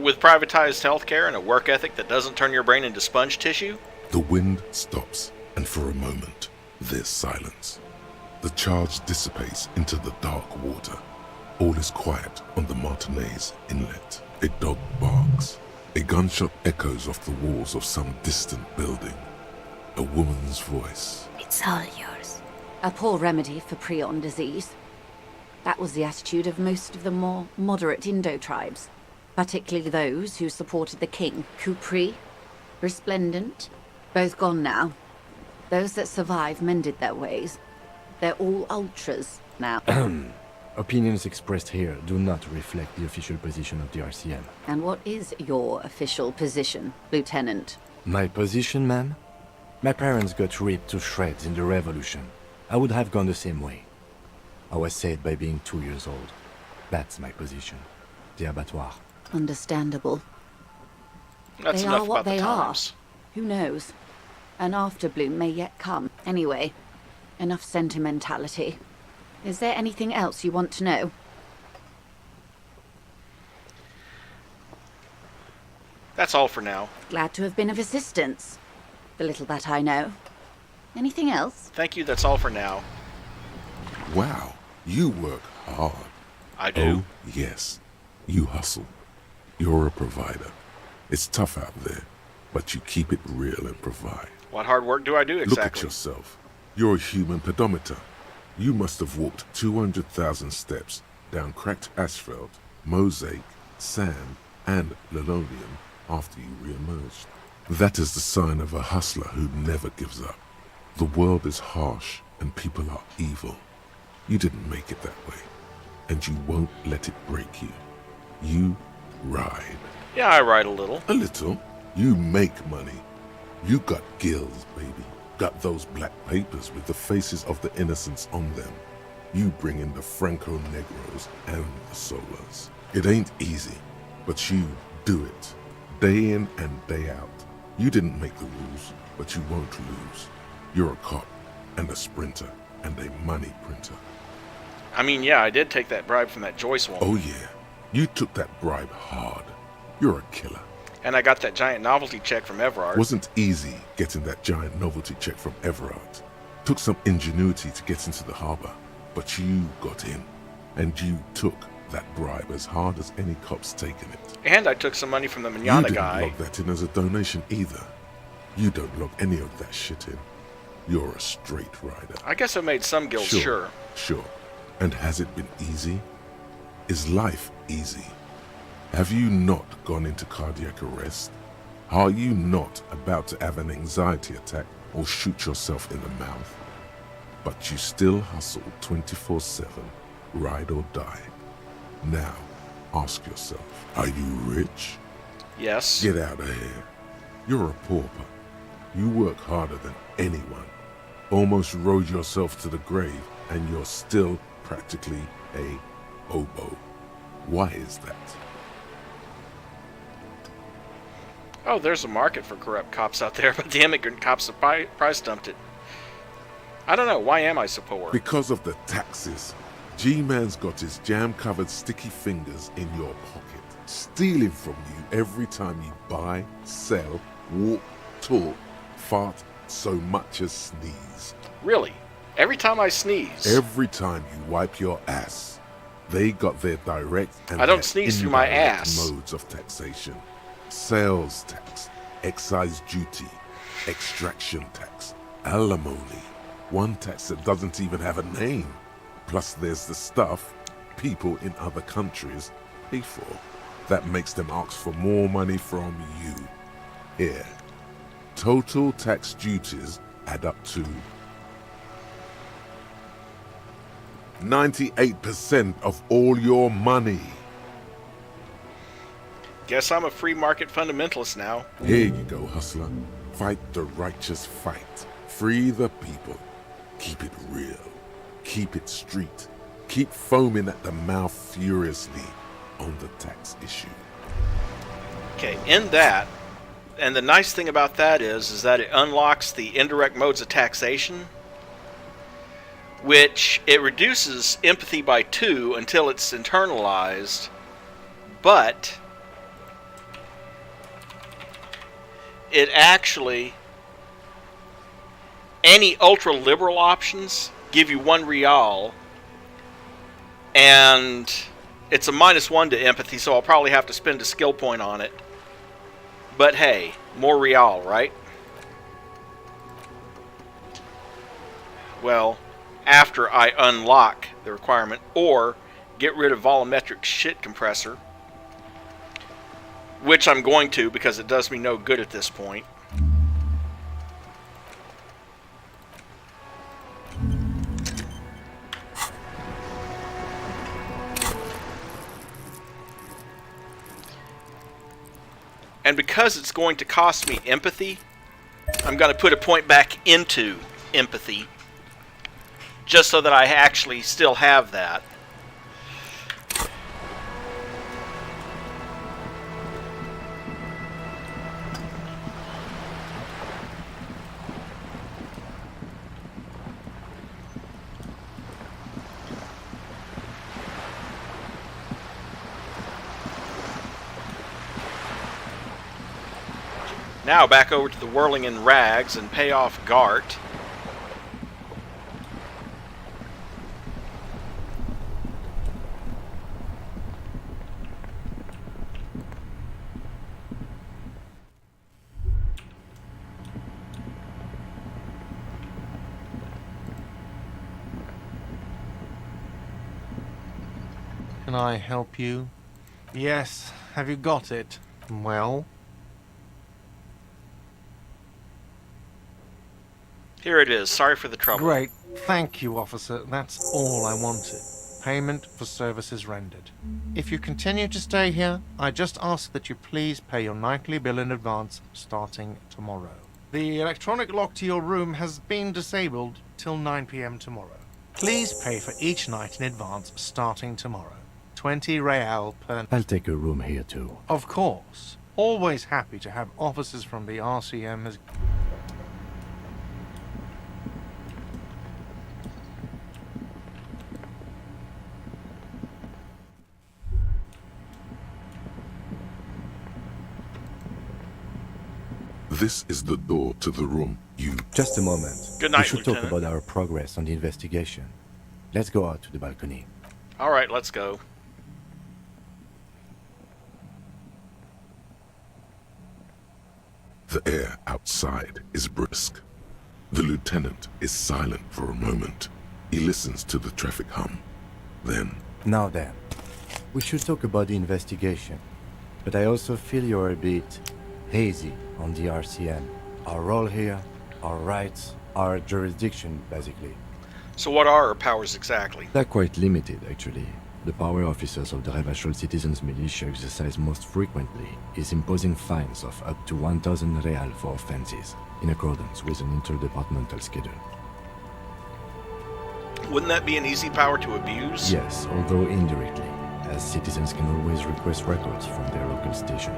With privatized healthcare and a work ethic that doesn't turn your brain into sponge tissue? The wind stops, and for a moment, there's silence. The charge dissipates into the dark water. All is quiet on the Martinez Inlet. A dog barks. A gunshot echoes off the walls of some distant building. A woman's voice. It's all yours. A poor remedy for prion disease. That was the attitude of most of the more moderate Indo tribes, particularly those who supported the king. Kupri, Resplendent, both gone now. Those that survived mended their ways. They're all ultras now. Opinions expressed here do not reflect the official position of the RCM. And what is your official position, Lieutenant? My position, ma'am? My parents got ripped to shreds in the revolution. I would have gone the same way. I was saved by being 2 years old. That's my position. The abattoir. Understandable. That's they enough are what about the they times. are. Who knows? An afterbloom may yet come. Anyway, enough sentimentality. Is there anything else you want to know? That's all for now. Glad to have been of assistance. The little that I know. Anything else? Thank you, that's all for now. Wow, you work hard. I do. Oh, yes. You hustle. You're a provider. It's tough out there, but you keep it real and provide. What hard work do I do exactly? Look at yourself. You're a human pedometer. You must have walked 200,000 steps down cracked asphalt, mosaic, sand, and linoleum after you re-emerged. That is the sign of a hustler who never gives up. The world is harsh and people are evil. You didn't make it that way, and you won't let it break you. You ride. Yeah, I ride a little. A little. You make money. You got gills, baby. Got those black papers with the faces of the innocents on them. You bring in the Franco Negros and the Solas. It ain't easy, but you do it. Day in and day out. You didn't make the rules, but you won't lose. You're a cop, and a sprinter, and a money printer. I mean, yeah, I did take that bribe from that Joyce woman. Oh yeah, you took that bribe hard. You're a killer. And I got that giant novelty check from Everard. Wasn't easy getting that giant novelty check from Everard. Took some ingenuity to get into the harbor, but you got in, and you took that bribe as hard as any cop's taken it. And I took some money from the manana guy. You didn't log that in as a donation either. You don't log any of that shit in. You're a straight rider. I guess I made some guilds, sure. Sure. And has it been easy? Is life easy? Have you not gone into cardiac arrest? Are you not about to have an anxiety attack or shoot yourself in the mouth? But you still hustle 24/7, ride or die. Now, ask yourself, are you rich? Yes. Get out of here. You're a pauper. You work harder than anyone. Almost rode yourself to the grave, and you're still practically a hobo. Why is that? Oh, there's a market for corrupt cops out there, but the immigrant cops have price dumped it. I don't know, why am I so poor? Because of the taxes. G-Man's got his jam-covered sticky fingers in your pocket, stealing from you every time you buy, sell, walk, talk, fart, so much as sneeze. Really? Every time I sneeze? Every time you wipe your ass. They got their direct and I don't sneeze through my ass. Modes of taxation. Sales tax, excise duty, extraction tax, alimony. One tax that doesn't even have a name. Plus there's the stuff people in other countries pay for. That makes them ask for more money from you. Here. Total tax duties add up to 98% of all your money. Guess I'm a free market fundamentalist now. Here you go, hustler. Fight the righteous fight. Free the people. Keep it real. Keep it street. Keep foaming at the mouth furiously on the tax issue. Okay, in that, and the nice thing about that is that it unlocks the indirect modes of taxation, which it reduces empathy by 2 until it's internalized, but it actually, any ultra-liberal options give you 1 real, and it's a -1 to empathy, so I'll probably have to spend a skill point on it. But hey, more real, right? Well, after I unlock the requirement, or get rid of volumetric shit compressor, which I'm going to because it does me no good at this point. And because it's going to cost me empathy, I'm going to put a point back into empathy, just so that I actually still have that. Now back over to the Whirling in Rags and pay off Gart. Can I help you? Yes. Have you got it? Well? Here it is. Sorry for the trouble. Great. Thank you, officer. That's all I wanted. Payment for services rendered. If you continue to stay here, I just ask that you please pay your nightly bill in advance starting tomorrow. The electronic lock to your room has been disabled till 9 p.m. tomorrow. Please pay for each night in advance starting tomorrow. 20 real per... I'll take a room here too. Of course. Always happy to have officers from the RCM as... This is the door to the room you... Just a moment. Good night, We should Lieutenant. talk about our progress on the investigation. Let's go out to the balcony. All right, let's go. The air outside is brisk. The lieutenant is silent for a moment. He listens to the traffic hum. Then... Now then, we should talk about the investigation. But I also feel you're a bit hazy on the RCM. Our role here, our rights, our jurisdiction, basically. So what are our powers exactly? They're quite limited, actually. The power officers of the Revachol Citizens Militia exercise most frequently is imposing fines of up to 1,000 real for offenses, in accordance with an interdepartmental schedule. Wouldn't that be an easy power to abuse? Yes, although indirectly, as citizens can always request records from their local station.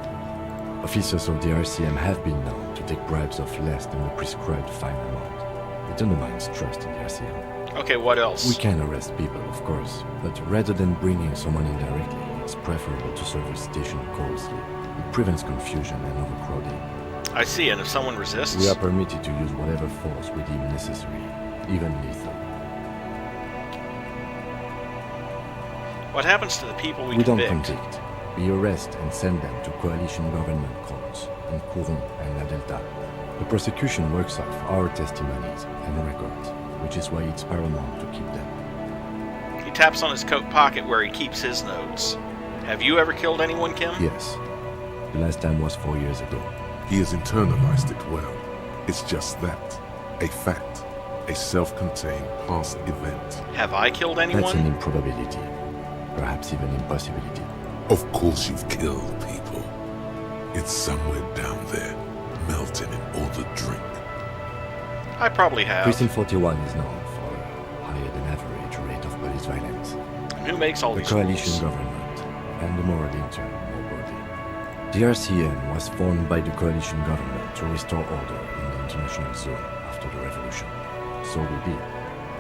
Officers of the RCM have been known to take bribes of less than the prescribed fine amount. It undermines trust in the RCM. Okay, what else? We can arrest people, of course, but rather than bringing someone in directly, it's preferable to serve a station closely. It prevents confusion and overcrowding. I see, and if someone resists? We are permitted to use whatever force we deem necessary, even lethal. What happens to the people we don't convict? convict. We arrest and send them to coalition government courts in Courron and La Delta. The prosecution works off our testimonies and records, which is why it's paramount to keep them. He taps on his coat pocket where he keeps his notes. Have you ever killed anyone, Kim? Yes. The last time was 4 years ago. He has internalized it well. It's just that. A fact. A self-contained past event. Have I killed anyone? That's an improbability. Perhaps even impossibility. Of course you've killed people. It's somewhere down there, melting in all the drink. I probably have. Precinct 41 is known for a higher than average rate of police violence. And who makes all the these coalition rules? government and the moral intern more broadly. The RCM was formed by the coalition government to restore order in the international zone after the revolution. So we did.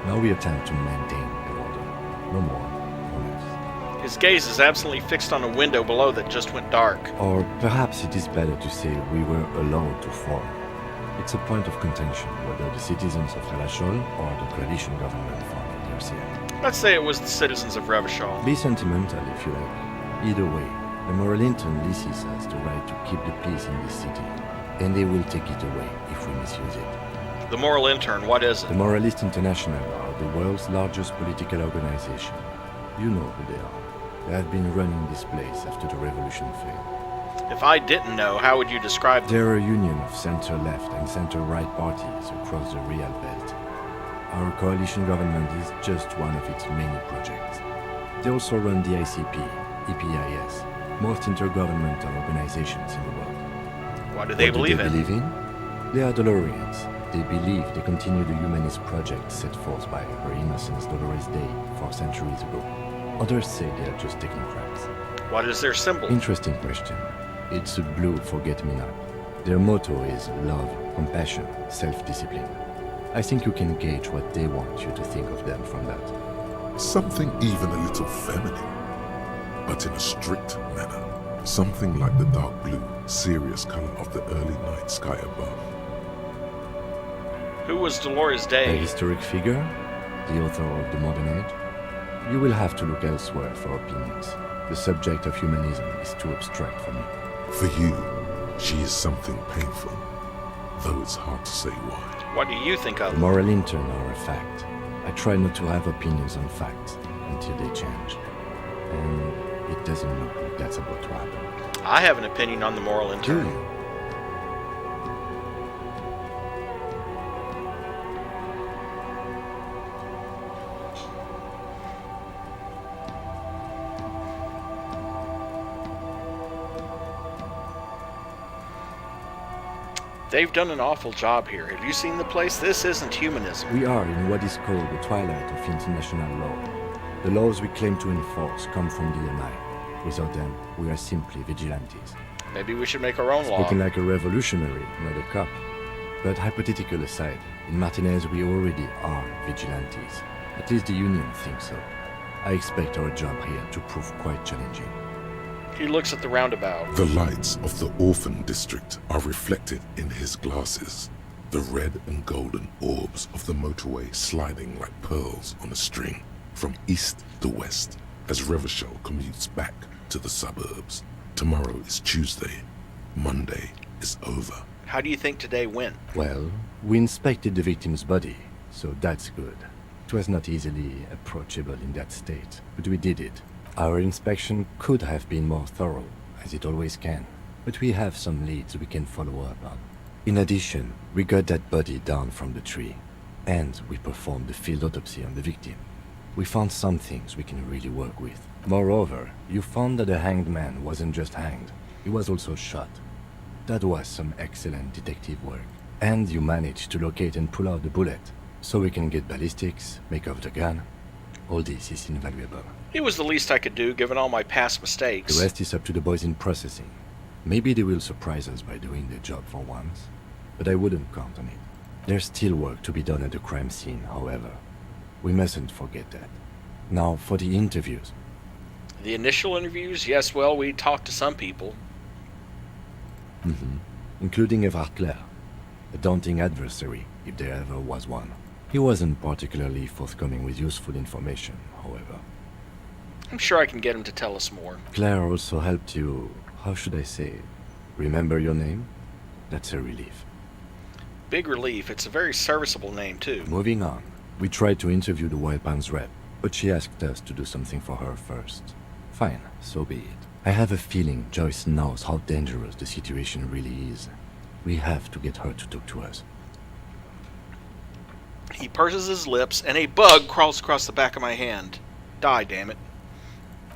Now we attempt to maintain the order. No more, no less. His gaze is absently fixed on a window below that just went dark. Or perhaps it is better to say we were allowed to form. It's a point of contention whether the citizens of Revachol or the coalition government formed the RCM. Let's say it was the citizens of Revachol. Be sentimental if you like. Either way, the moral intern leases us the right to keep the peace in this city, and they will take it away if we misuse it. The moral intern, what is it? The Moralist International are the world's largest political organization. You know who they are. They have been running this place after the revolution failed. If I didn't know, how would you describe them? They're a union of center-left and center-right parties across the Real Belt. Our coalition government is just one of its many projects. They also run the ICP, EPIS, most intergovernmental organizations in the world. What do they believe in? They are Dolorians. They believe they continue the humanist project set forth by Her Innocence Dolores Day 4 centuries ago. Others say they are just technocrats. What is their symbol? Interesting question. It's a blue forget-me-not. Their motto is love, compassion, self-discipline. I think you can gauge what they want you to think of them from that. Something even a little feminine, but in a strict manner. something like the dark blue, serious color of the early night sky above. Who was Dolores A Day? historic figure? The author of the modern age? You will have to look elsewhere for opinions. The subject of humanism is too abstract for me. For you, she is something painful, though it's hard to say why. What do you think of The them? moral intern are a fact. I try not to have opinions on facts until they change. And it doesn't look like that's about to happen. I have an opinion on the moral Do intern. you? They've done an awful job here. Have you seen the place? This isn't humanism. We are in what is called the twilight of international law. The laws we claim to enforce come from the MI. Without them, we are simply vigilantes. Maybe we should make our own law. Spoken like a revolutionary, not a cop. But hypothetical aside, in Martinez we already are vigilantes. At least the Union thinks so. I expect our job here to prove quite challenging. He looks at the roundabout. The lights of the orphan district are reflected in his glasses, the red and golden orbs of the motorway sliding like pearls on a string from east to west as Revachol commutes back to the suburbs. Tomorrow is Tuesday. Monday is over. How do you think today went? Well, we inspected the victim's body, so that's good. It was not easily approachable in that state, but we did it. Our inspection could have been more thorough, as it always can, but we have some leads we can follow up on. In addition, we got that body down from the tree, and we performed the field autopsy on the victim. We found some things we can really work with. Moreover, you found that the hanged man wasn't just hanged, he was also shot. That was some excellent detective work. And you managed to locate and pull out the bullet, so we can get ballistics, make off the gun. All this is invaluable. It was the least I could do, given all my past mistakes. The rest is up to the boys in processing. Maybe they will surprise us by doing their job for once, but I wouldn't count on it. There's still work to be done at the crime scene, however. We mustn't forget that. Now, for the interviews. The initial interviews? Yes, well, we talked to some people. Including Evrard Clare, a daunting adversary, if there ever was one. He wasn't particularly forthcoming with useful information, however. I'm sure I can get him to tell us more. Claire also helped you, how should I say, remember your name? That's a relief. Big relief. It's a very serviceable name, too. Moving on. We tried to interview the Wild Pines rep, but she asked us to do something for her first. Fine, so be it. I have a feeling Joyce knows how dangerous the situation really is. We have to get her to talk to us. He purses his lips, and a bug crawls across the back of my hand. Die, damn it.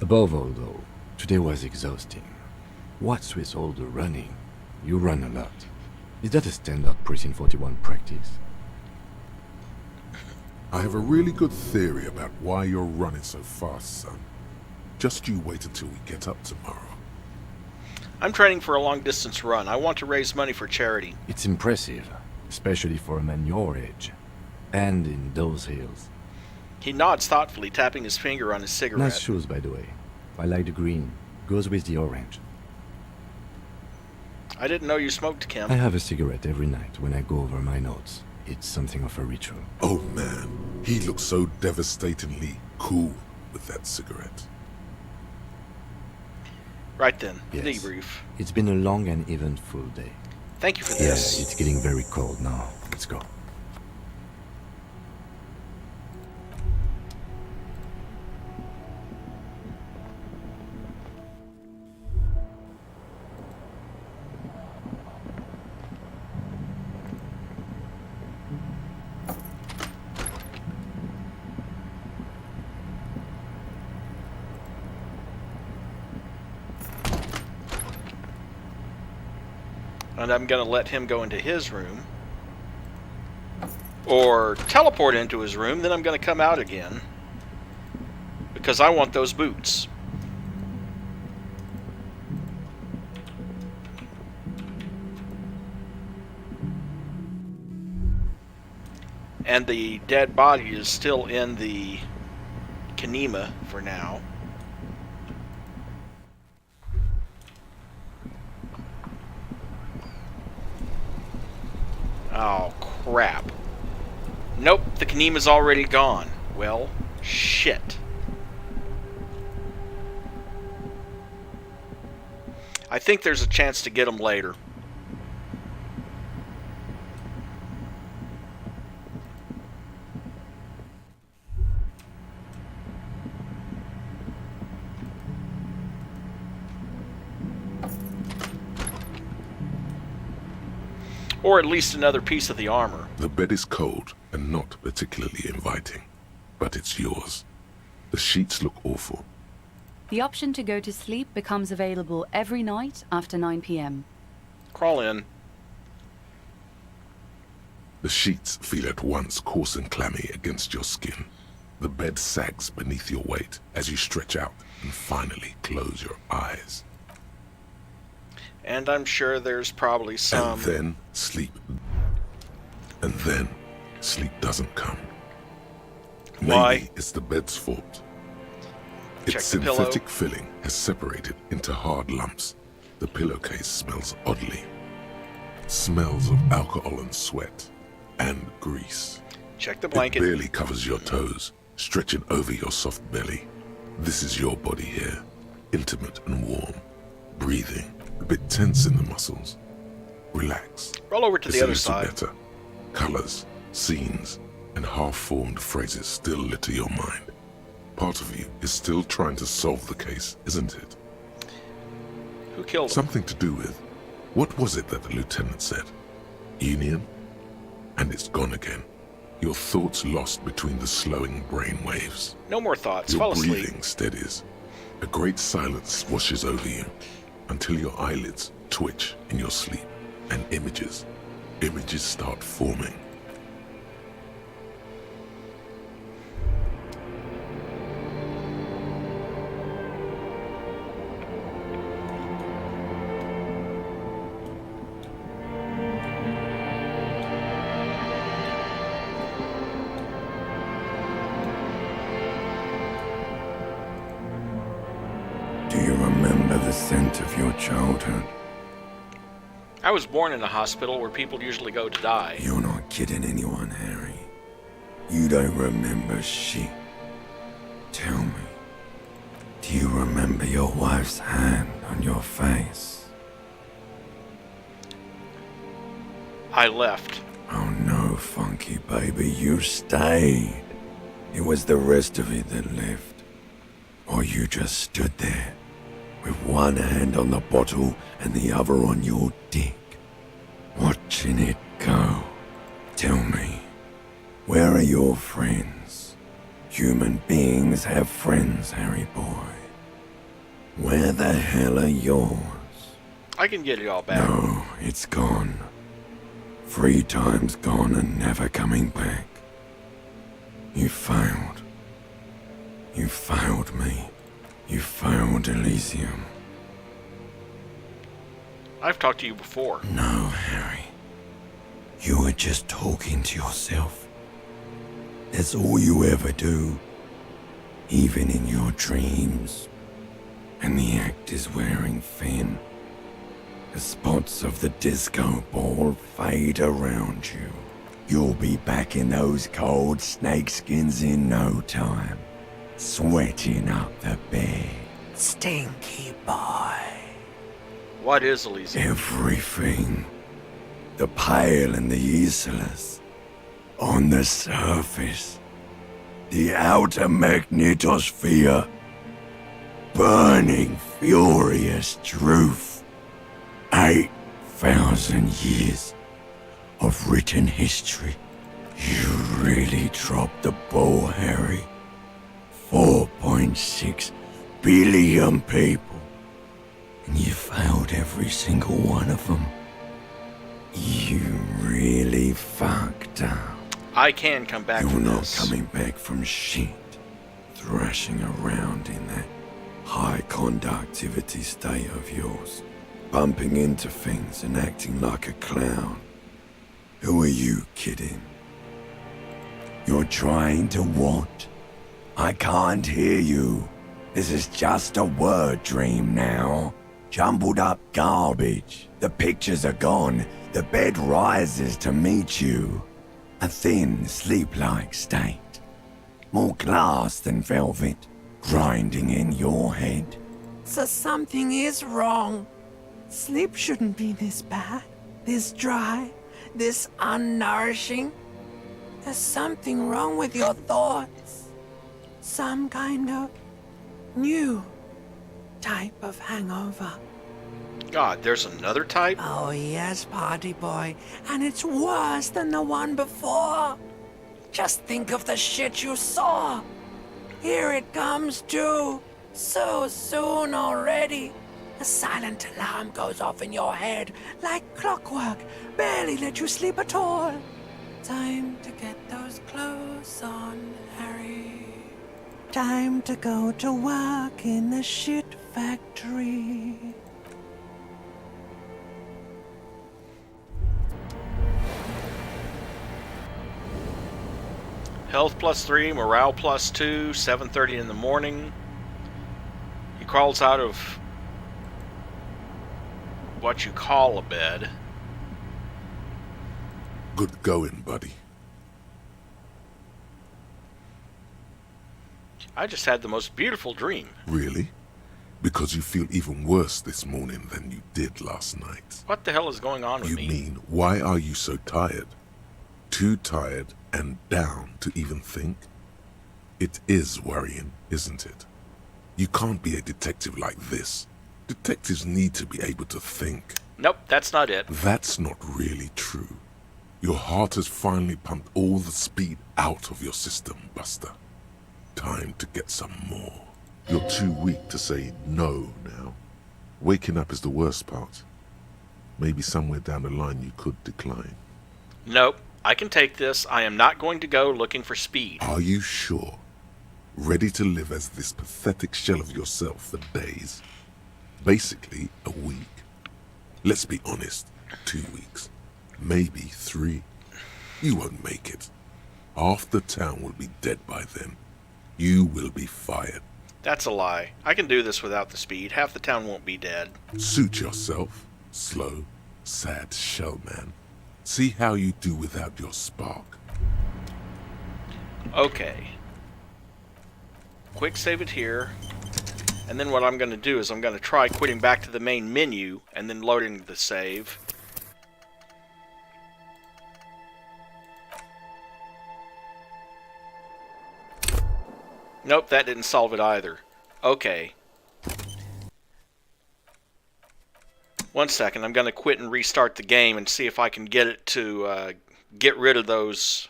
Above all, though, today was exhausting. What's with all the running? You run a lot. Is that a standard Precinct 41 practice? I have a really good theory about why you're running so fast, son. Just you wait until we get up tomorrow. I'm training for a long-distance run. I want to raise money for charity. It's impressive, especially for a man your age. And in those hills. He nods thoughtfully, tapping his finger on his cigarette. Nice shoes, by the way. I like the green. Goes with the orange. I didn't know you smoked, Kim. I have a cigarette every night when I go over my notes. It's something of a ritual. Oh man, he looks so devastatingly cool with that cigarette. Right then, Yes. debrief. It's been a long and eventful day. Thank you for this. Yeah, it's getting very cold now. Let's go. And I'm going to let him go into his room. Or teleport into his room, then I'm going to come out again. Because I want those boots. And the dead body is still in the Kanema for now. Oh, crap. Nope, the Kanema's already gone. Well, shit. I think there's a chance to get him later. Or at least another piece of the armor. The bed is cold and not particularly inviting, but it's yours. The sheets look awful. The option to go to sleep becomes available every night after 9 p.m. Crawl in. The sheets feel at once coarse and clammy against your skin. The bed sags beneath your weight as you stretch out and finally close your eyes. And I'm sure there's probably some... And then sleep. And then sleep doesn't come. Why? Maybe it's the bed's fault. Check Its the pillow. synthetic filling has separated into hard lumps. The pillowcase smells oddly. Smells of alcohol and sweat and grease. Check the blanket. It barely covers your toes, stretching over your soft belly. This is your body here, intimate and warm, breathing, a bit tense in the muscles. Relax. Roll over to the other side. Better. Colors, scenes, and half-formed phrases still litter your mind. Part of you is still trying to solve the case, isn't it? Who killed him? Something to do with... What was it that the lieutenant said? Union? And it's gone again. Your thoughts lost between the slowing brain waves. No more thoughts. Your Fall asleep. breathing steadies. A great silence washes over you until your eyelids twitch in your sleep and images start forming. Do you remember the scent of your childhood? I was born in a hospital where people usually go to die. You're not kidding anyone, Harry. You don't remember shit. Tell me, do you remember your wife's hand on your face? I left. Oh no, Funky baby, you stayed. It was the rest of it that left. Or you just stood there, with one hand on the bottle and the other on your dick, watching it go. Tell me, where are your friends? Human beings have friends, Harry boy. Where the hell are yours? I can get it all back. No, it's gone. 3 times gone and never coming back. You failed. You failed me. You failed Elysium. I've talked to you before. No, Harry. You were just talking to yourself. That's all you ever do. Even in your dreams. And the act is wearing thin. The spots of the disco ball fade around you. You'll be back in those cold snakeskins in no time. Sweating up the bed. Stinky boy. What is Elysium? Everything. The pale and the useless. On the surface. The outer magnetosphere. Burning, furious truth. 8,000 years of written history. You really dropped the ball, Harry. 4.6 billion people. And you failed every single one of them. You really fucked up. I can come back You're from not this. coming back from shit. Thrashing around in that high conductivity state of yours. Bumping into things and acting like a clown. Who are you kidding? You're trying to what? I can't hear you. This is just a word dream now. Jumbled up garbage. The pictures are gone. The bed rises to meet you. A thin, sleep-like state. More glass than velvet, grinding in your head. So something is wrong. Sleep shouldn't be this bad, this dry, this unnourishing. There's something wrong with your thoughts. Some kind of new type of hangover. God, there's another type? Oh yes, party boy. And it's worse than the one before. Just think of the shit you saw. Here it comes too. So soon already. A silent alarm goes off in your head like clockwork. Barely let you sleep at all. Time to get those clothes on, Harry. Time to go to work in the shit factory. Health +3, morale +2, 7:30 in the morning. He crawls out of what you call a bed. Good going, buddy. I just had the most beautiful dream. Really? Because you feel even worse this morning than you did last night. What the hell is going on with me? You mean, why are you so tired? Too tired and down to even think? It is worrying, isn't it? You can't be a detective like this. Detectives need to be able to think. Nope, that's not it. That's not really true. Your heart has finally pumped all the speed out of your system, Buster. Time to get some more. You're too weak to say no now. Waking up is the worst part. Maybe somewhere down the line you could decline. Nope, I can take this. I am not going to go looking for speed. Are you sure? Ready to live as this pathetic shell of yourself for days? Basically, a week. Let's be honest, 2 weeks. Maybe 3. You won't make it. Half the town will be dead by then. You will be fired. That's a lie. I can do this without the speed. Half the town won't be dead. Suit yourself, slow, sad shell man. See how you do without your spark. Okay. Quick save it here. And then what I'm going to do is I'm going to try quitting back to the main menu and then loading the save. Nope, that didn't solve it either. Okay. 1 second, I'm going to quit and restart the game and see if I can get it to get rid of those.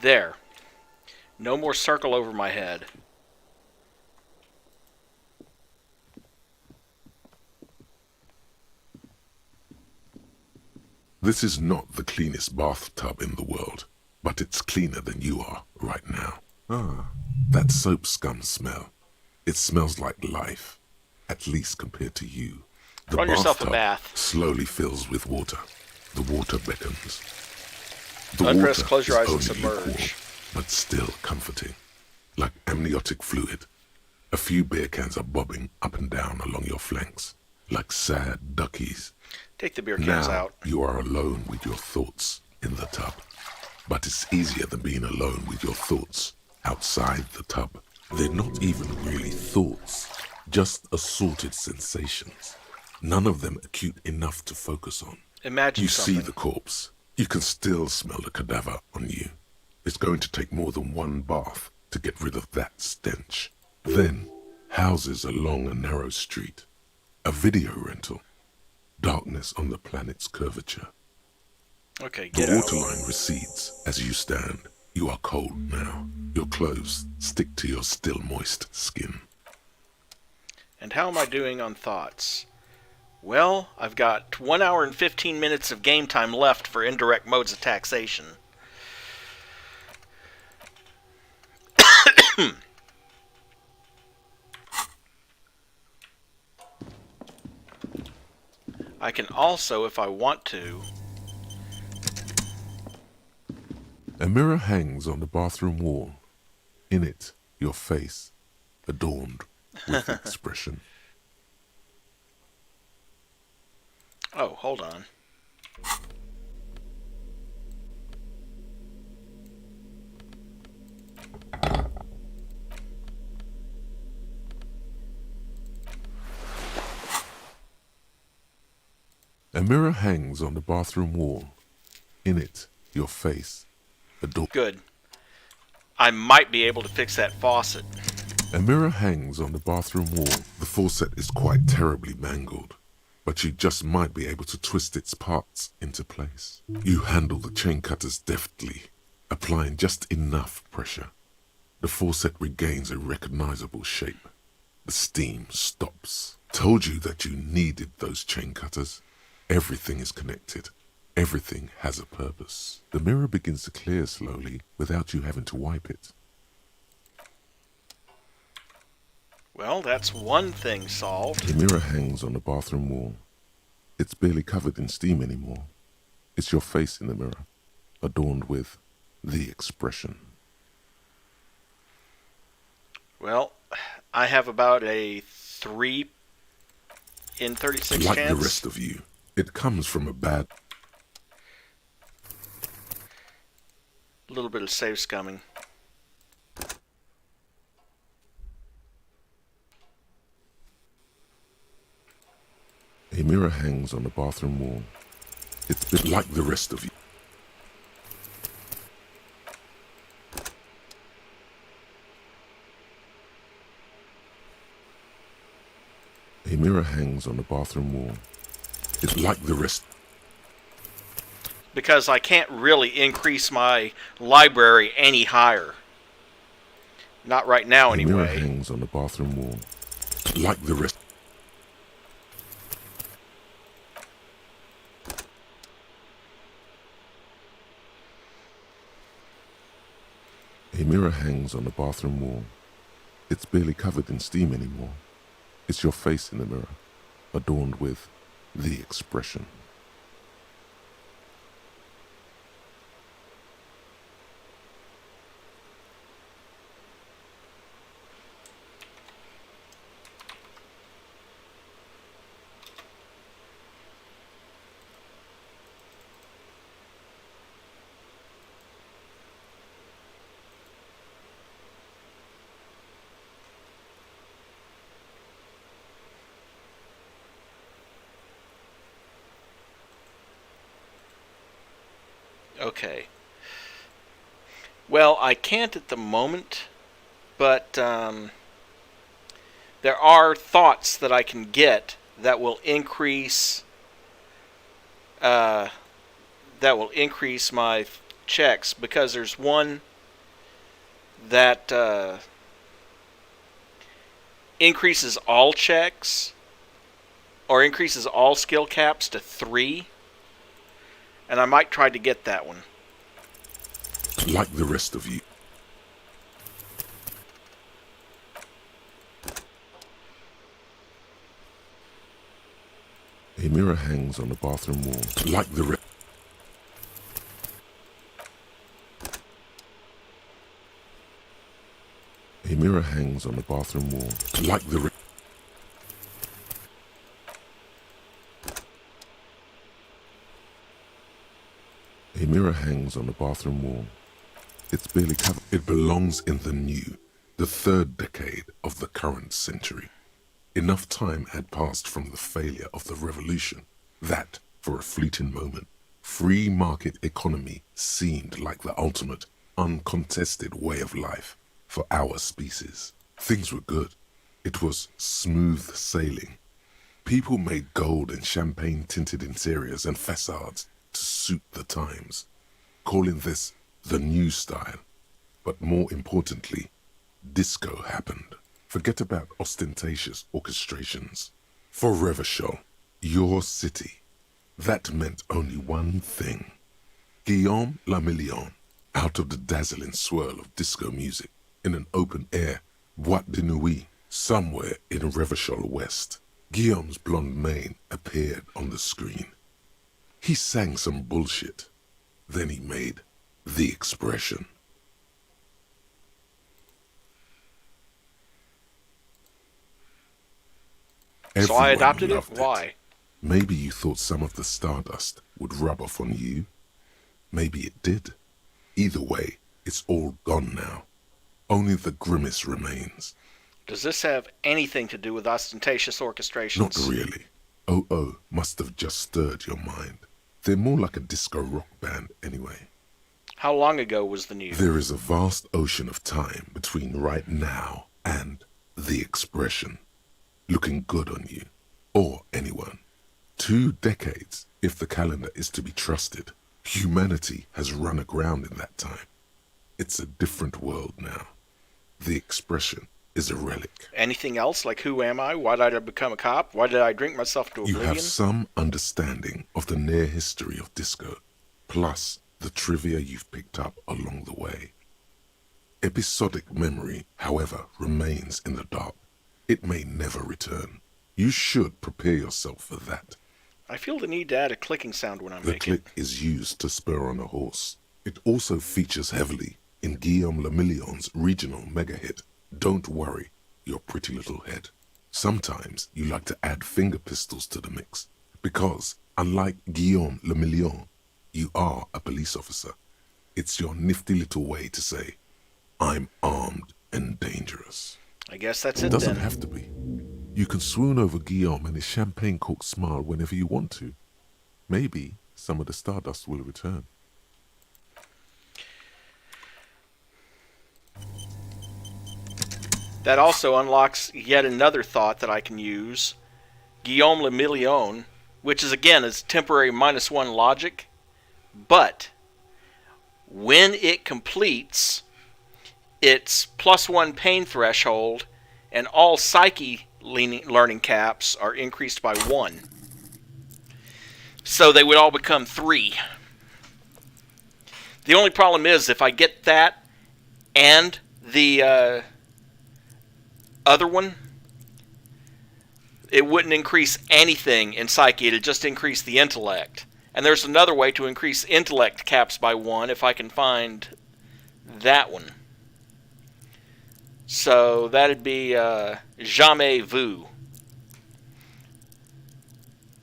There. No more circle over my head. This is not the cleanest bathtub in the world, but it's cleaner than you are right now. Ah, that soap scum smell. It smells like life, at least compared to you. The Run yourself a bathtub bath. slowly fills with water. The water beckons. The Undress, water close your eyes, is and only lukewarm, submerge. but still comforting, like amniotic fluid. A few beer cans are bobbing up and down along your flanks, like sad duckies. Take the beer cans Now out. you are alone with your thoughts in the tub. But it's easier than being alone with your thoughts outside the tub. They're not even really thoughts, just assorted sensations. None of them acute enough to focus on. Imagine you something. see the corpse. You can still smell the cadaver on you. It's going to take more than one bath to get rid of that stench. Then, houses along a narrow street. A video rental. Darkness on the planet's curvature. Okay, The get out. waterline recedes as you stand. You are cold now. Your clothes stick to your still moist skin. And how am I doing on thoughts? Well, I've got 1 hour and 15 minutes of game time left for indirect modes of taxation. I can also, if I want to... A mirror hangs on the bathroom wall. In it, your face, adorned with expression. Oh, hold on. A mirror hangs on the bathroom wall. In it, your face, adorned. Good. I might be able to fix that faucet. A mirror hangs on the bathroom wall. The faucet is quite terribly mangled, but you just might be able to twist its parts into place. You handle the chain cutters deftly, applying just enough pressure. The faucet regains a recognizable shape. The steam stops. Told you that you needed those chain cutters. Everything is connected. Everything has a purpose. The mirror begins to clear slowly without you having to wipe it. Well, that's one thing solved. The mirror hangs on the bathroom wall. It's barely covered in steam anymore. It's your face in the mirror, adorned with the expression. Well, I have about a 3 in 36 Like chance. the rest of you, it comes from a bad... A little bit of save scumming. A mirror hangs on the bathroom wall. It's been like the rest of you. A mirror hangs on the bathroom wall. It's like the rest. Because I can't really increase my library any higher. Not right now, A mirror anyway. hangs on the bathroom wall. Like the rest. A mirror hangs on the bathroom wall. It's barely covered in steam anymore. It's your face in the mirror, adorned with the expression. Okay. Well, I can't at the moment, but there are thoughts that I can get that will increase my checks, because there's one that increases all checks or increases all skill caps to 3. And I might try to get that one. Like the rest of you. A mirror hangs on the bathroom wall. Like the rest. A mirror hangs on the bathroom wall. Like the rest. A mirror hangs on the bathroom wall. It's barely covered. It belongs in the new, the 3rd decade of the current century. Enough time had passed from the failure of the revolution that, for a fleeting moment, free market economy seemed like the ultimate, uncontested way of life for our species. Things were good. It was smooth sailing. People made gold and champagne-tinted interiors and facades to suit the times, calling this the new style. But more importantly, disco happened. Forget about ostentatious orchestrations. For Revachol, your city, that meant only one thing. Guillaume Lamillion, out of the dazzling swirl of disco music, in an open-air boîte de nuit somewhere in Revachol West, Guillaume's blonde mane appeared on the screen. He sang some bullshit. Then he made the expression. So I Everyone adopted it? loved Why? Maybe you thought some of the stardust would rub off on you. Maybe it did. Either way, it's all gone now. Only the grimace remains. Does this have anything to do with ostentatious orchestrations? Not really. Oh must have just stirred your mind. They're more like a disco rock band anyway. How long ago was the news? There is a vast ocean of time between right now and the expression. Looking good on you, or anyone. 2 decades, if the calendar is to be trusted. Humanity has run aground in that time. It's a different world now. The expression is a relic. Anything else? Like, who am I? Why did I become a cop? Why did I drink myself to You oblivion? have some understanding of the near history of disco, plus the trivia you've picked up along the way. Episodic memory, however, remains in the dark. It may never return. You should prepare yourself for that. I feel the need to add a clicking sound when I The make click is used to spur on a horse. It also features heavily in Guillaume Lamillion's regional mega hit, Don't Worry, Your Pretty Little Head. Sometimes you like to add finger pistols to the mix, because, unlike Guillaume Lamillion, you are a police officer. It's your nifty little way to say, I'm armed and dangerous. I guess that's It it doesn't then. have to be. You can swoon over Guillaume and his champagne-corked smile whenever you want to. Maybe some of the stardust will return. That also unlocks yet another thought that I can use. Guillaume Le Million, which is again is temporary -1 logic, but when it completes its +1 pain threshold, and all psyche learning caps are increased by 1. So they would all become 3. The only problem is if I get that and the other one, it wouldn't increase anything in psyche. It'd just increase the intellect. And there's another way to increase intellect caps by 1 if I can find that one. So that'd be Jamais Vu,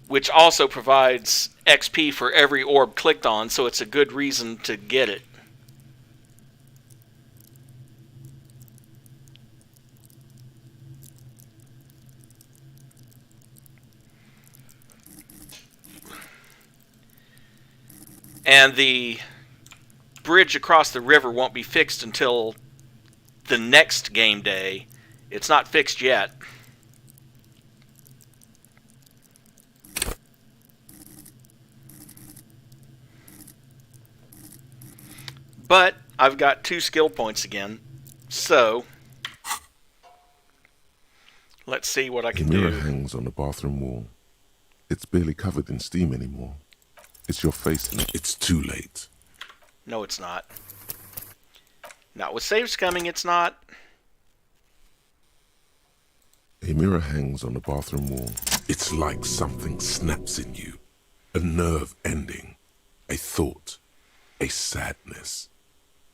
which also provides XP for every orb clicked on, so it's a good reason to get it. And the bridge across the river won't be fixed until the next game day. It's not fixed yet. But I've got 2 skill points again. So let's see what I can The mirror do. hangs on the bathroom wall. It's barely covered in steam anymore. It's your face in it. It's too late. No, it's not. Not with saves coming, it's not. A mirror hangs on the bathroom wall. It's like something snaps in you. A nerve ending. A thought. A sadness.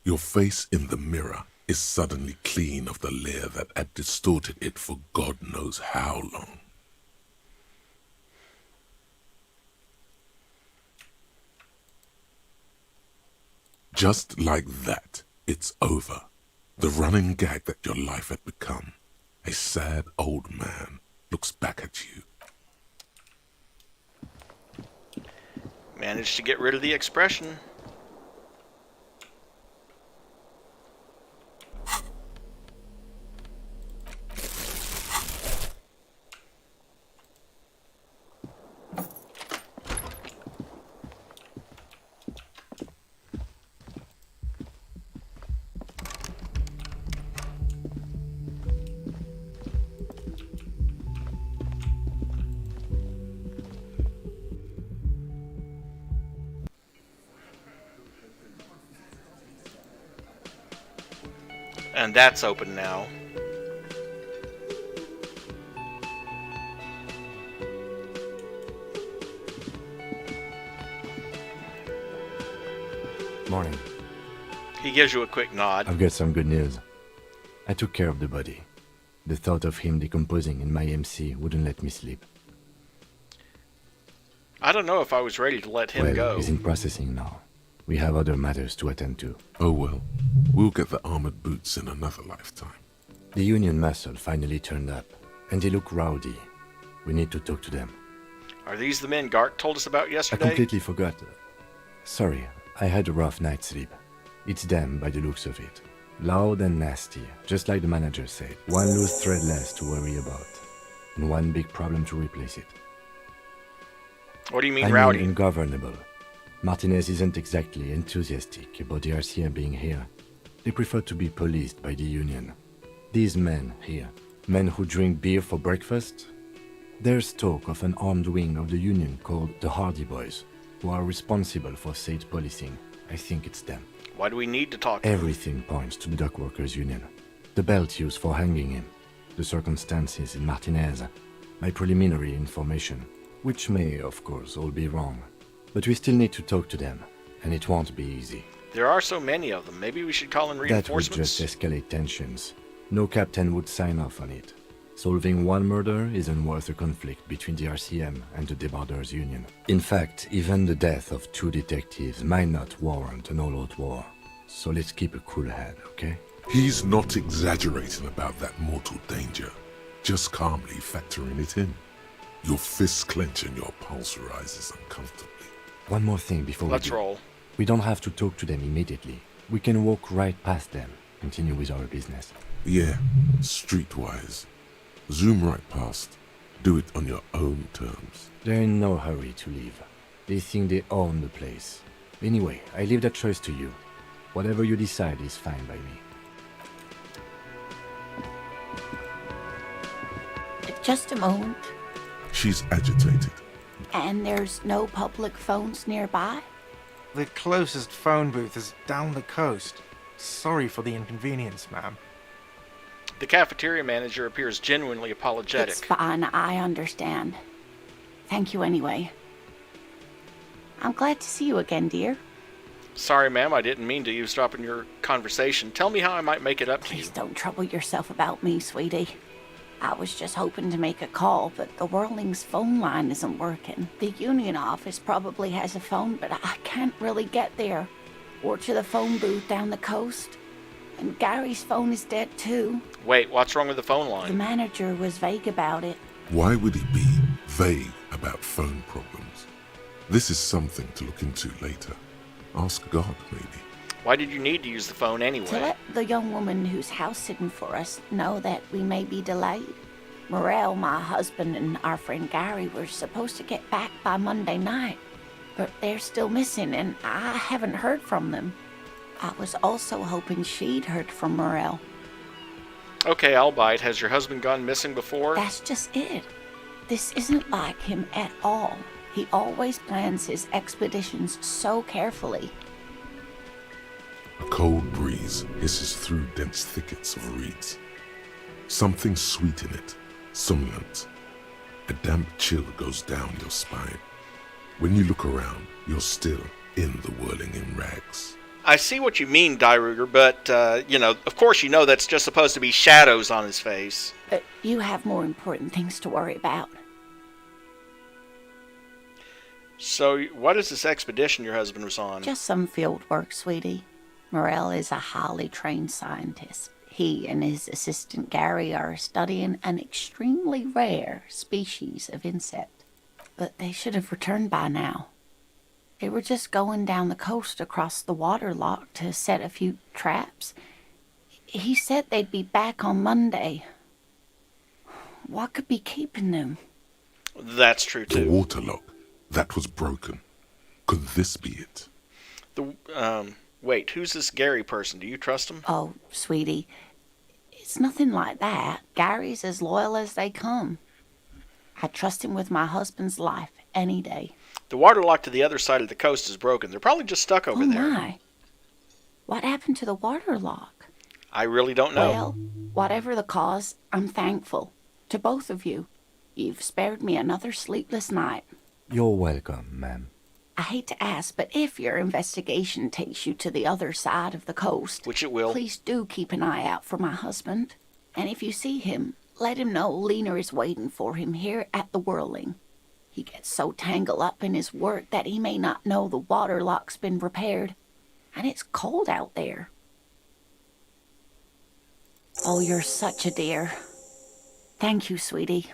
Your face in the mirror is suddenly clean of the layer that had distorted it for God knows how long. Just like that, it's over. The running gag that your life had become. A sad old man looks back at you. Managed to get rid of the expression. And that's open now. Morning. He gives you a quick nod. I've got some good news. I took care of the body. The thought of him decomposing in my MC wouldn't let me sleep. I don't know if I was ready to let him go. He's in processing now. We have other matters to attend to. Oh well, we'll get the armored boots in another lifetime. The Union muscle finally turned up, and they look rowdy. We need to talk to them. Are these the men Gark told us about I yesterday? completely forgot. Sorry, I had a rough night's sleep. It's them by the looks of it. Loud and nasty, just like the manager said. One loose thread less to worry about, and one big problem to replace it. What do you mean I rowdy? mean ungovernable. Martinez isn't exactly enthusiastic about the RCM being here. They prefer to be policed by the Union. These men here, men who drink beer for breakfast, there's talk of an armed wing of the Union called the Hardy Boys, who are responsible for state policing. I think it's them. Why do we need to talk to them? Everything points to the Dockworkers Union. The belt used for hanging him, the circumstances in Martinez, my preliminary information, which may, of course, all be wrong. But we still need to talk to them, and it won't be easy. There are so many of them. Maybe we should call in That would reinforcements? just escalate tensions. No captain would sign off on it. Solving one murder isn't worth a conflict between the RCM and the Debarders Union. In fact, even the death of 2 detectives might not warrant an all-out war. So let's keep a cool head, okay? He's not exaggerating about that mortal danger, just calmly factoring it in. Your fists clench and your pulse rises uncomfortably. One more thing before Let's we do. roll. We don't have to talk to them immediately. We can walk right past them, continue with our business. Yeah, streetwise. Zoom right past. Do it on your own terms. They're in no hurry to leave. They think they own the place. Anyway, I leave that choice to you. Whatever you decide is fine by me. Just a moment. She's agitated. And there's no public phones nearby? The closest phone booth is down the coast. Sorry for the inconvenience, ma'am. The cafeteria manager appears genuinely apologetic. It's fine, I understand. Thank you anyway. I'm glad to see you again, dear. Sorry, ma'am, I didn't mean to eavesdrop in your conversation. Tell me how I might make it up to you. Please don't trouble yourself about me, sweetie. I was just hoping to make a call, but the Whirling's phone line isn't working. The Union office probably has a phone, but I can't really get there. Or to the phone booth down the coast. And Gary's phone is dead too. Wait, what's wrong with the phone The line? manager was vague about it. Why would he be vague about phone problems? This is something to look into later. Ask God, maybe. Why did you need to use the phone To anyway? let the young woman who's house sitting for us know that we may be delayed. Morel, my husband, and our friend Gary were supposed to get back by Monday night, but they're still missing, and I haven't heard from them. I was also hoping she'd heard from Morel. Okay, I'll bite. Has your husband gone missing before? That's just it. This isn't like him at all. He always plans his expeditions so carefully. A cold breeze hisses through dense thickets of reeds. Something sweet in it, somnolent. A damp chill goes down your spine. When you look around, you're still in the whirling in rags. I see what you mean, Dyruger, but, of course you know that's just supposed to be shadows on his face. But you have more important things to worry about. So, what is this expedition your husband was on? Just some field work, sweetie. Morel is a highly trained scientist. He and his assistant Gary are studying an extremely rare species of insect. But they should have returned by now. They were just going down the coast across the water lock to set a few traps. He said they'd be back on Monday. What could be keeping them? That's true, too. The water lock. That was broken. Could this be it? Wait, who's this Gary person? Do you trust him? Oh, sweetie, it's nothing like that. Gary's as loyal as they come. I trust him with my husband's life any day. The water lock to the other side of the coast is broken. They're probably just stuck over there. Oh my. What happened to the water lock? I really don't know. Well, whatever the cause, I'm thankful. To both of you. You've spared me another sleepless night. You're welcome, ma'am. I hate to ask, but if your investigation takes you to the other side of the coast, which it will, please do keep an eye out for my husband. And if you see him, let him know Lena is waiting for him here at the Whirling. He gets so tangled up in his work that he may not know the water lock's been repaired. And it's cold out there. Oh, you're such a dear. Thank you, sweetie.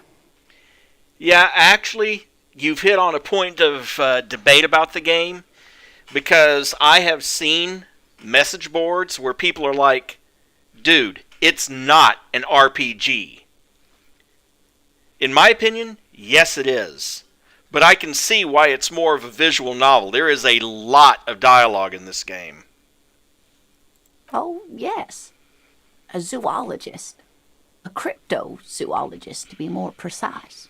Yeah, actually, you've hit on a point of debate about the game, because I have seen message boards where people are like, dude, it's not an RPG. In my opinion, yes it is. But I can see why it's more of a visual novel. There is a lot of dialogue in this game. Oh, yes. A zoologist. A cryptozoologist, to be more precise.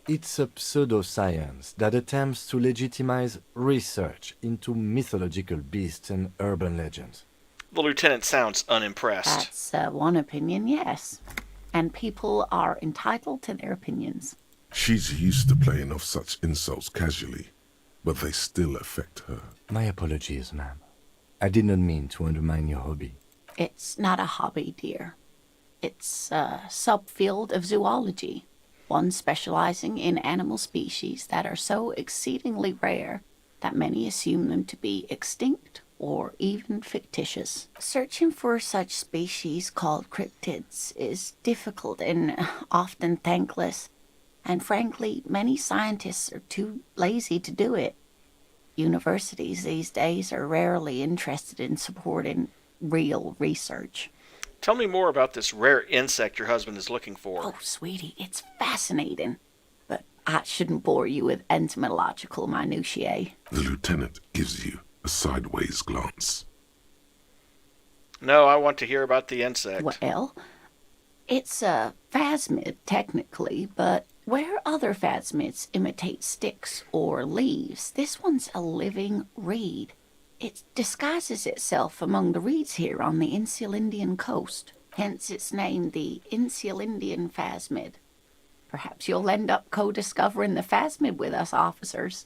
It's a pseudoscience that attempts to legitimize research into mythological beasts and urban legends. The lieutenant sounds unimpressed. That's one opinion, yes. And people are entitled to their opinions. She's used to playing off such insults casually, but they still affect her. My apologies, ma'am. I did not mean to undermine your hobby. It's not a hobby, dear. It's a subfield of zoology, one specializing in animal species that are so exceedingly rare that many assume them to be extinct or even fictitious. Searching for such species called cryptids is difficult and often thankless, and frankly, many scientists are too lazy to do it. Universities these days are rarely interested in supporting real research. Tell me more about this rare insect your husband is looking for. Oh, sweetie, it's fascinating. But I shouldn't bore you with entomological minutiae. The lieutenant gives you a sideways glance. No, I want to hear about the insect. Well, it's a phasmid, technically, but where other phasmids imitate sticks or leaves, this one's a living reed. It disguises itself among the reeds here on the Insulindian coast. Hence its name, the Insulindian phasmid. Perhaps you'll end up co-discovering the phasmid with us, officers.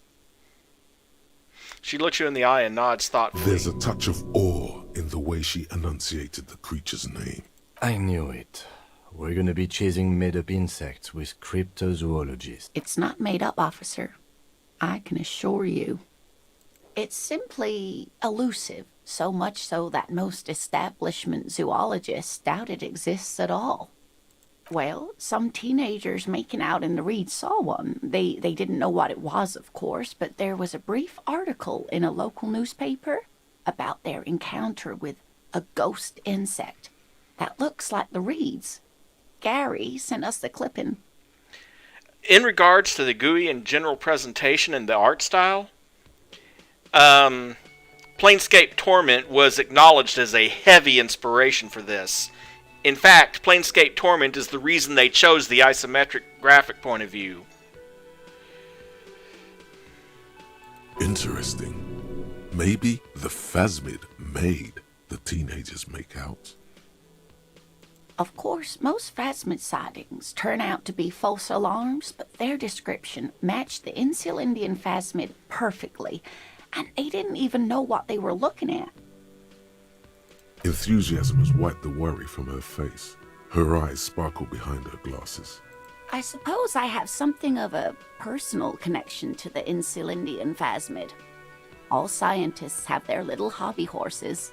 She looks you in the eye and nods thoughtfully. There's a touch of awe in the way she enunciated the creature's name. I knew it. We're gonna be chasing made-up insects with cryptozoologists. It's not made up, officer. I can assure you. It's simply elusive, so much so that most establishment zoologists doubt it exists at all. Well, some teenagers making out in the reeds saw one. They didn't know what it was, of course, but there was a brief article in a local newspaper about their encounter with a ghost insect that looks like the reeds. Gary sent us the clipping. In regards to the GUI and general presentation and the art style, Planescape Torment was acknowledged as a heavy inspiration for this. In fact, Planescape Torment is the reason they chose the isometric graphic point of view. Interesting. Maybe the phasmid made the teenagers make out. Of course, most phasmid sightings turn out to be false alarms, but their description matched the Insulindian phasmid perfectly, and they didn't even know what they were looking at. Enthusiasm has wiped the worry from her face. Her eyes sparkle behind her glasses. I suppose I have something of a personal connection to the Insulindian phasmid. All scientists have their little hobby horses.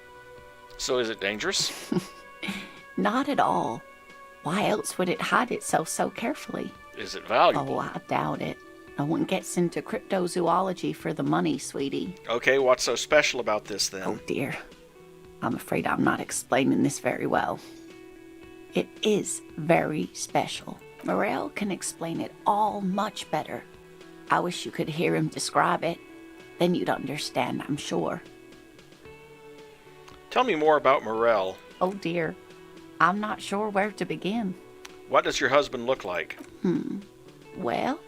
So is it dangerous? Not at all. Why else would it hide itself so carefully? Is it valuable? Oh, I doubt it. No one gets into cryptozoology for the money, sweetie. Okay, what's so special about this then? Oh dear. I'm afraid I'm not explaining this very well. It is very special. Morel can explain it all much better. I wish you could hear him describe it. Then you'd understand, I'm sure. Tell me more about Morel. Oh dear. I'm not sure where to begin. What does your husband look like? Well,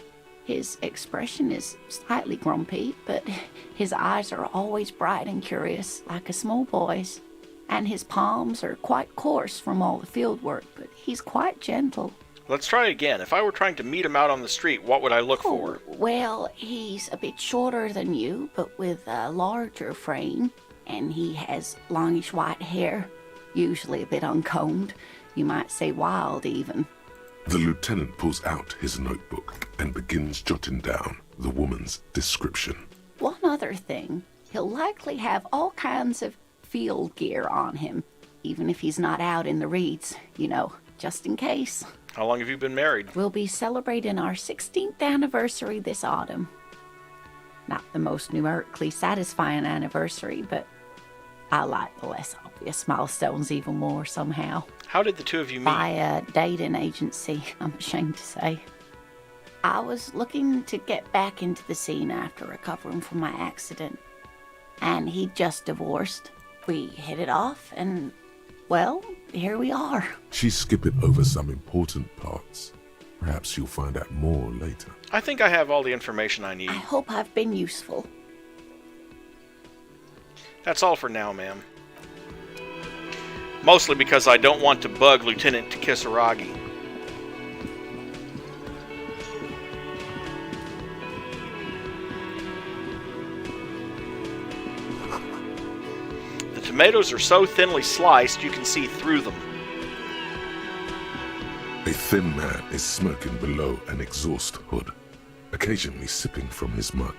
his expression is slightly grumpy, but his eyes are always bright and curious, like a small boy's. And his palms are quite coarse from all the field work, but he's quite gentle. Let's try again. If I were trying to meet him out on the street, what would I look for? Well, he's a bit shorter than you, but with a larger frame, and he has longish white hair, usually a bit uncombed. You might say wild, even. The lieutenant pulls out his notebook and begins jotting down the woman's description. One other thing, he'll likely have all kinds of field gear on him, even if he's not out in the reeds, you know, just in case. How long have you been married? We'll be celebrating our 16th anniversary this autumn. Not the most numerically satisfying anniversary, but I like the less obvious milestones even more somehow. How did the two of you meet? By a dating agency, I'm ashamed to say. I was looking to get back into the scene after recovering from my accident, and he'd just divorced. We hit it off, and, well, here we are. She's skipping over some important parts. Perhaps you'll find out more later. I think I have all the information I need. I hope I've been useful. That's all for now, ma'am. Mostly because I don't want to bug Lieutenant Kisaragi. The tomatoes are so thinly sliced you can see through them. A thin man is smoking below an exhaust hood, occasionally sipping from his mug.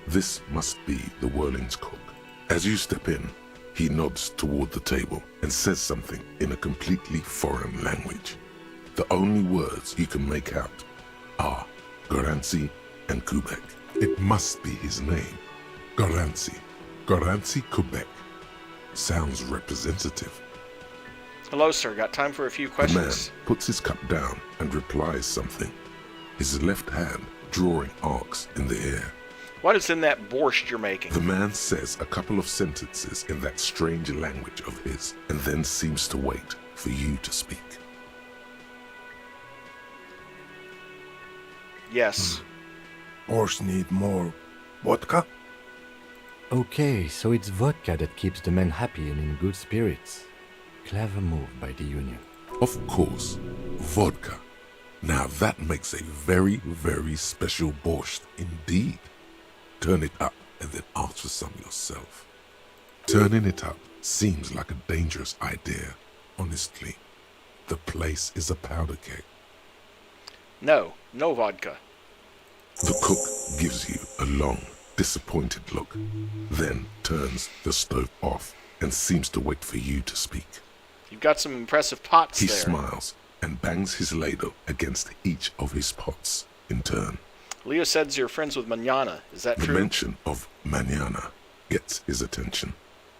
This must be the Whirling's cook. As you step in, he nods toward the table and says something in a completely foreign language. The only words you can make out are Garanzi and Quebec. It must be his name. Garanzi. Garanzi Quebec. Sounds representative. Hello, sir. Got time for a few questions? The man puts his cup down and replies something, his left hand drawing arcs in the air. What is in that borscht you're making? The man says a couple of sentences in that strange language of his, and then seems to wait for you to speak. Yes. Horse need more vodka? Okay, so it's vodka that keeps the men happy and in good spirits. Clever move by the Union. Of course, vodka. Now that makes a very, very special borscht indeed. Turn it up and then ask for some yourself. Turning it up seems like a dangerous idea, honestly. The place is a powder keg. No vodka. The cook gives you a long, disappointed look, then turns the stove off and seems to wait for you to speak. You've got some impressive pots He there. smiles and bangs his ladle against each of his pots in turn. Leo says you're friends with Manana. Is that true? The mention of Manana gets his attention.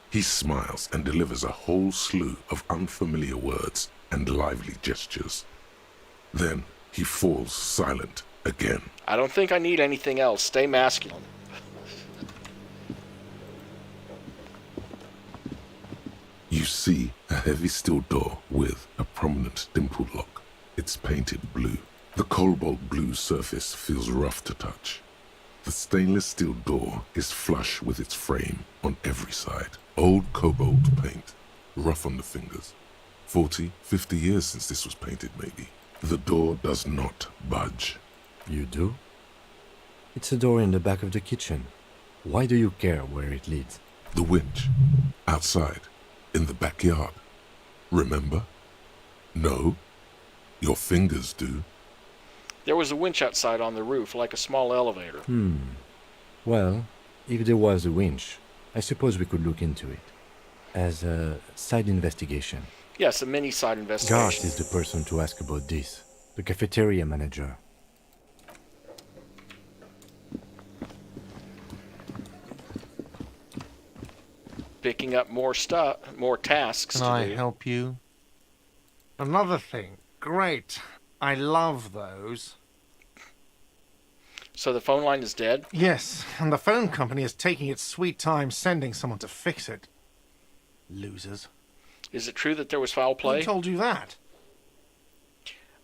He smiles and delivers a whole slew of unfamiliar words and lively gestures. Then he falls silent again. I don't think I need anything else. Stay masculine. You see a heavy steel door with a prominent dimple lock. It's painted blue. The cobalt blue surface feels rough to touch. The stainless steel door is flush with its frame on every side. Old cobalt paint, rough on the fingers. 40, 50 years since this was painted, maybe. The door does not budge. You do? It's a door in the back of the kitchen. Why do you care where it leads? The winch, outside, in the backyard. Remember? No? Your fingers do. There was a winch outside on the roof, like a small elevator. Well, if there was a winch, I suppose we could look into it. As a side investigation. Yes, a mini side investigation. Garth is the person to ask about this. The cafeteria manager. Picking up more stuff, more tasks Can to I do. help you? Another thing. Great. I love those. So the phone line is dead? Yes, and the phone company is taking its sweet time sending someone to fix it. Losers. Is it true that there was foul play? Who told you that?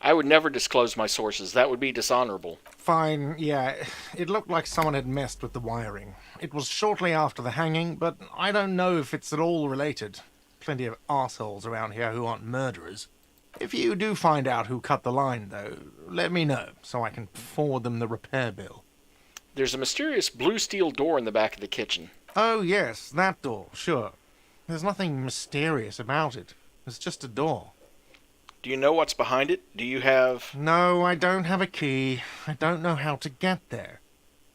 I would never disclose my sources. That would be dishonorable. Fine, yeah. It looked like someone had messed with the wiring. It was shortly after the hanging, but I don't know if it's at all related. plenty of arseholes around here who aren't murderers. If you do find out who cut the line, though, let me know, so I can forward them the repair bill. There's a mysterious blue steel door in the back of the kitchen. Oh, yes, that door, sure. There's nothing mysterious about it. It's just a door. Do you know what's behind it? Do you have... No, I don't have a key. I don't know how to get there.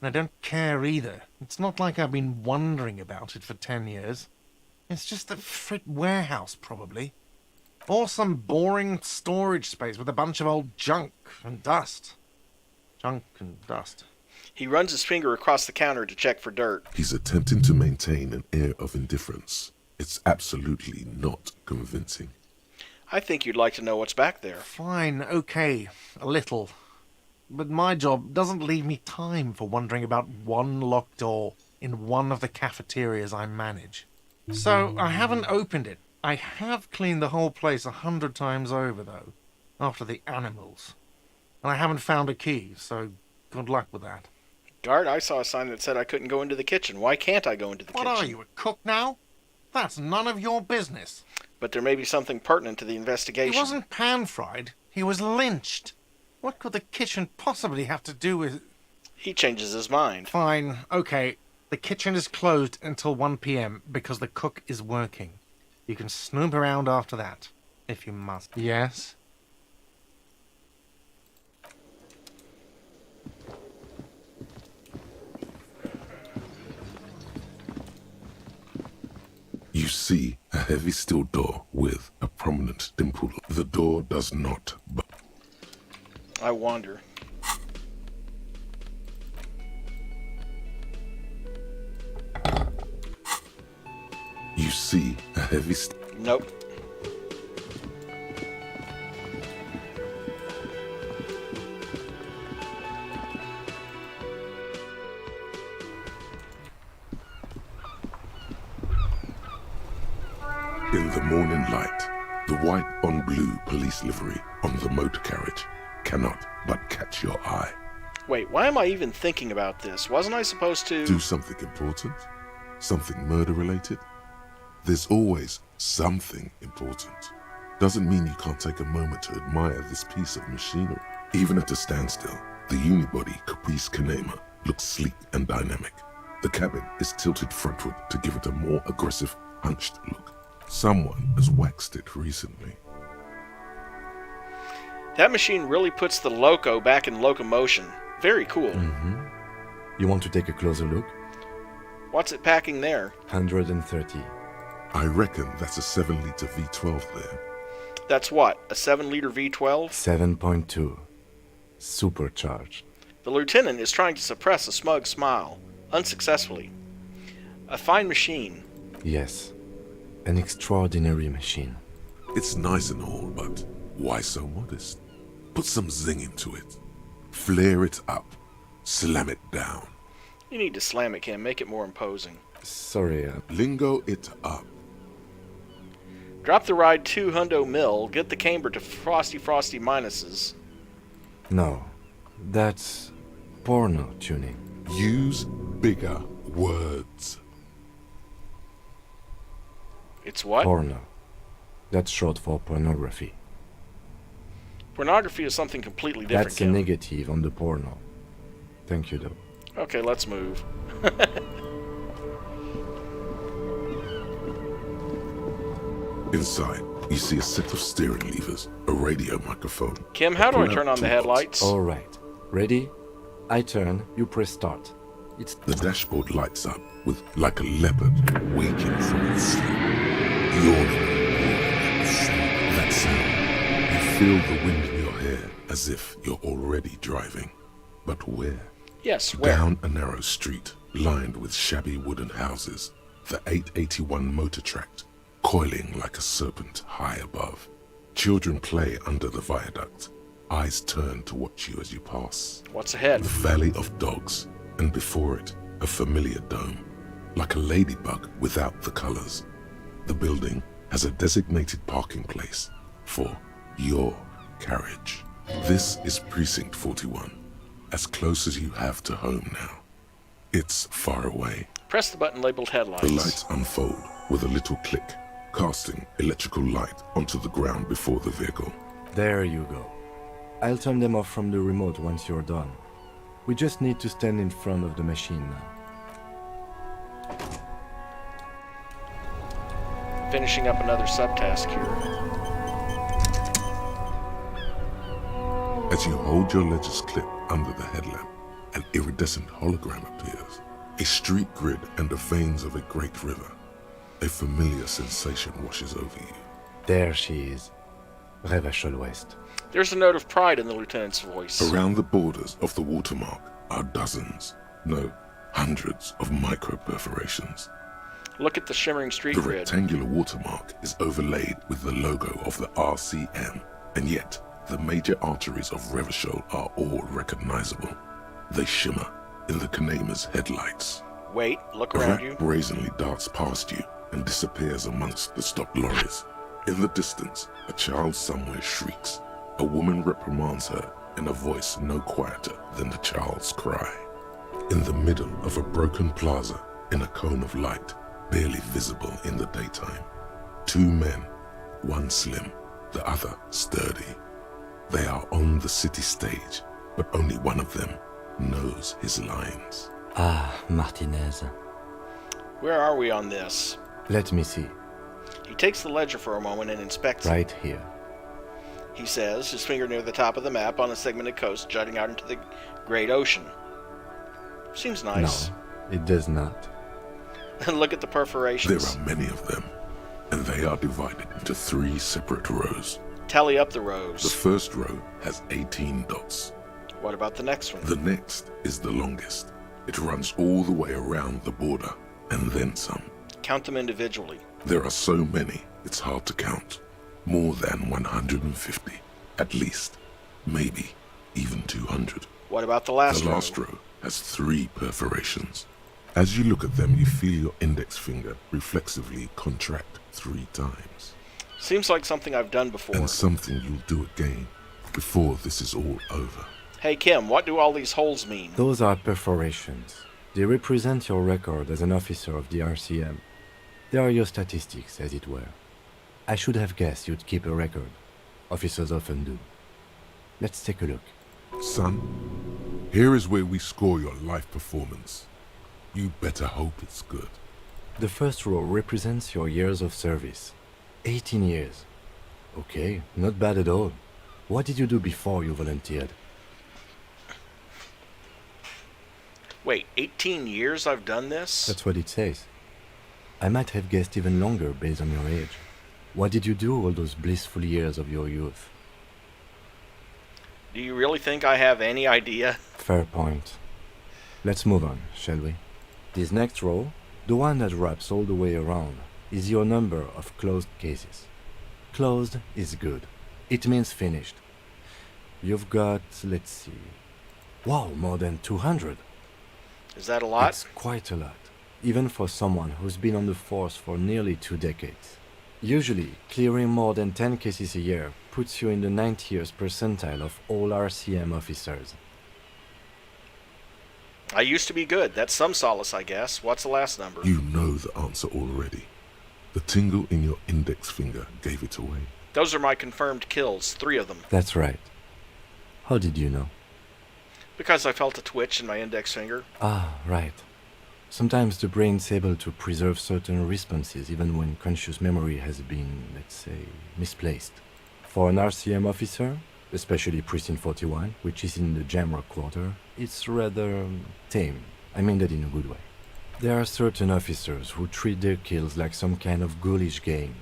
And I don't care either. It's not like I've been wondering about it for 10 years. It's just a frit warehouse, probably. Or some boring storage space with a bunch of old junk and dust. Junk and dust. He runs his finger across the counter to check for dirt. He's attempting to maintain an air of indifference. It's absolutely not convincing. I think you'd like to know what's back there. Fine, okay, a little. But my job doesn't leave me time for wondering about one locked door in one of the cafeterias I manage. So I haven't opened it. I have cleaned the whole place 100 times over, though, after the animals. And I haven't found a key, so good luck with that. Guard, I saw a sign that said I couldn't go into the kitchen. Why can't I go into the kitchen? What are you, a cook now? That's none of your business. But there may be something pertinent to the investigation. He wasn't pan-fried. He was lynched. What could the kitchen possibly have to do with... He changes his mind. Fine, okay. The kitchen is closed until 1 p.m. because the cook is working. You can snoop around after that, if you must. Yes? You see a heavy steel door with a prominent dimple. The door does not budge. I wonder. You see a heavy Nope. In the morning light, the white on blue police livery on the motor carriage cannot but catch your eye. Wait, why am I even thinking about this? Wasn't I supposed to... Do something important? Something murder-related? There's always something important. Doesn't mean you can't take a moment to admire this piece of machinery. Even at a standstill, the unibody Caprice Kanema looks sleek and dynamic. The cabin is tilted frontward to give it a more aggressive, hunched look. Someone has waxed it recently. That machine really puts the loco back in locomotion. Very cool. Mm-hmm. You want to take a closer look? What's it packing there? 130. I reckon that's a 7-liter V12 there. That's what, a 7-liter V12? 7.2. Supercharged. The lieutenant is trying to suppress a smug smile, unsuccessfully. A fine machine. Yes. An extraordinary machine. It's nice and all, but why so modest? Put some zing into it. Flare it up. Slam it down. You need to slam it, Kim. Make it more imposing. Sorry, Lingo it up. Drop the ride 2 hundo mil. Get the camber to frosty minuses. No. That's porno tuning. Use bigger words. It's what? Porno. That's short for pornography. Pornography is something completely different. That's a negative on the porno. Thank you, though. Okay, let's move. Inside, you see a set of steering levers, a radio microphone. Kim, how do I turn on the headlights? All right. Ready? I turn, you press start. The dashboard lights up with like a leopard waking from its sleep. Yawning. That sound. You feel the wind in your hair as if you're already driving. But where? Yes, where? Down a narrow street lined with shabby wooden houses. The 881 motor tract, coiling like a serpent high above. Children play under the viaduct. Eyes turn to watch you as you pass. What's ahead? The Valley of Dogs, and before it, a familiar dome, like a ladybug without the colors. The building has a designated parking place for your carriage. This is Precinct 41, as close as you have to home now. It's far away. Press the button labeled headlights. The lights unfold with a little click, casting electrical light onto the ground before the vehicle. There you go. I'll turn them off from the remote once you're done. We just need to stand in front of the machine now. Finishing up another subtask here. As you hold your ledger's clip under the headlamp, an iridescent hologram appears. A street grid and the veins of a great river. A familiar sensation washes over you. There she is. Revachol West. There's a note of pride in the lieutenant's voice. Around the borders of the watermark are dozens, no, hundreds of micro-perforations. Look at the shimmering street The grid. rectangular watermark is overlaid with the logo of the RCM, and yet the major arteries of Revachol are all recognizable. They shimmer in the Kanema's headlights. Wait, look A around rat you. brazenly darts past you and disappears amongst the stopped lorries. In the distance, a child somewhere shrieks. A woman reprimands her in a voice no quieter than the child's cry. In the middle of a broken plaza, in a cone of light, barely visible in the daytime, two men, one slim, the other sturdy. They are on the city stage, but only one of them knows his lines. Ah, Martinez. Where are we on this? Let me see. He takes the ledger for a moment and inspects Right it. here. He says, his finger near the top of the map on a segmented coast jutting out into the great ocean. Seems nice. No, it does not. Look at the perforations. There are many of them, and they are divided into 3 separate rows. Tally up the The rows. first row has 18 dots. What about the next one? The next is the longest. It runs all the way around the border, and then some. Count them individually. There are so many, it's hard to count. More than 150, at least. Maybe even 200. What about the last The row? last row has 3 perforations. As you look at them, you feel your index finger reflexively contract 3 times. Seems like something I've done before. And something you'll do again before this is all over. Hey Kim, what do all these holes mean? Those are perforations. They represent your record as an officer of the RCM. They are your statistics, as it were. I should have guessed you'd keep a record. Officers often do. Let's take a look. Son, here is where we score your life performance. You better hope it's good. The first row represents your years of service. 18 years. Okay, not bad at all. What did you do before you volunteered? Wait, 18 years I've done this? That's what it says. I might have guessed even longer based on your age. What did you do all those blissful years of your youth? Do you really think I have any idea? Fair point. Let's move on, shall we? This next row, the one that wraps all the way around, is your number of closed cases. Closed is good. It means finished. You've got, let's see... Wow, more than 200. Is that a lot? It's quite a lot, even for someone who's been on the force for nearly 2 decades. Usually, clearing more than 10 cases a year puts you in the 90th percentile of all RCM officers. I used to be good. That's some solace, I guess. What's the last number? You know the answer already. The tingle in your index finger gave it away. Those are my confirmed kills, 3 of them. That's right. How did you know? Because I felt a twitch in my index finger. Ah, right. Sometimes the brain's able to preserve certain responses even when conscious memory has been, let's say, misplaced. For an RCM officer, especially Precinct 41, which is in the Jamrock quarter, it's rather tame. I mean that in a good way. There are certain officers who treat their kills like some kind of ghoulish game.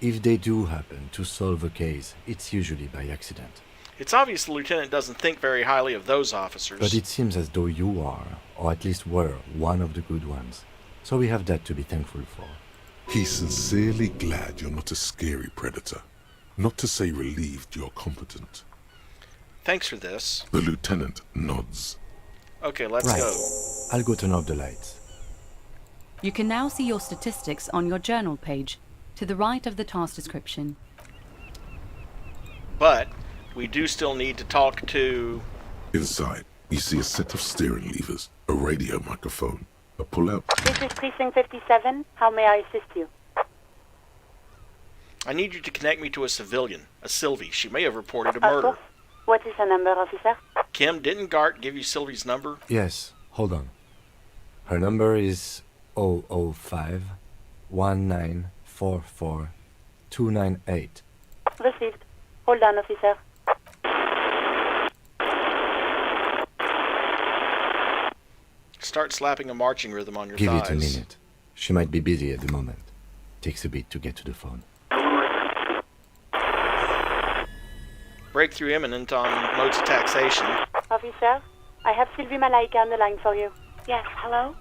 If they do happen to solve a case, it's usually by accident. It's obvious the lieutenant doesn't think very highly of those officers. But it seems as though you are, or at least were, one of the good ones. So we have that to be thankful for. He's sincerely glad you're not a scary predator. Not to say relieved you're competent. Thanks for this. The lieutenant nods. Okay, let's Right. go. I'll go turn off the lights. You can now see your statistics on your journal page, to the right of the task description. But we do still need to talk to... Inside, you see a set of steering levers, a radio microphone, a pull-out. This is Precinct 57. How may I assist you? I need you to connect me to a civilian, a Sylvie. She may have reported a murder. What is the number, officer? Kim, didn't Gart give you Sylvie's number? Yes, hold on. Her number is 005 1944 298. Received. Hold on, officer. Start slapping a marching rhythm on your Give thighs. it a minute. She might be busy at the moment. Takes a bit to get to the phone. Breakthrough imminent on modes of taxation. Officer, I have Sylvie Malaika on the line for you. Yes, hello?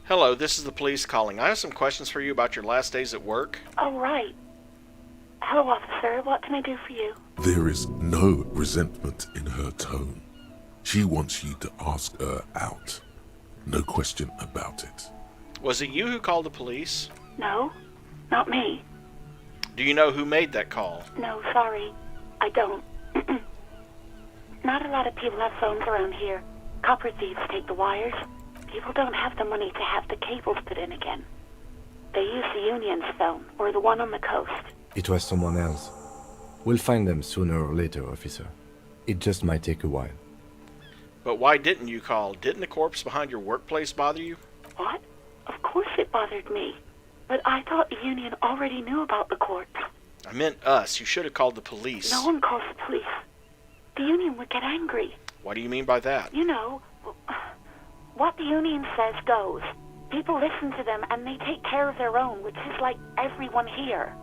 Hello, this is the police calling. I have some questions for you about your last days at work. Oh, right. Hello, officer. What can I do for you? There is no resentment in her tone. She wants you to ask her out. No question about it. Was it you who called the police? No, not me. Do you know who made that call? No, sorry. I don't. Not a lot of people have phones around here. Copper thieves take the wires. People don't have the money to have the cables put in again. They use the Union's phone, or the one on the coast. It was someone else. We'll find them sooner or later, officer. It just might take a while. But why didn't you call? Didn't the corpse behind your workplace bother you? What? Of course it bothered me. But I thought the Union already knew about the corpse. I meant us. You should have called the police. No one calls the police. The Union would get angry. What do you mean by that? You know, what the Union says goes. People listen to them and they take care of their own, which is like everyone here.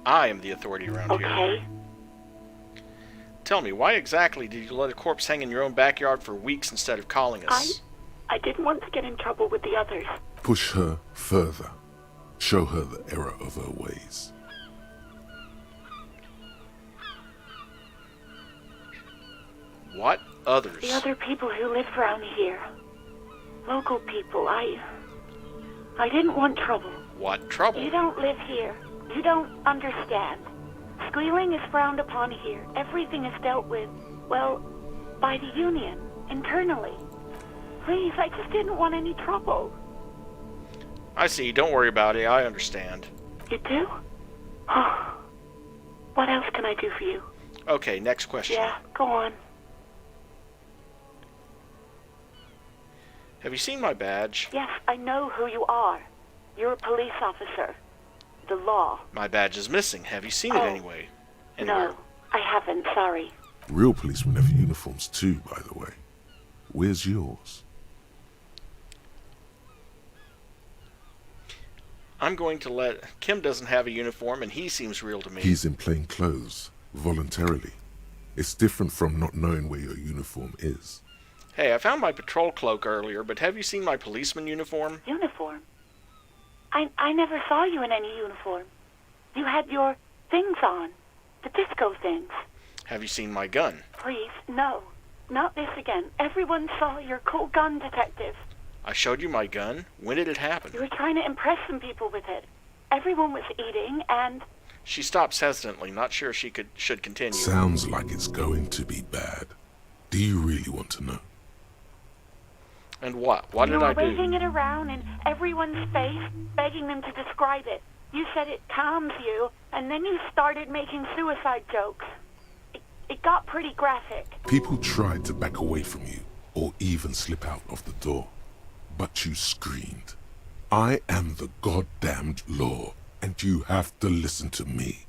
I am the authority around here. Okay. Tell me, why exactly did you let a corpse hang in your own backyard for weeks instead of calling us? I didn't want to get in trouble with the others. Push her further. Show her the error of her ways. What others? The other people who live around here. Local people. I didn't want trouble. What trouble? You don't live here. You don't understand. Squealing is frowned upon here. Everything is dealt with, well, by the Union, internally. Please, I just didn't want any trouble. I see. Don't worry about it. I understand. You do? Oh. What else can I do for you? Okay, next question. Yeah, go on. Have you seen my badge? Yes, I know who you are. You're a police officer. The law. My badge is missing. Have you seen it anyway? Anywhere? No, I haven't, sorry. Real policemen have uniforms too, by the way. Where's yours? I'm going to let... Kim doesn't have a uniform and he seems real to me. He's in plain clothes, voluntarily. It's different from not knowing where your uniform is. Hey, I found my patrol cloak earlier, but have you seen my policeman uniform? Uniform? I never saw you in any uniform. You had your things on. The disco things. Have you seen my gun? Please, no. Not this again. Everyone saw your cool gun, detective. I showed you my gun? When did it happen? You were trying to impress some people with it. Everyone was eating, and... She stops hesitantly, not sure she should continue. Sounds like it's going to be bad. Do you really want to know? And what? What did I do? You were waving it around in everyone's face, begging them to describe it. You said it calms you, and then you started making suicide jokes. It got pretty graphic. People tried to back away from you, or even slip out of the door. But you screamed, "I am the goddamned law, and you have to listen to me.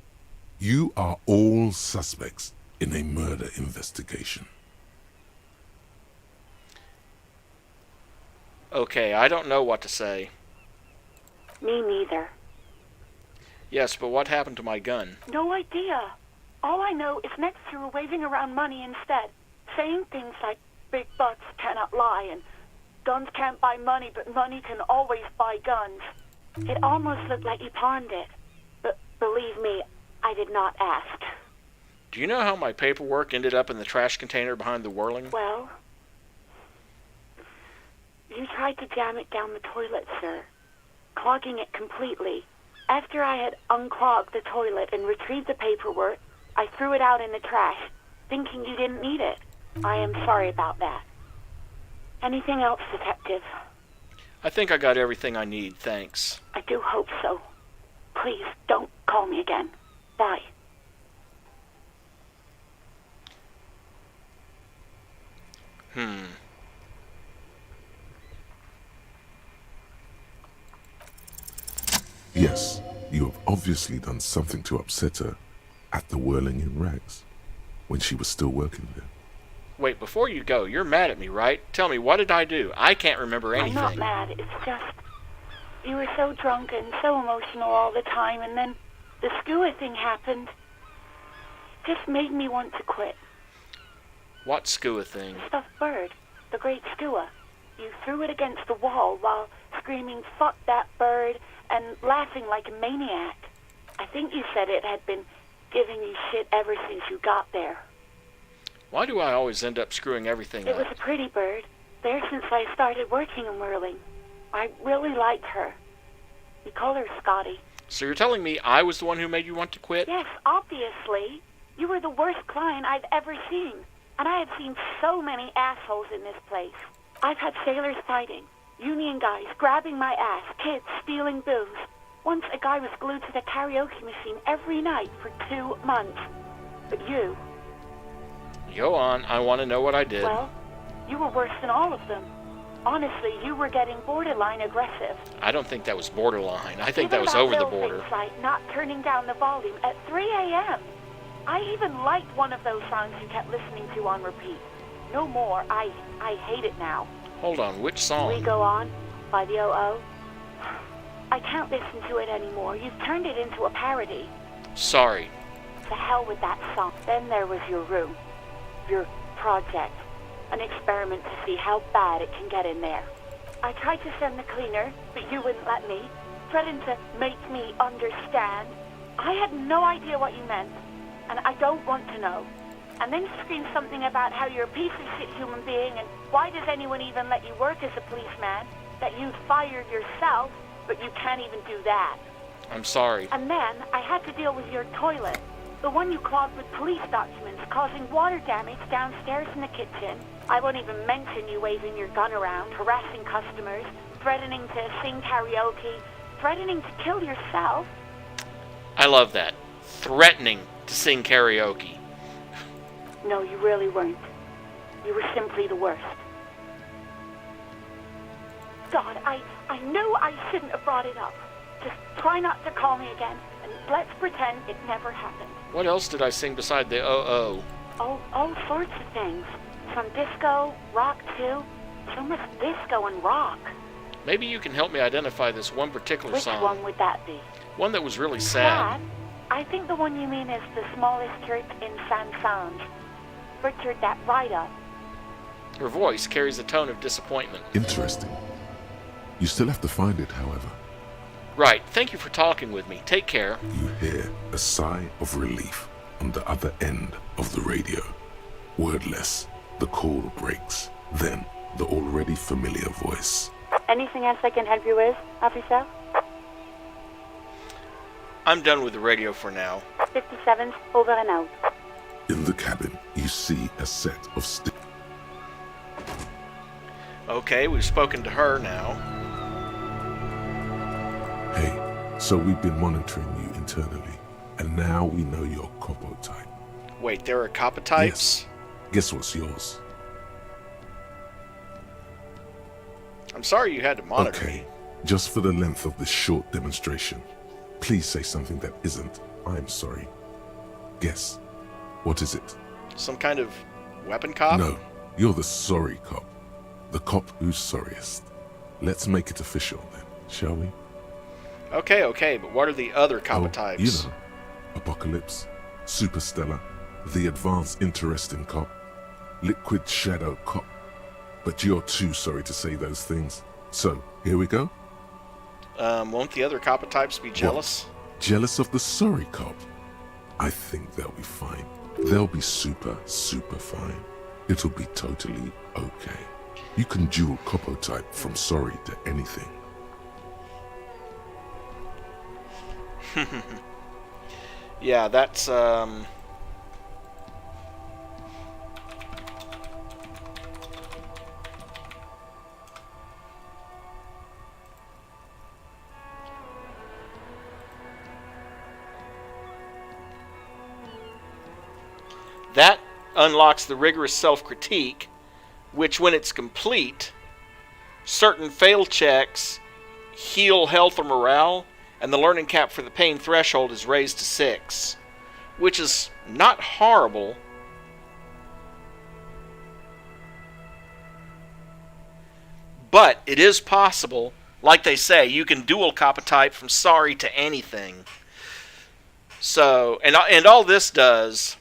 You are all suspects in a murder investigation." Okay, I don't know what to say. Me neither. Yes, but what happened to my gun? No idea. All I know is next you were waving around money instead, saying things like big bucks cannot lie and guns can't buy money, but money can always buy guns. It almost looked like you pawned it. But believe me, I did not ask. Do you know how my paperwork ended up in the trash container behind the whirling? Well, you tried to jam it down the toilet, sir, clogging it completely. After I had unclogged the toilet and retrieved the paperwork, I threw it out in the trash, thinking you didn't need it. I am sorry about that. Anything else, Detective? I think I got everything I need, thanks. I do hope so. Please, don't call me again. Bye. Yes, you have obviously done something to upset her at the Whirling in Rags, when she was still working there. Wait, before you go, you're mad at me, right? Tell me, what did I do? I can't remember anything. I'm not mad, it's just... You were so drunk and so emotional all the time, and then the skua thing happened. It just made me want to quit. What skua thing? The stuffed bird. The great skua. You threw it against the wall while screaming, "Fuck that bird," and laughing like a maniac. I think you said it had been giving you shit ever since you got there. Why do I always end up screwing everything It up? was a pretty bird. There since I started working in Whirling. I really liked her. We call her Scotty. So you're telling me I was the one who made you want to quit? Yes, obviously. You were the worst client I've ever seen. And I have seen so many assholes in this place. I've had sailors fighting, union guys grabbing my ass, kids stealing booze. Once a guy was glued to the karaoke machine every night for 2 months. But you... Go on, I want to know what I did. Well, you were worse than all of them. Honestly, you were getting borderline aggressive. I don't think that was borderline. I think Even that was about over the little border. things like not turning down the volume at 3 a.m. I even liked one of those songs you kept listening to on repeat. No more. I hate it now. Hold on, which song? We Go On by the O.O. I can't listen to it anymore. You've turned it into a parody. Sorry. To hell with that song. Then there was your room. Your project. An experiment to see how bad it can get in there. I tried to send the cleaner, but you wouldn't let me. Threatened to make me understand. I had no idea what you meant, and I don't want to know. And then you screamed something about how you're a piece of shit human being, and why does anyone even let you work as a policeman? That you fired yourself, but you can't even do that. I'm sorry. And then I had to deal with your toilet. The one you clogged with police documents, causing water damage downstairs in the kitchen. I won't even mention you waving your gun around, harassing customers, threatening to sing karaoke, threatening to kill yourself. I love that. Threatening to sing karaoke. No, you really weren't. You were simply the worst. God, I knew I shouldn't have brought it up. Just try not to call me again, and let's pretend it never happened. What else did I sing beside the O-O? Oh, all sorts of things. From disco, rock too. So much disco and rock. Maybe you can help me identify this one particular Which song. one would that be? One that was really sad. I think the one you mean is the smallest church in San Sanj. Richard, that right up. Her voice carries a tone of disappointment. Interesting. You still have to find it, however. Right. Thank you for talking with me. Take care. You hear a sigh of relief on the other end of the radio. Wordless, the call breaks. Then, the already familiar voice. Anything else I can help you with, officer? I'm done with the radio for now. 57's over and out. In the cabin, you see a set of Okay, we've spoken to her now. Hey, so we've been monitoring you internally, and now we know your Copo type. Wait, there are Kappa types? Yes. Guess what's yours? I'm sorry you had to monitor me. Just for the length of this short demonstration, please say something that isn't, "I'm sorry." Guess. What is it? Some kind of weapon cop? No, you're the sorry cop. The cop who's sorriest. Let's make it official then, shall we? Okay, but what are the other Kappa types? You know, Apocalypse, Superstellar, the advanced interesting cop, Liquid Shadow cop. But you're too sorry to say those things. So, here we go? Won't the other Kappa types be jealous? What? Jealous of the sorry cop? I think they'll be fine. They'll be super fine. It'll be totally okay. You can dual Copo type from sorry to anything. Yeah, that's That unlocks the rigorous self-critique, which when it's complete, certain fail checks heal health or morale, and the learning cap for the pain threshold is raised to 6, which is not horrible. But it is possible, like they say, you can dual cop a type from sorry to anything. So, and all this does,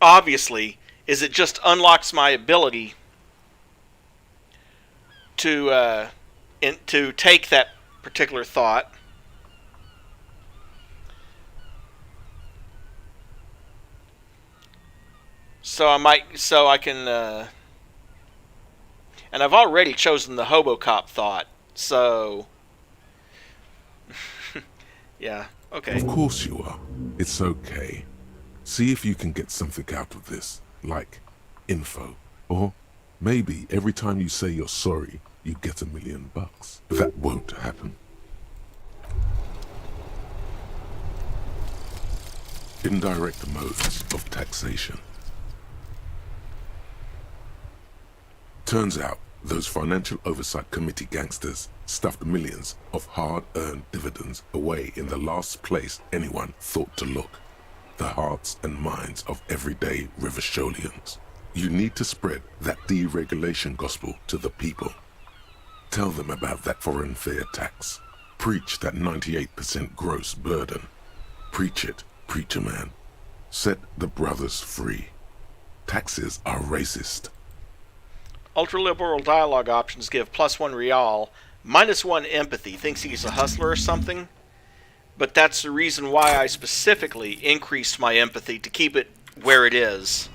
obviously, is it just unlocks my ability to take that particular thought so I can and I've already chosen the Hobocop thought, so yeah, okay. Of course you are. It's okay. See if you can get something out of this, like info, or maybe every time you say you're sorry, you get $1 million. That won't happen. Indirect modes of taxation. Turns out, those Financial Oversight Committee gangsters stuffed millions of hard-earned dividends away in the last place anyone thought to look. The hearts and minds of everyday Rivisholians. You need to spread that deregulation gospel to the people. Tell them about that foreign fair tax. Preach that 98% gross burden. Preach it, preacher man. Set the brothers free. Taxes are racist. Ultra-liberal dialogue options give +1 real, -1 empathy. Thinks he's a hustler or something. But that's the reason why I specifically increased my empathy to keep it where it is.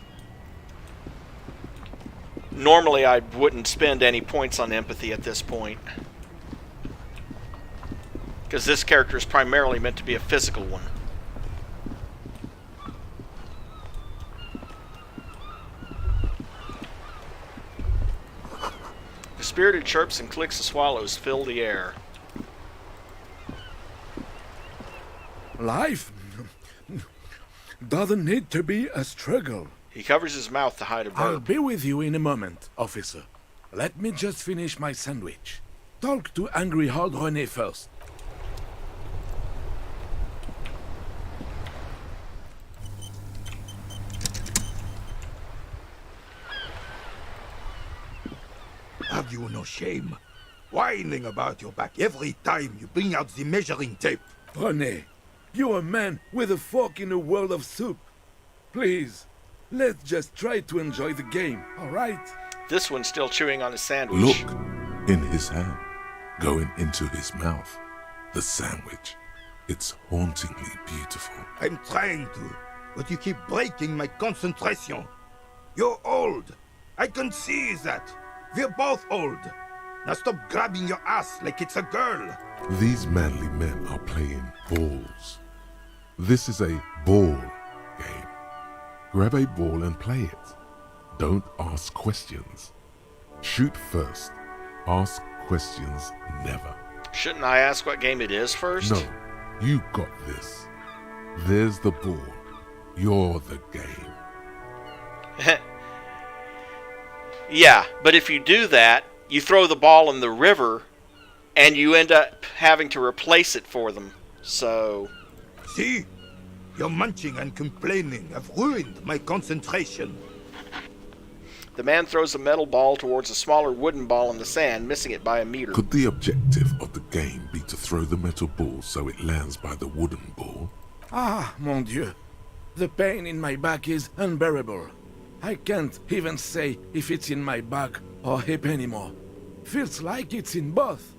Normally I wouldn't spend any points on empathy at this point, because this character is primarily meant to be a physical one. The spirited chirps and clicks of swallows fill the air. Life doesn't need to be a struggle. He covers his mouth to hide a burp. I'll be with you in a moment, officer. Let me just finish my sandwich. Talk to Angry Hard René first. Have you no shame? Whining about your back every time you bring out the measuring tape. René, you're a man with a fork in a world of soup. Please, let's just try to enjoy the game, all right? This one's still chewing on his sandwich. Look, in his hand, going into his mouth. The sandwich. It's hauntingly beautiful. I'm trying to, but you keep breaking my concentration. You're old. I can see that. We're both old. Now stop grabbing your ass like it's a girl. These manly men are playing balls. This is a ball game. Grab a ball and play it. Don't ask questions. Shoot first. Ask questions never. Shouldn't I ask what game it is first? No, you got this. There's the ball. You're the game. Yeah, but if you do that, you throw the ball in the river, and you end up having to replace it for them. So... See? Your munching and complaining have ruined my concentration. The man throws a metal ball towards a smaller wooden ball in the sand, missing it by a meter. Could the objective of the game be to throw the metal ball so it lands by the wooden ball? Ah, mon Dieu. The pain in my back is unbearable. I can't even say if it's in my back or hip anymore. Feels like it's in both.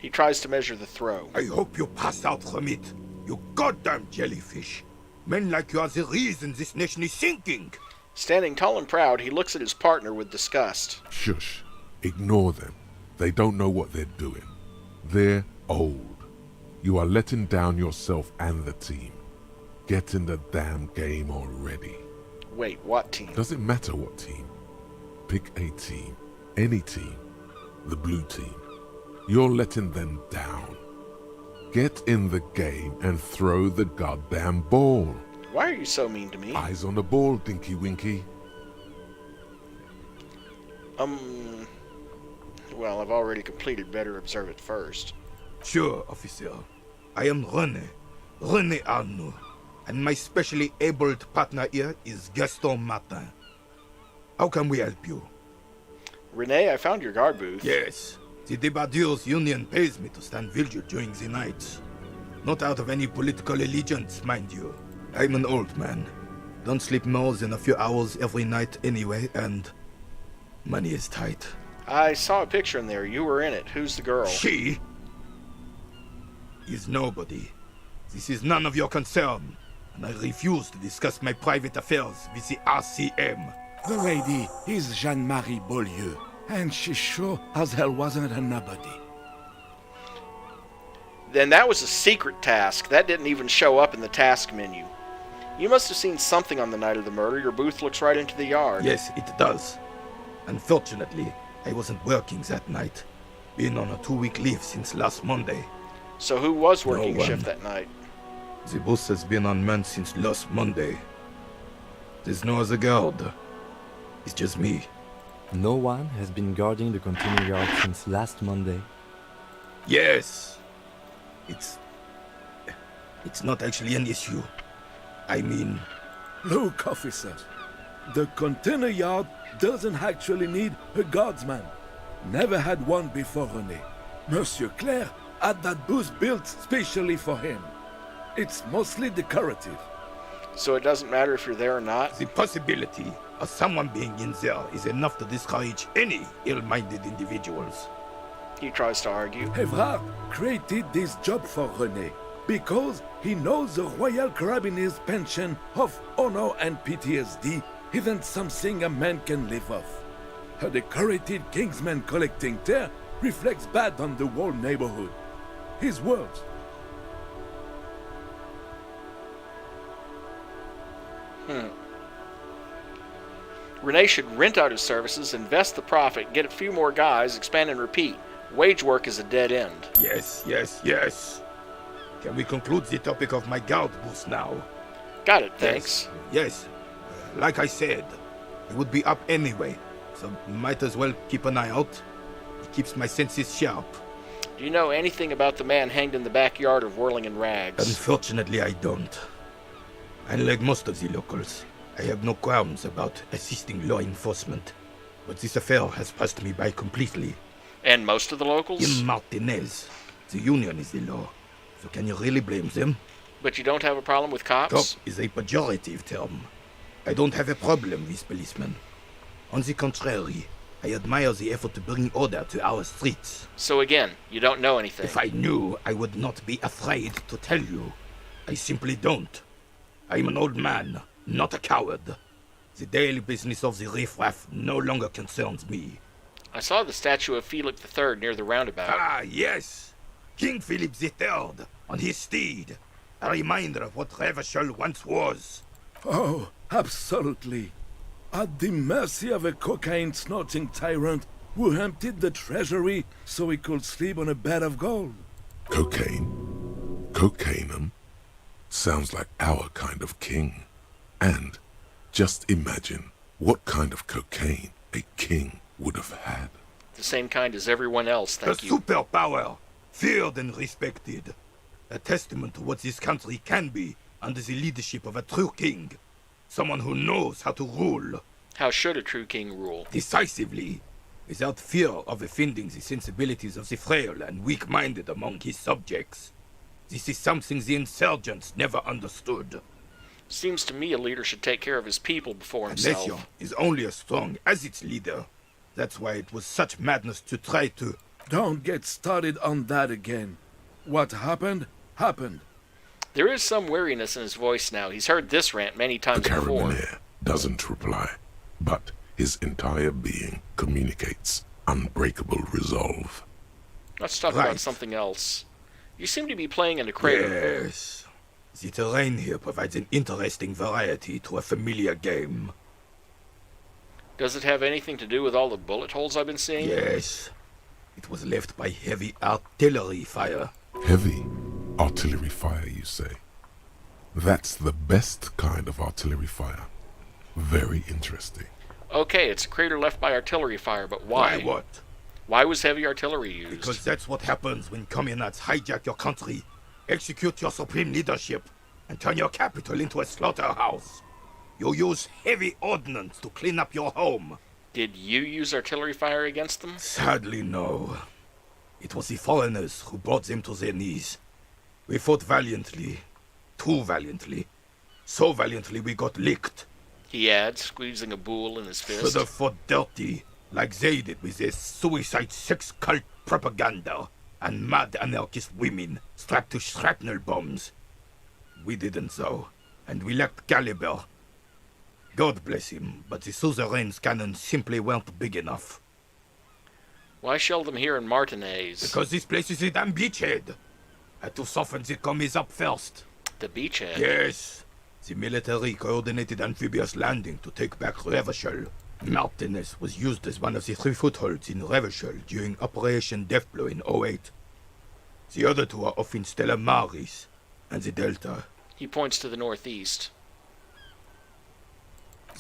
He tries to measure the throw. I hope you pass out from it, you goddamn jellyfish. Men like you are the reason this nation is sinking. Standing tall and proud, he looks at his partner with disgust. Shush. Ignore them. They don't know what they're doing. They're old. You are letting down yourself and the team. Get in the damn game already. Wait, what team? Doesn't matter what team. Pick a team. Any team. The blue team. You're letting them down. Get in the game and throw the goddamn ball. Why are you so mean to me? Eyes on the ball, Dinky Winky. Well, I've already completed Better Observe It First. Sure, officer. I am René Arnoux, and my specially abled partner here is Gaston Martin. How can we help you? Renee, I found your guard booth. Yes. The Debardeurs Union pays me to stand vigil during the night. Not out of any political allegiance, mind you. I'm an old man. Don't sleep more than a few hours every night anyway, and money is tight. I saw a picture in there. You were in it. Who's the girl? She is nobody. This is none of your concern, and I refuse to discuss my private affairs with the RCM. The lady is Jeanne-Marie Beaulieu, and she sure as hell wasn't a nobody. Then that was a secret task. That didn't even show up in the task menu. You must have seen something on the night of the murder. Your booth looks right into the yard. Yes, it does. Unfortunately, I wasn't working that night. Been on a 2-week leave since last Monday. So who was working No one. shift that night? The boss has been unmanned since last Monday. There's no other guard. It's just me. No one has been guarding the container yard since last Monday. Yes. It's not actually an issue. I mean... Look, officer. The container yard doesn't actually need a guardsman. Never had one before, René. Monsieur Claire had that booth built specially for him. It's mostly decorative. So it doesn't matter if you're there or not? The possibility of someone being in there is enough to discourage any ill-minded individuals. He tries to argue. Evrard created this job for René because he knows the Royal Carabiniers' pension of honor and PTSD isn't something a man can live off. A decorated Kingsman collecting tear reflects bad on the whole neighborhood. His words. Renee should rent out his services, invest the profit, get a few more guys, expand and repeat. Wage work is a dead end. Yes. Can we conclude the topic of my guard booth now? Got it, thanks. Yes. Like I said, it would be up anyway, so might as well keep an eye out. It keeps my senses sharp. Do you know anything about the man hanged in the backyard of Whirling in Rags? Unfortunately, I don't. Unlike most of the locals, I have no qualms about assisting law enforcement, but this affair has passed me by completely. And most of the locals? In Martinez, the union is the law, so can you really blame them? But you don't have a problem with cops? Cop is a pejorative term. I don't have a problem with policemen. On the contrary, I admire the effort to bring order to our streets. So again, you don't know anything? If I knew, I would not be afraid to tell you. I simply don't. I'm an old man, not a coward. The daily business of the riffraff no longer concerns me. I saw the statue of Felix III near the roundabout. Ah, yes! King Philip III, on his steed. A reminder of what Revachol once was. Oh, absolutely. At the mercy of a cocaine-snorting tyrant who emptied the treasury so he could sleep on a bed of gold. Cocaine? Cocainum? Sounds like our kind of king. And just imagine what kind of cocaine a king would have had. The same kind as everyone else, thank you. A superpower, feared and respected. A testament to what this country can be under the leadership of a true king. Someone who knows how to rule. How should a true king rule? Decisively, without fear of offending the sensibilities of the frail and weak-minded among his subjects. This is something the insurgents never understood. Seems to me a leader should take care of his people before himself. Elysium is only as strong as its leader. That's why it was such madness to try to... Don't get started on that again. What happened, happened. There is some weariness in his voice now. He's heard this rant many times The before. Carabinier doesn't reply, but his entire being communicates unbreakable resolve. Let's talk about something else. You seem to be playing in a crater. Yes. The terrain here provides an interesting variety to a familiar game. Does it have anything to do with all the bullet holes I've been seeing? Yes. It was left by heavy artillery fire. Heavy artillery fire, you say? That's the best kind of artillery fire. Very interesting. Okay, it's a crater left by artillery fire, but why? Why what? Why was heavy artillery used? Because that's what happens when communists hijack your country, execute your supreme leadership, and turn your capital into a slaughterhouse. You use heavy ordnance to clean up your home. Did you use artillery fire against them? Sadly, no. It was the foreigners who brought them to their knees. We fought valiantly. Too valiantly. So valiantly we got licked. He adds, squeezing a boule in his fist. Should have fought dirty, like they did with their suicide sex cult propaganda and mad anarchist women strapped to shrapnel bombs. We didn't though, and we lacked caliber. God bless him, but the suzerain's cannons simply weren't big enough. Why shell them here in Martinez? Because this place is a damn beachhead. Had to soften the commies up first. The beachhead? Yes. The military coordinated amphibious landing to take back Revachol. Martinez was used as one of the 3 footholds in Revachol during Operation Deathblow in 08. The other 2 are off in Stella Maris and the Delta. He points to the northeast.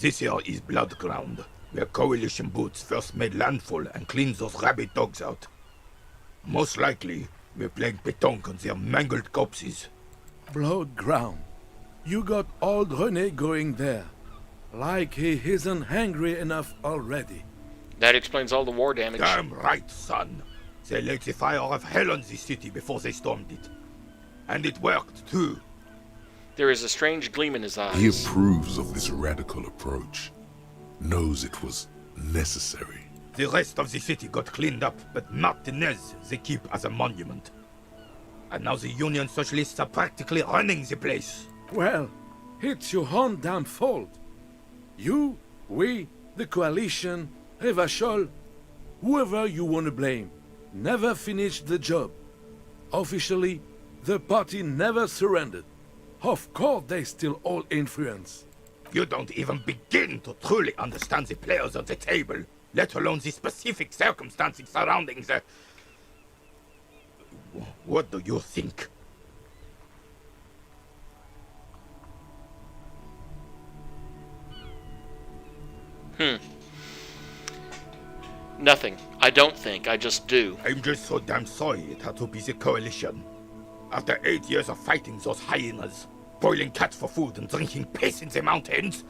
This here is Blood Ground, where coalition boots first made landfall and cleaned those rabid dogs out. Most likely, we're playing pétanque on their mangled corpses. Blood Ground. You got old Rene going there. Like he isn't hungry enough already. That explains all the war damage. Damn right, son. They laid the fire of hell on the city before they stormed it. And it worked, too. There is a strange gleam in his eyes. He approves of this radical approach. Knows it was necessary. The rest of the city got cleaned up, but Martinez they keep as a monument. And now the Union Socialists are practically running the place. Well, it's your own damn fault. You, we, the coalition, Revachol, whoever you want to blame, never finished the job. Officially, the party never surrendered. Of course they still hold influence. You don't even begin to truly understand the players on the table, let alone the specific circumstances surrounding the... What do you think? Nothing. I don't think. I just do. I'm just so damn sorry it had to be the coalition. After 8 years of fighting those hyenas, boiling cats for food and drinking piss in the mountains,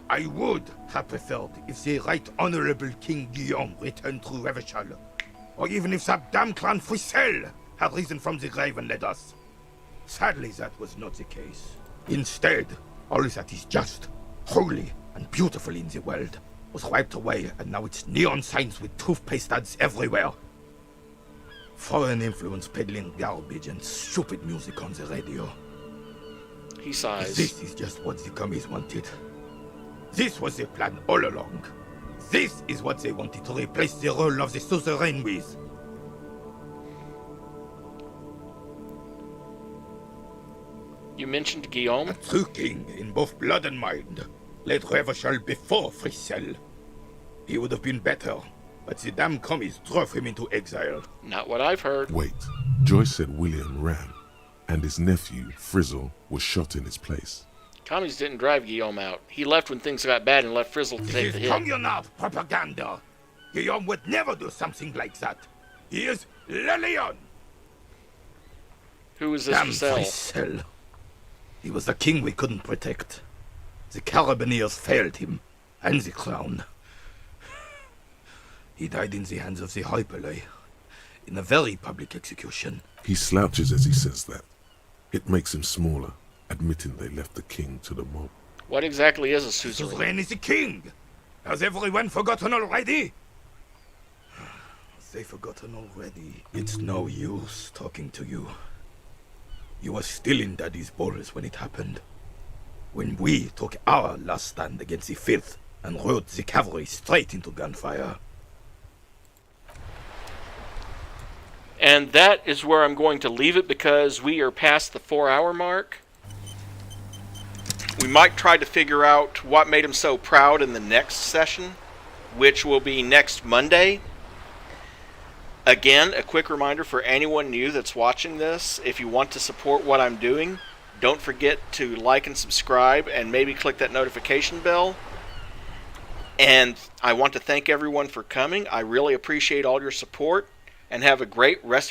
I would have preferred if the Right Honorable King Guillaume returned through Revachol, or even if that damn clan Frisel had risen from the grave and led us. Sadly, that was not the case. Instead, all that is just, holy, and beautiful in the world was wiped away, and now it's neon signs with toothpaste ads everywhere. Foreign influence peddling garbage and stupid music on the radio. He sighs. This is just what the commies wanted. This was the plan all along. This is what they wanted to replace the role of the suzerain with. You mentioned Guillaume? A true king in both blood and mind. Led Revachol before Frisel. He would have been better, but the damn commies drove him into exile. Not what I've heard. Wait, Joyce said William ran, and his nephew, Frizzle, was shot in his place. Commies didn't drive Guillaume out. He left when things got bad and left Frizzle to take the hit. Communard propaganda. Guillaume would never do something like that. He is Le Lion. Who is this Frisel? He was the king we couldn't protect. The Carabineers failed him, and the crown. He died in the hands of the Hyperlay, in a very public execution. He slouches as he says that. It makes him smaller, admitting they left the king to the mob. What exactly is a suzerain? Suzerain is the king! Has everyone forgotten already? They've forgotten already. It's no use talking to you. You were still in Daddy's balls when it happened. When we took our last stand against the filth and rode the cavalry straight into gunfire. And that is where I'm going to leave it because we are past the 4-hour mark. We might try to figure out what made him so proud in the next session, which will be next Monday. Again, a quick reminder for anyone new that's watching this, if you want to support what I'm doing, Don't forget to like and subscribe, and maybe click that notification bell. And I want to thank everyone for coming. I really appreciate all your support, and have a great rest of your